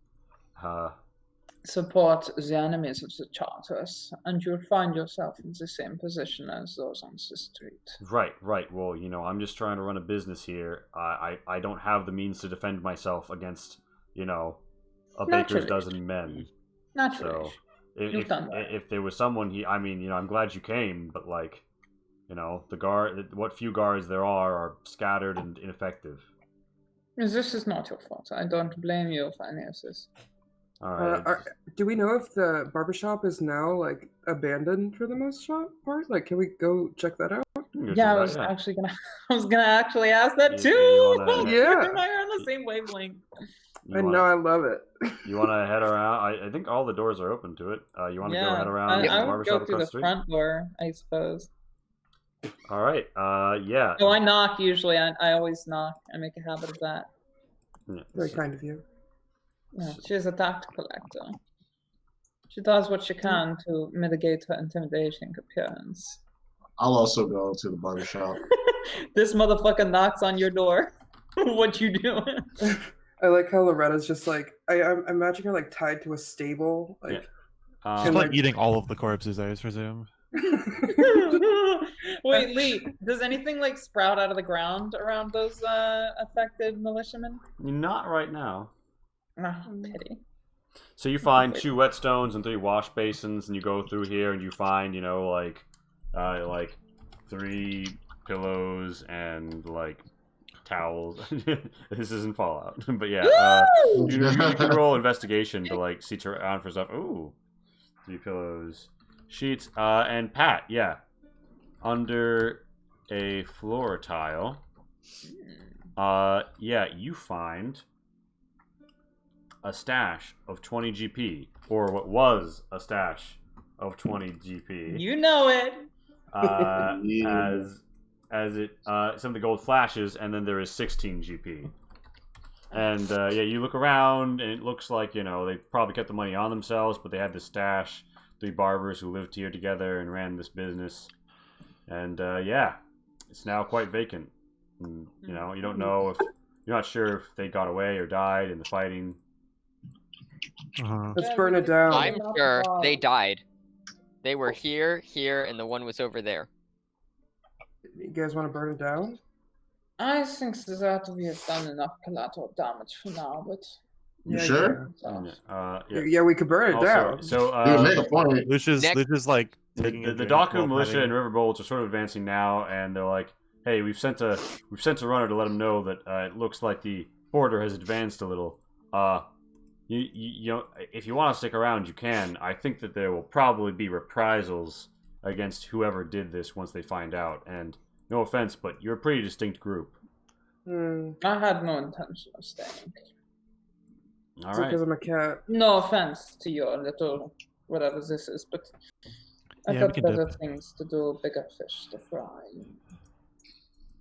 Support the enemies of the Tartars, and you'll find yourself in the same position as those on the street. Right. Well, I'm just trying to run a business here. I don't have the means to defend myself against, a baker's Naturally. dozen men. Naturally. So, You've done that. if there was someone, I'm glad you came, but the guard, what few guards there are scattered and ineffective. This is not your fault. I don't blame you for any of this. All right. Do we know if the barbershop is now abandoned for the most part? Can we go check that out? Yeah, I was actually gonna ask that Yeah, too. you wanna- Yeah. and I are on the same wavelength. You I wanna- know, I love it. You want to head around? I think all the doors are open to it. You want to go head around the I would barbershop go through across the the street? front door, I suppose. All right. Yeah. So I knock usually. I always knock. I make a habit of that. Yeah, Very so- kind of you. Yeah, she's a tact collector. She does what she can to mitigate her intimidating appearance. I'll also go to the barbershop. This motherfucker knocks on your door. What you doing? I like how Loretta's just I imagine her tied to a stable. Yeah. She's And, eating all of the corpses, I presume. Wait, Lee, does anything sprout out of the ground around those affected militiamen? Not right now. Oh, pity. So you find 2 whetstones and 3 wash basins, and you go through here, and you find 3 pillows and towels. This isn't Fallout, but yeah. You can roll investigation to see around for stuff. Ooh, 3 pillows, sheets, and Pat. Yeah, under a floor tile. Yeah, you find a stash of 20 GP, or what was a stash of 20 GP. You know it. Yeah. As it some of the gold flashes, and then there is 16 GP. And yeah, you look around, and it looks like, you know, they probably kept the money on themselves, but they had this stash. 3 barbers who lived here together and ran this business. And yeah, it's now quite vacant. And, you know, you don't know if you're not sure if they got away or died in the fighting. Let's burn it down. I'm sure they died. They were here, and the one was over there. You guys want to burn it down? I think that we have done enough collateral damage for now, but You sure? Yeah, we could burn it down. So You make a point. Lucius like taking the Daku militia and River Bolts are sort of advancing now, and they're like, "Hey, we've sent a runner to let them know that it looks like the border has advanced a little. You know, if you want to stick around, you can. I think that there will probably be reprisals against whoever did this once they find out. And no offense, but you're a pretty distinct group." I had no intention of staying. All right. Because I'm a cat. No offense to your little whatever this is, but I've got better things to do, bigger fish to fry.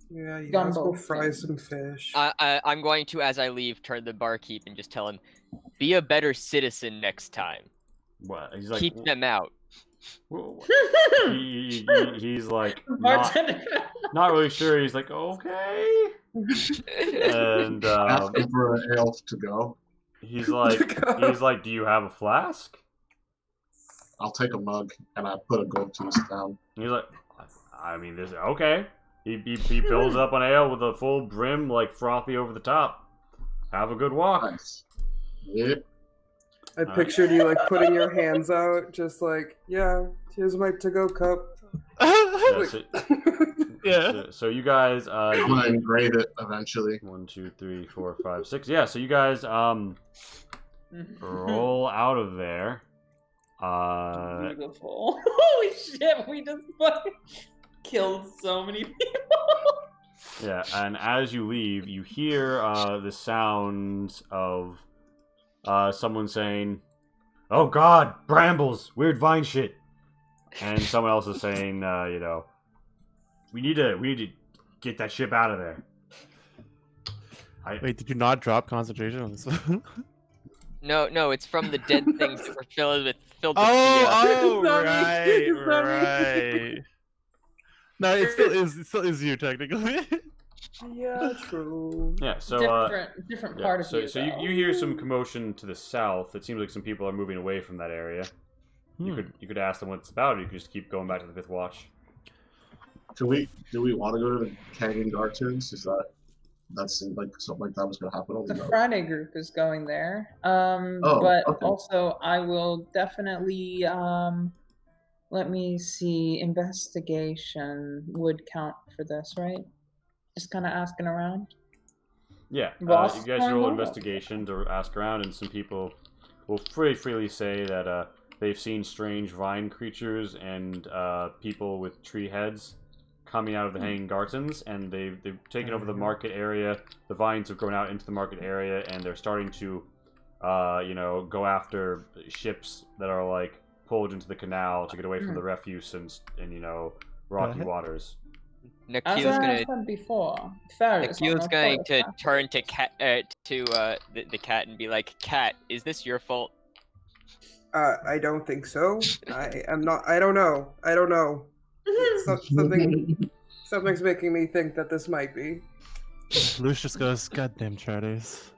Yeah, let's Gumbo go fry some fish. I'm going to, as I leave, turn the barkeep and just tell him, be a better citizen next time. What? He's like, Keep them out. he's like not really sure. He's like, okay. And asking for an ale to go. He's like, do you have a flask? I'll take a mug and I put a gold piece down. He's like, I mean, this okay. He fills up an ale with a full brim, like frothy over the top. Have a good walk. Nice. Yep. I pictured you like putting your hands out, just like, yeah, here's my to-go cup. Yeah. So you guys, I'm gonna engrave it eventually. 1, 2, 3, 4, 5, 6. Yeah. So you guys, roll out of there. Beautiful. Holy shit! We just fucking killed so many people. Yeah, and as you leave, you hear the sounds of someone saying, "Oh God, brambles, weird vine shit," and someone else is saying, "You know, we need to get that ship out of there." Wait, did you not drop concentration on this one? No, it's from the dead things that were filled with Oh, Sorry. right. No, it still is you technically. Yeah, true. Yeah, so different part of you. So you hear some commotion to the south. It seems like some people are moving away from that area. You could ask them what it's about, or you could just keep going back to the Fifth Watch. Do we want to go to the Canyon Cartoons? That seemed like something like that was gonna happen. The Friday group is going there. Oh, but okay. also I will definitely let me see, investigation would count for this, right? Just kind of asking around. Yeah, you guys roll investigation to ask around, and some people will freely say that they've seen strange vine creatures and people with tree heads coming out of the Hanging Gardens, and they've taken over the market area. The vines have grown out into the market area, and they're starting to, you know, go after ships that are like pulled into the canal to get away from the refuse and you know, rocky waters. As I said before, Nikhil's going to turn to the cat and be like, "Cat, is this your fault?" I don't think so. I am not. I don't know. Something's making me think that this might be. Lucius goes, "Goddamn charters."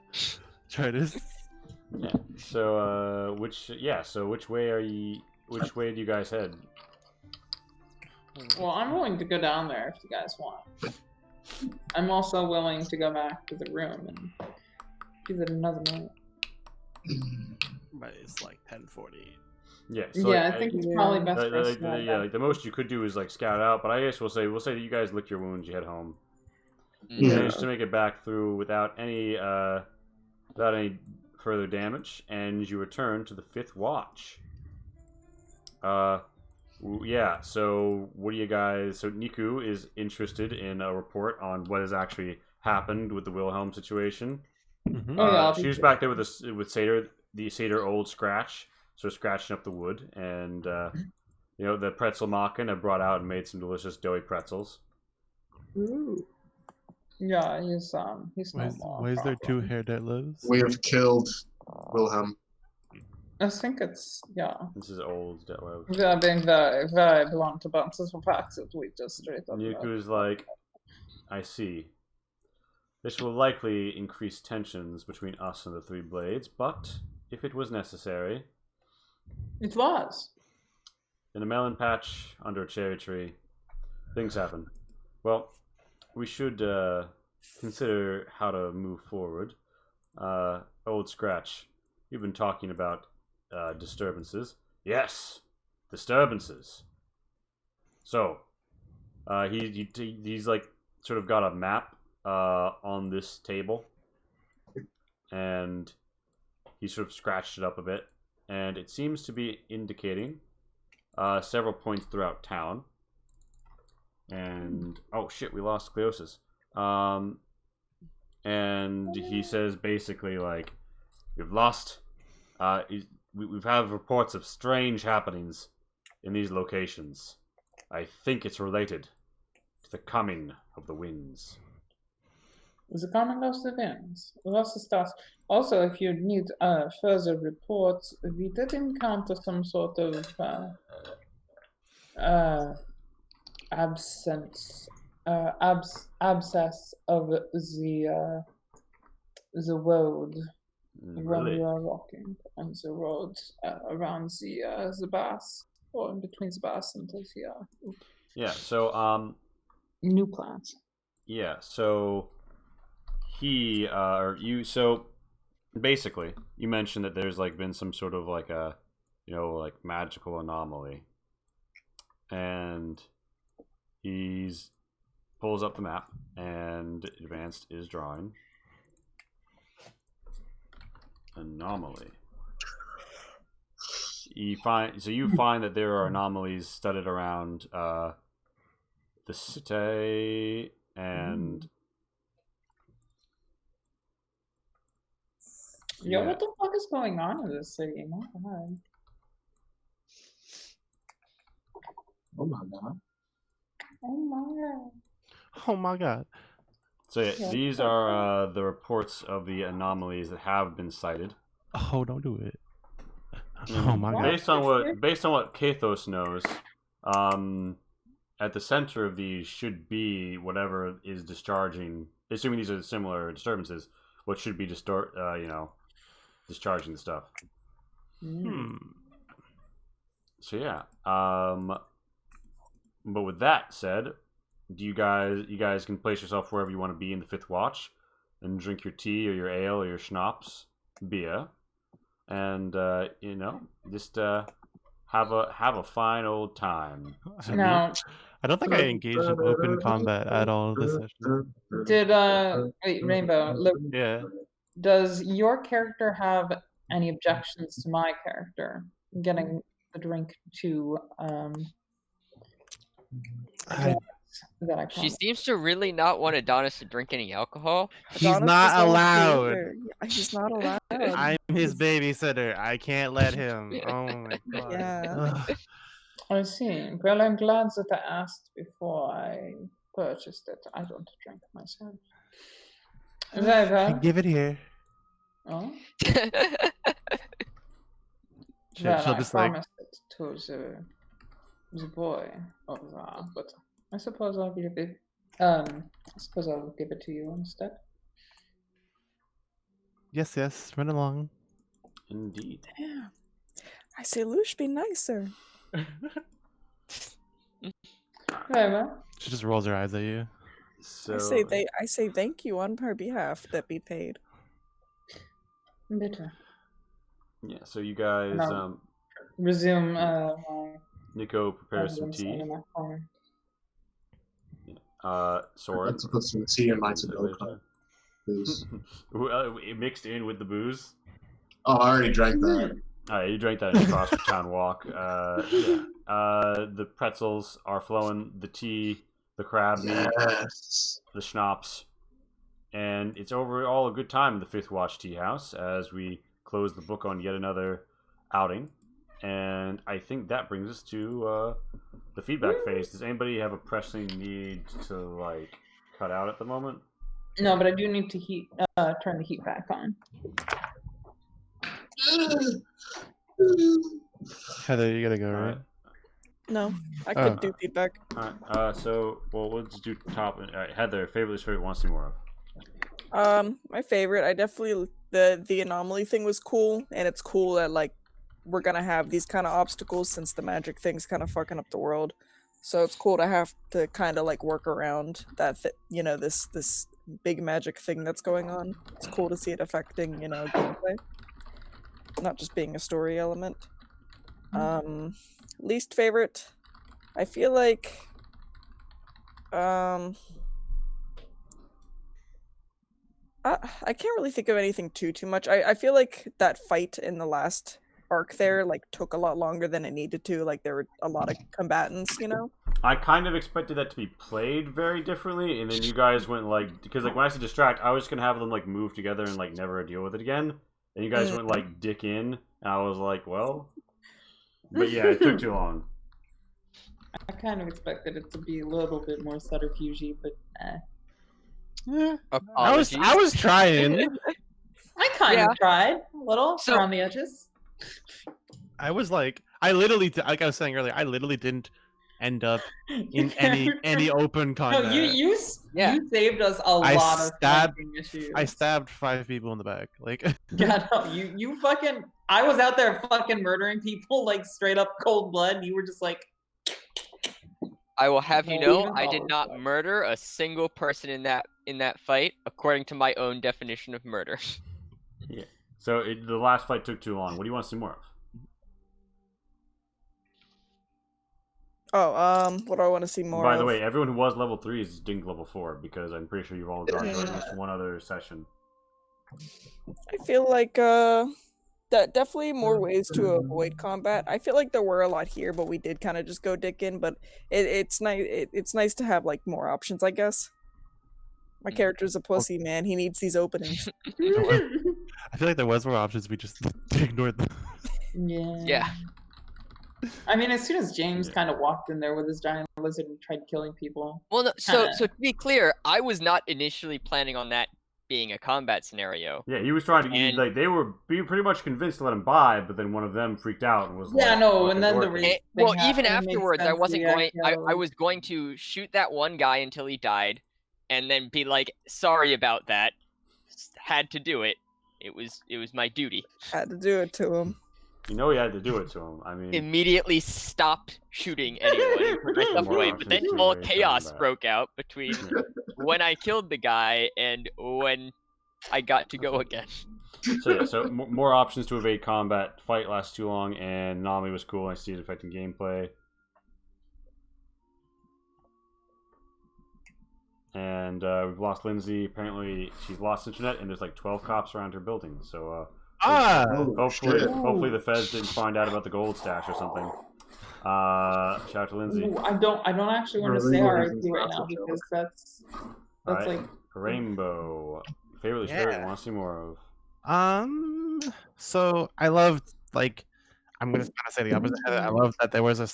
Yeah. So which way are you? Which way do you guys head? Well, I'm willing to go down there if you guys want. I'm also willing to go back to the room and give it another minute. But it's like 10:40. Yeah. So yeah, I think it's probably best for us to go yeah, back. like the most you could do is like scout out, but I guess we'll say that you guys lick your wounds, you head home. You managed to make it back through without any further damage, and you return to the Fifth Watch. Yeah, so what do you guys... So Niku is interested in a report on what has actually happened with the Wilhelm situation. Mhm. Oh, yeah, I'll She be was sure. back there with the Satyr old scratch, sort of scratching up the wood, and the pretzel Machen have brought out and made some delicious doughy pretzels. Ooh. Yeah, he's no more. Why is there two problem. hair that lives? We have killed Wilhelm. I think it's This is old Detlev. They're being very, very blunt about the fact that we just straight up. Niku's like, I see. This will likely increase tensions between us and the Three Blades, but if it was necessary, It was. in a melon patch under a cherry tree, things happen. Well, we should consider how to move forward. Old Scratch, you've been talking about disturbances. Yes, disturbances. So, he's like sort of got a map on this table, and he sort of scratched it up a bit, and it seems to be indicating several points throughout town. And oh shit, we lost Cleosis. And he says basically like, we've lost. We've had reports of strange happenings in these locations. I think it's related to the coming of the winds. The coming of the winds. Lots of stuff. Also, if you need further reports, we did encounter some sort of absence, abscess of the road when Really? we are walking on the road around the bus, or in between the bus and the Yeah. So new plants. yeah. So he or you. So basically, you mentioned that there's like been some sort of like a like magical anomaly, and he's pulls up the map, and Advanced is drawing anomaly. You find that there are anomalies studded around the city, and Yeah, what the fuck is going on in this city? My God. Oh my god. Oh my God. Oh my god. So yeah, Yeah. these are the reports of the anomalies that have been cited. Oh, don't do it. And Oh my god. based on what Kathos knows, at the center of these should be whatever is discharging. Assuming these are similar disturbances, what should be discharging the stuff. So yeah. But with that said, do you guys can place yourself wherever you want to be in the Fifth Watch, and drink your tea or your ale or your schnapps, beer, and just have a fine old time. Now, I don't think I engaged in open combat at all this session. did wait, Rainbow, look, Yeah. does your character have any objections to my character getting the drink to that I She promised? seems to really not want Adonis to drink any alcohol. He's Adonis not is the allowed. leader. Yeah, he's not allowed. I'm his babysitter. I can't let him. Oh my god. Yeah. Ugh. I see. Well, I'm glad that I asked before I purchased it. I don't drink myself. Very well. Give it here. Oh, She'll well, I just like promised it to the boy over there, but I suppose I'll give it. I suppose I'll give it to you instead. yes, run along. Indeed. Yeah. I say, Lush, be nicer. Very well. She just rolls her eyes at you. So I say thank you on her behalf that be paid. Bitter. yeah. So you guys, No. Resume my Nico prepares some evidence in tea. my corner. Sword. Let's put some tea in my to-go cup, please. It mixed in with the booze. Oh, I already drank that. You drank that across the town walk. Yeah. The pretzels are flowing. The tea, the crab meat, Yes. the schnapps, and it's overall a good time in the Fifth Watch Tea House as we close the book on yet another outing. And I think that brings us to the feedback phase. Does anybody have a pressing need to like cut out at the moment? No, but I do need to turn the heat back on. Heather, you gotta go, right? Alright. No, I could do feedback. Alright, so, well, let's do top. Alright, Heather, favorite wants to see more of. My favorite, I definitely, the anomaly thing was cool, and it's cool that, like, we're gonna have these kind of obstacles since the magic thing's kind of fucking up the world. So it's cool to have to kind of, like, work around that, this big magic thing that's going on. It's cool to see it affecting, gameplay. Not just being a story element. Least favorite, I feel like I can't really think of anything too much. I feel like that fight in the last arc there like took a lot longer than it needed to. Like there were a lot of combatants, I kind of expected that to be played very differently, and then you guys went like, because like when I said distract, I was just gonna have them like move together and like never deal with it again, and you guys went like dick in, and I was like, well, but yeah, it took too long. I kind of expected it to be a little bit more subterfuge, but Yeah. I was trying. I kind of tried a little around the edges. I was like, I literally, like I was saying earlier, I literally didn't end up in any open combat. No, you saved us a lot of fucking issues. I stabbed 5 people in the back. Like, yeah, no, you fucking. I was out there fucking murdering people like straight up cold blood, and you were just like. I will have you know, I did not murder a single person in that fight, according to my own definition of murder. Yeah. So the last fight took too long. What do you want to see more of? What do I want to see more By of? the way, everyone who was level 3 is dinged level 4 because I'm pretty sure you've all gone through at least one other session. I feel like that definitely more ways to avoid combat. I feel like there were a lot here, but we did kind of just go dick in. But it's nice. It's nice to have like more options, I guess. My character's a pussy, man. He needs these openings. I feel like there was more options. We just ignored them. Yeah. I mean, as soon as James kind of walked in there with his giant lizard and tried killing people. Well, no, so to be clear, I was not initially planning on that being a combat scenario. Yeah, he was trying to like they were being pretty much convinced to let him buy, but then one of them freaked out and was like, and then well, even afterwards, I wasn't going. I was going to shoot that one guy until he died, and then be like, sorry about that. Had to do it. It was my duty. Had to do it to him. You know he had to do it to him. I mean, immediately stopped shooting anyone and put myself away. But then all chaos broke out between when I killed the guy and when I got to go again. So more options to evade combat. Fight lasts too long, and Nami was cool. I see it affecting gameplay. And we've lost Lindsay. Apparently, she's lost internet, and there's like 12 cops around her building. So. Hopefully the feds didn't find out about the gold stash or something. Shout out to Lindsay. Ooh, I don't actually want to say RIP right now because that's right. like Rainbow. Favorite spirit, want to see more of. So I loved I'm gonna say the opposite. I love that there was a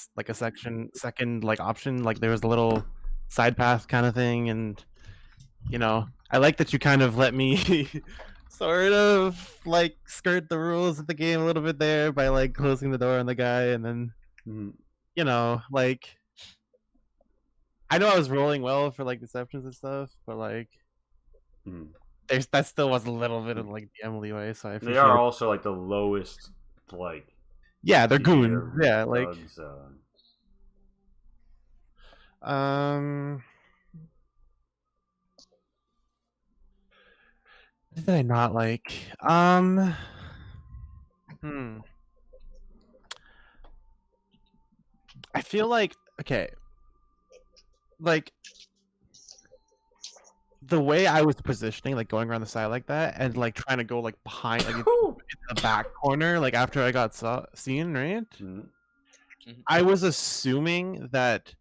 second like option, like there was a little side path kind of thing, and I like that you kind of let me sort of like skirt the rules of the game a little bit there by like closing the door on the guy, and then like I know I was rolling well for like deceptions and stuff, but like that still was a little bit of like the Emily way. So they are also like the lowest like they're goons. Yeah, like what did I not like? I feel like like the way I was positioning, like going around the side like that, and like trying to go like behind, like in the back corner, like after I got seen, right? I was assuming that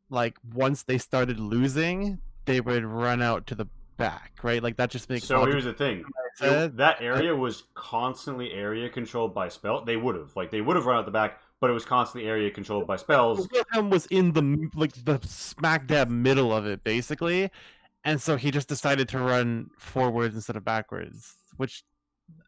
like once they started losing, they would run out to the back, right? Like that just makes. So all here's the thing: that area was constantly area controlled by spell. They would have run out the back, but it was constantly area controlled by spells. Wilhelm was in the smack dab middle of it, basically, and so he just decided to run forwards instead of backwards, which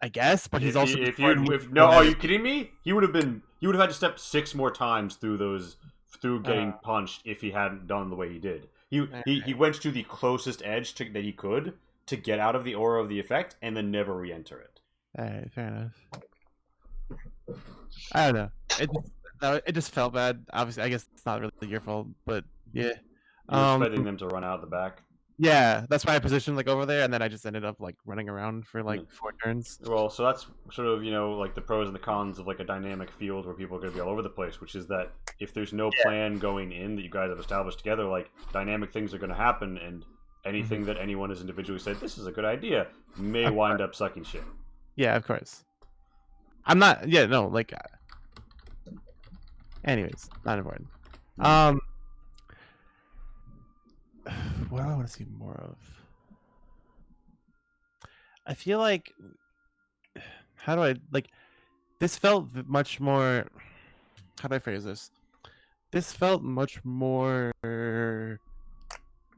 I guess. But he's also are you kidding me? He would have had to step 6 more times through getting punched if he hadn't done the way he did. He went to the closest edge that he could to get out of the aura of the effect and then never re-enter it. Alright, fair enough. I don't know. It just felt bad. Obviously, I guess it's not really your fault, but yeah. You were expecting them to run out the back. Yeah, that's why I positioned like over there, and then I just ended up like running around for like 4 turns. Well, so that's sort of like the pros and the cons of like a dynamic field where people are going to be all over the place. Which is that if there's no plan going in that you guys have established together, like dynamic things are going to happen, and anything that anyone has individually said this is a good idea may wind up sucking shit. Yeah, of course. I'm not. Yeah, no, like. Anyways, not important. What do I want to see more of? I feel like, how do I like? This felt much more. How do I phrase this? This felt much more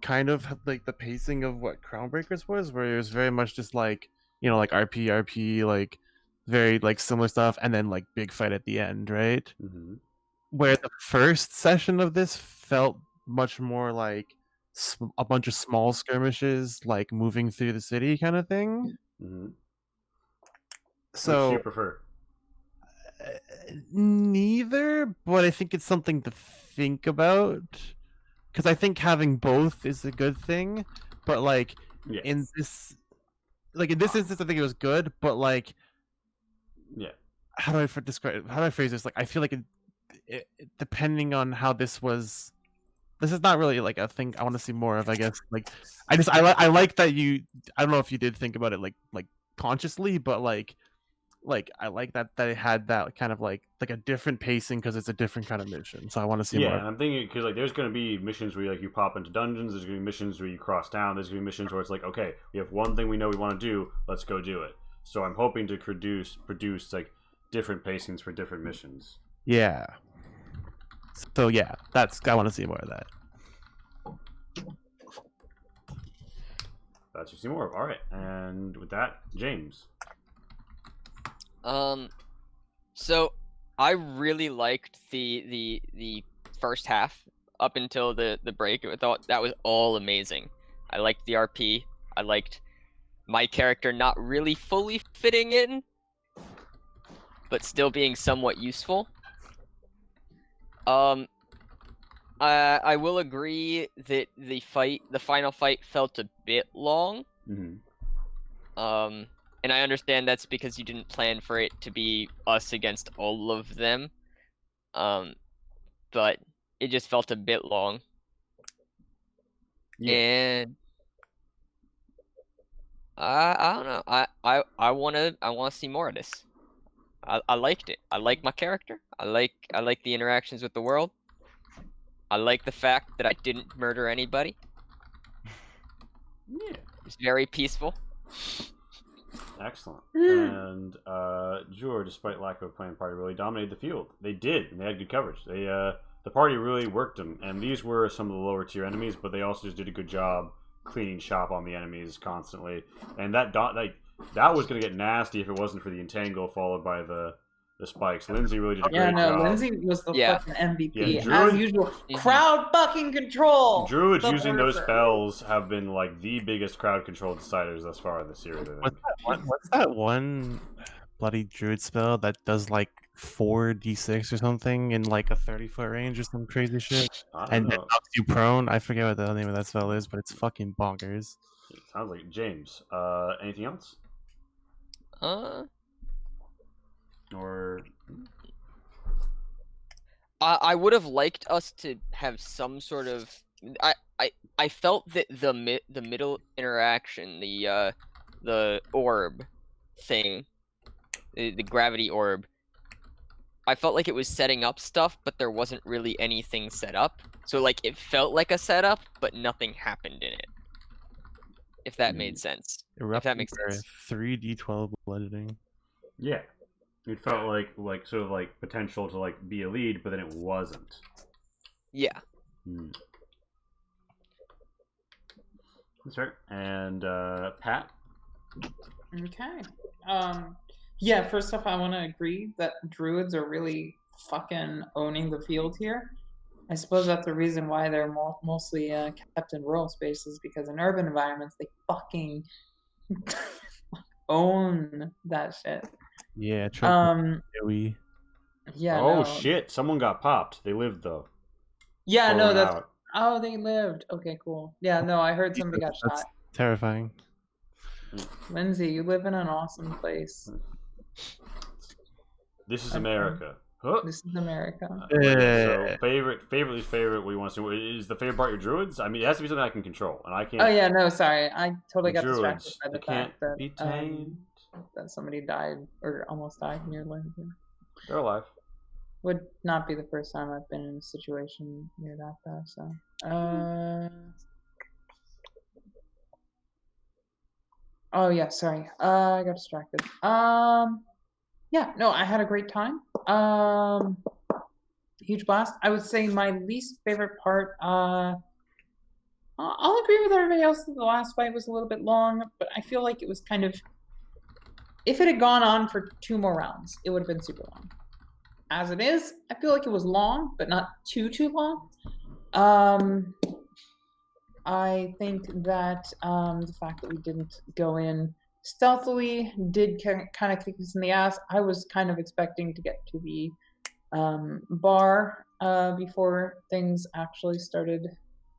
kind of like the pacing of what Crownbreakers was, where it was very much just like like RP, like very like similar stuff, and then like big fight at the end, right? Mm-hmm. Where the first session of this felt much more like a bunch of small skirmishes, like moving through the city kind of thing. Mm-hmm. So, which do you prefer? Neither, but I think it's something to think about, because I think having both is a good thing. But like in this instance, I think it was good. But like, how do I phrase this? Like, I feel like it depending on how this was. This is not really like a thing I want to see more of, I guess. Like, I like that you. I don't know if you did think about it like consciously, but like I like that it had that kind of like a different pacing because it's a different kind of mission. So I want to see more. Yeah, I'm thinking because like there's going to be missions where you pop into dungeons. There's going to be missions where you cross town. There's going to be missions where it's like, okay, we have one thing we know we want to do. Let's go do it. So I'm hoping to produce like different pacings for different missions. Yeah. So yeah, I want to see more of that. That's what you see more of. All right, and with that, James. So I really liked the first half up until the break. I thought that was all amazing. I liked the RP. I liked my character not really fully fitting in, but still being somewhat useful. I will agree that the final fight felt a bit long. Mm-hmm. And I understand that's because you didn't plan for it to be us against all of them. But it just felt a bit long. Yeah. And I don't know. I wanna see more of this. I liked it. I like my character. I like the interactions with the world. I like the fact that I didn't murder anybody. Yeah. It's very peaceful. Excellent. And Jur, despite lack of a planned party, really dominated the field. They did, and they had good coverage. They the party really worked them, and these were some of the lower tier enemies, but they also just did a good job cleaning shop on the enemies constantly. And that was going to get nasty if it wasn't for the entangle followed by the spikes. Lindsay really did a great job. Lindsay was the fucking MVP. Yeah, as usual. Crowd fucking control! Druids using those spells have been like the biggest crowd control deciders thus far in the series. What's that one bloody druid spell that does like 4d6 or something in like a 30-foot range or some crazy shit? And it knocks you prone? I forget what the name of that spell is, but it's fucking bonkers. It sounds like James. Anything else? Or I would have liked us to have some sort of. I felt that the middle interaction, the orb thing, the gravity orb. I felt like it was setting up stuff, but there wasn't really anything set up. So like it felt like a setup, but nothing happened in it. if that made sense. If that makes sense. 3d12 bludgeoning. Yeah. It felt like sort of like potential to like be a lead, but then it wasn't. Yeah. That's right. And Pat? Okay. Yeah, first off, I want to agree that druids are really fucking owning the field here. I suppose that's the reason why they're mostly kept in rural spaces, because in urban environments, they fucking own that shit. Yeah, Yeah, Oh no. shit! Someone got popped. They lived though. Yeah, no, Fallen that's... out. Oh, they lived. Okay, cool. Yeah, no, I heard somebody got That's shot. terrifying. Lindsay, you live in an awesome place. This is Okay. America. Huh? This is America. So least favorite. What you want to see? Is the favorite part your druids? I mean, it has to be something I can control, and I can't. Oh yeah, no, sorry. I totally got druids, distracted by the they can't fact that be tamed. that somebody died or almost died near Lindsay. They're alive. Would not be the first time I've been in a situation near that though. So, oh yeah, sorry. I got distracted. Yeah, no, I had a great time. Huge blast. I would say my least favorite part. I'll agree with everybody else that the last fight was a little bit long, but I feel like it was kind of. If it had gone on for 2 more rounds, it would have been super long. As it is, I feel like it was long, but not too long. I think that the fact that we didn't go in stealthily did kind of kick us in the ass. I was kind of expecting to get to the bar before things actually started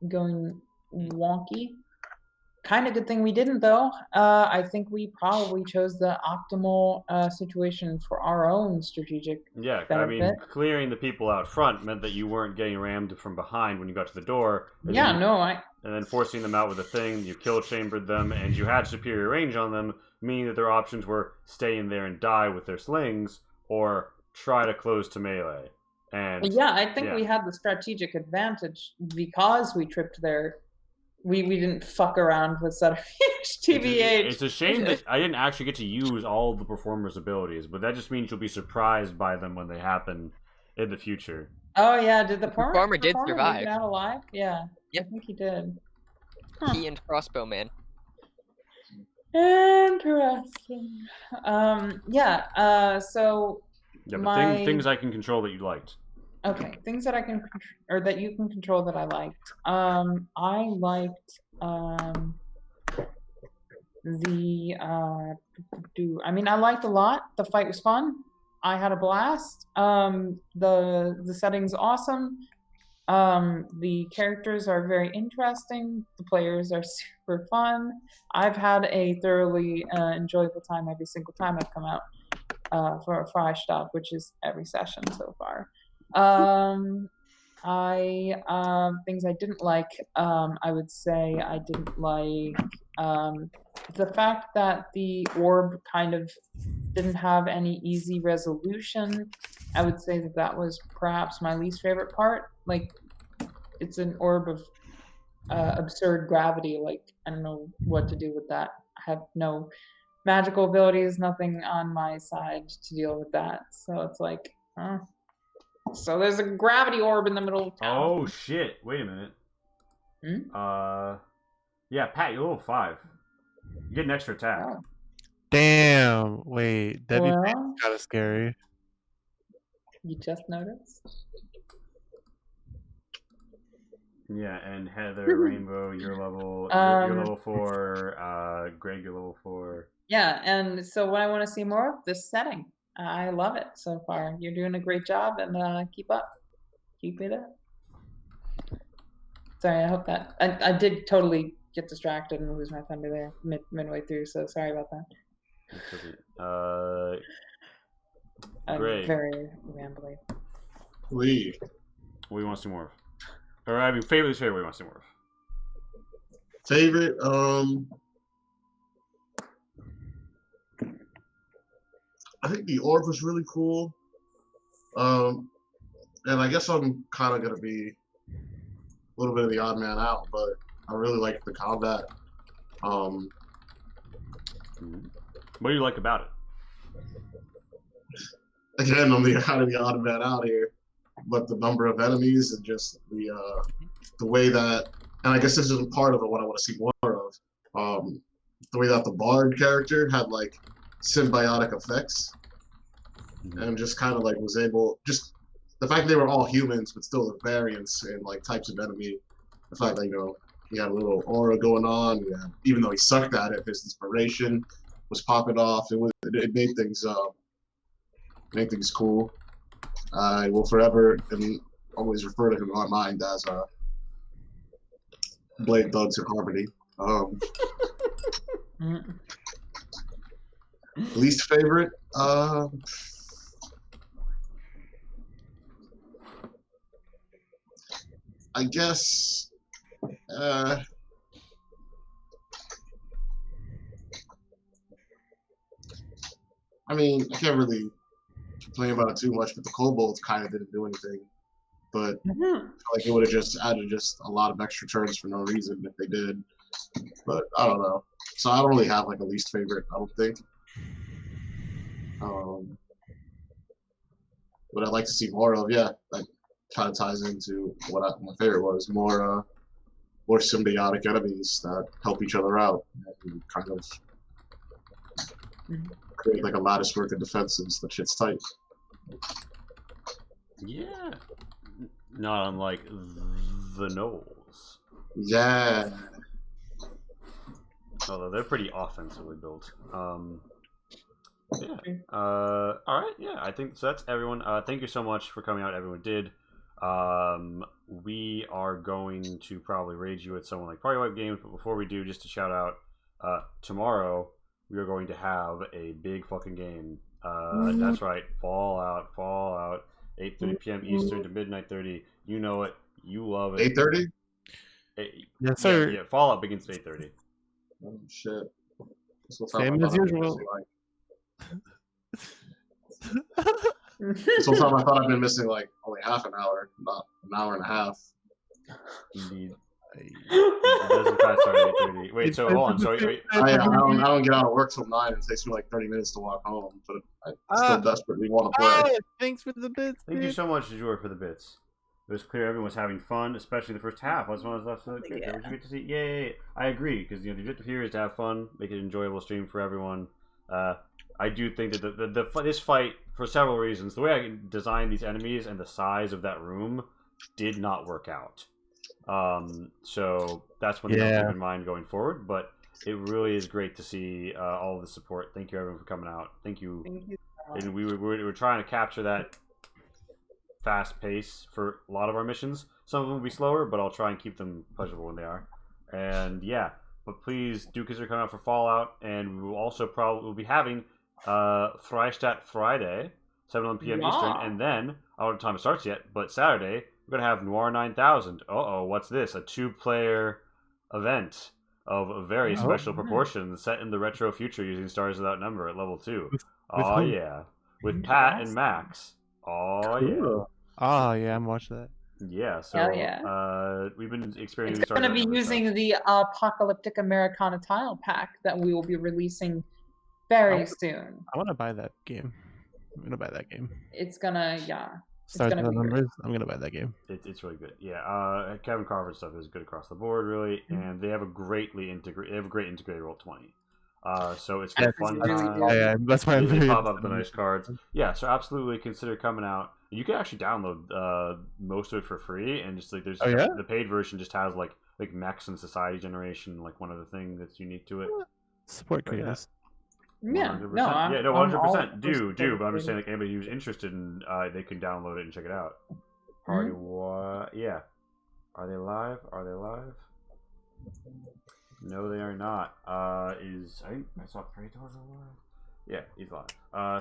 going wonky. Kind of good thing we didn't, though. I think we probably chose the optimal situation for our own strategic Yeah, benefit. I mean, clearing the people out front meant that you weren't getting rammed from behind when you got to the door. And then forcing them out with a thing, you kill chambered them, and you had superior range on them, meaning that their options were stay in there and die with their slings, or try to close to melee. And yeah, I think we had the strategic advantage because we tripped their. We didn't fuck around with subterfuge, TBH. It's a shame that I didn't actually get to use all the performer's abilities, but that just means you'll be surprised by them when they happen in the future. Oh yeah, did the performer did survive? Make it out alive? Yeah, yep. I think he did. He and Crossbow Man. Interesting. Yeah. So. Yeah, but things I can control that you liked. Okay, things that I can or that you can control that I liked. I liked I mean, I liked a lot. The fight was fun. I had a blast. The setting's awesome. The characters are very interesting. The players are super fun. I've had a thoroughly enjoyable time every single time I've come out for Freistadt, which is every session so far. Things I didn't like, I would say I didn't like the fact that the orb kind of didn't have any easy resolution. I would say that was perhaps my least favorite part. Like, it's an orb of absurd gravity. Like, I don't know what to do with that. I have no magical abilities, nothing on my side to deal with that. So it's like, So there's a gravity orb in the middle of town. Oh shit! Wait a minute. Yeah, Pat, you're level 5. You get an extra attack. Oh. Damn. Wait, that'd be kind of scary. You just noticed? Yeah, and Heather, Rainbow, you're level 4. Greg, you're level 4. Yeah, and so what I want to see more of, this setting. I love it so far. You're doing a great job, and keep up. Keep it up. Sorry, I hope that... I did totally get distracted and lose my thunder there midway through, so sorry about that. I'm Great. very rambly. Lee. What do you want to see more of? Or, I mean, favorite, what do you want to see more of? Favorite, I think the orb was really cool. And I guess I'm kind of going to be a little bit of the odd man out, but I really liked the combat. What do you like about it? Again, I'm the kind of the odd man out here, but the number of enemies and just the way that, and I guess this isn't part of it. What I want to see more of, the way that the bard character had like symbiotic effects, and just kind of like was able, just the fact they were all humans, but still the variance in like types of enemy. The fact that he had a little aura going on. Yeah, even though he sucked at it, his inspiration was popping off. It made things cool. I will forever and always refer to him in my mind as Blade Thugs in Harmony. Least favorite? I guess. I mean, I can't really complain about it too much, but the kobolds kind of didn't do anything. But I feel like it would have just added just a lot of extra turns for no reason if they did. But I don't know. So I don't really have like a least favorite, I don't think. What I'd like to see more of, yeah, that kind of ties into what my favorite was, more symbiotic enemies that help each other out and kind of create like a lattice work of defenses that shit's tight. Yeah. Not unlike the Knolls. Yeah. Although they're pretty offensively built. Yeah. All right. Yeah, I think so. That's everyone. Thank you so much for coming out. Everyone did. We are going to probably raid you at someone like Party Wipe Games, but before we do, just to shout out, tomorrow we are going to have a big fucking game. That's right, Fallout, 8:30 p.m. Eastern to midnight 30. You know it. You love it. 8:30? Yes, sir. Yeah, Fallout begins at 8:30. Oh shit. Same as usual. This whole time I thought I've been missing like only half an hour, not an hour and a half. Indeed. It doesn't start at 8:30. Wait, so hold on. So wait. I don't get out of work till 9, and it takes me like 30 minutes to walk home, but I still desperately want to play. Thanks for the bits. Thank you so much, Jujor, for the bits. It was clear everyone was having fun, especially the first half. That's one of those left. Yeah. Which you get to see. Yay! I agree, because the objective here is to have fun, make it an enjoyable stream for everyone. I do think that this fight, for several reasons, the way I designed these enemies and the size of that room did not work out. So that's one thing I'll keep in mind going forward. But it really is great to see all of the support. Thank you, everyone, for coming out. Thank you. And we were trying to capture that fast pace for a lot of our missions. Some of them will be slower, but I'll try and keep them pleasurable when they are. And yeah, but please do consider coming out for Fallout. And we will also probably be having Freistadt Friday, 7 p.m. Eastern, and then I don't know what time it starts yet, but Saturday we're gonna have Noir 9000. What's this? A 2-player event of very special proportions set in the retro future using Stars Without Number at level 2. Yeah, with Pat and Max. Cool. Yeah, I'm watching that. Yeah, so we've been experiencing. It's going to be using the Apocalyptic Americana tile pack that we will be releasing very soon. I want to buy that game. I'm gonna buy that game. It's gonna, Start the numbers. I'm gonna buy that game. It's really good. Yeah, Kevin Crawford stuff is good across the board, really, and they have a great integrated Roll20. So it's good fun. Yeah, that's why I'm they very pop up the nice cards. Yeah, so absolutely consider coming out. You can actually download most of it for free, and just like there's the paid version just has like mechs and society generation, like one other thing that's unique to it. Support creators. Yeah, 100%. no, 100%. Do, but I'm just saying, like anybody who's interested in, they can download it and check it out. Party, yeah. Are they live? No, they are not. I saw Praetor live. Yeah, he's live.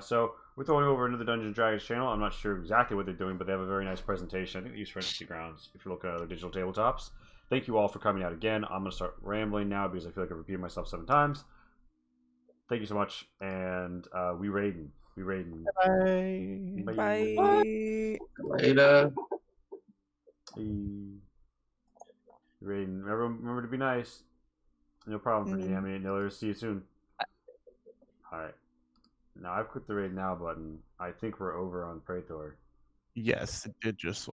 So we're throwing over into the Dungeons & Dragons channel. I'm not sure exactly what they're doing, but they have a very nice presentation. I think they use Fantasy Grounds if you look at other digital tabletops. Thank you all for coming out again. I'm going to start rambling now because I feel like I've repeated myself 7 times. Thank you so much, and we raiding. Bye. Later. Raiding. Remember to be nice. No problem, Mm. Brittany. I mean, Nillers, see you soon. Alright. Now I've clicked the raid now button. I think we're over on Praetor. Yes, it did just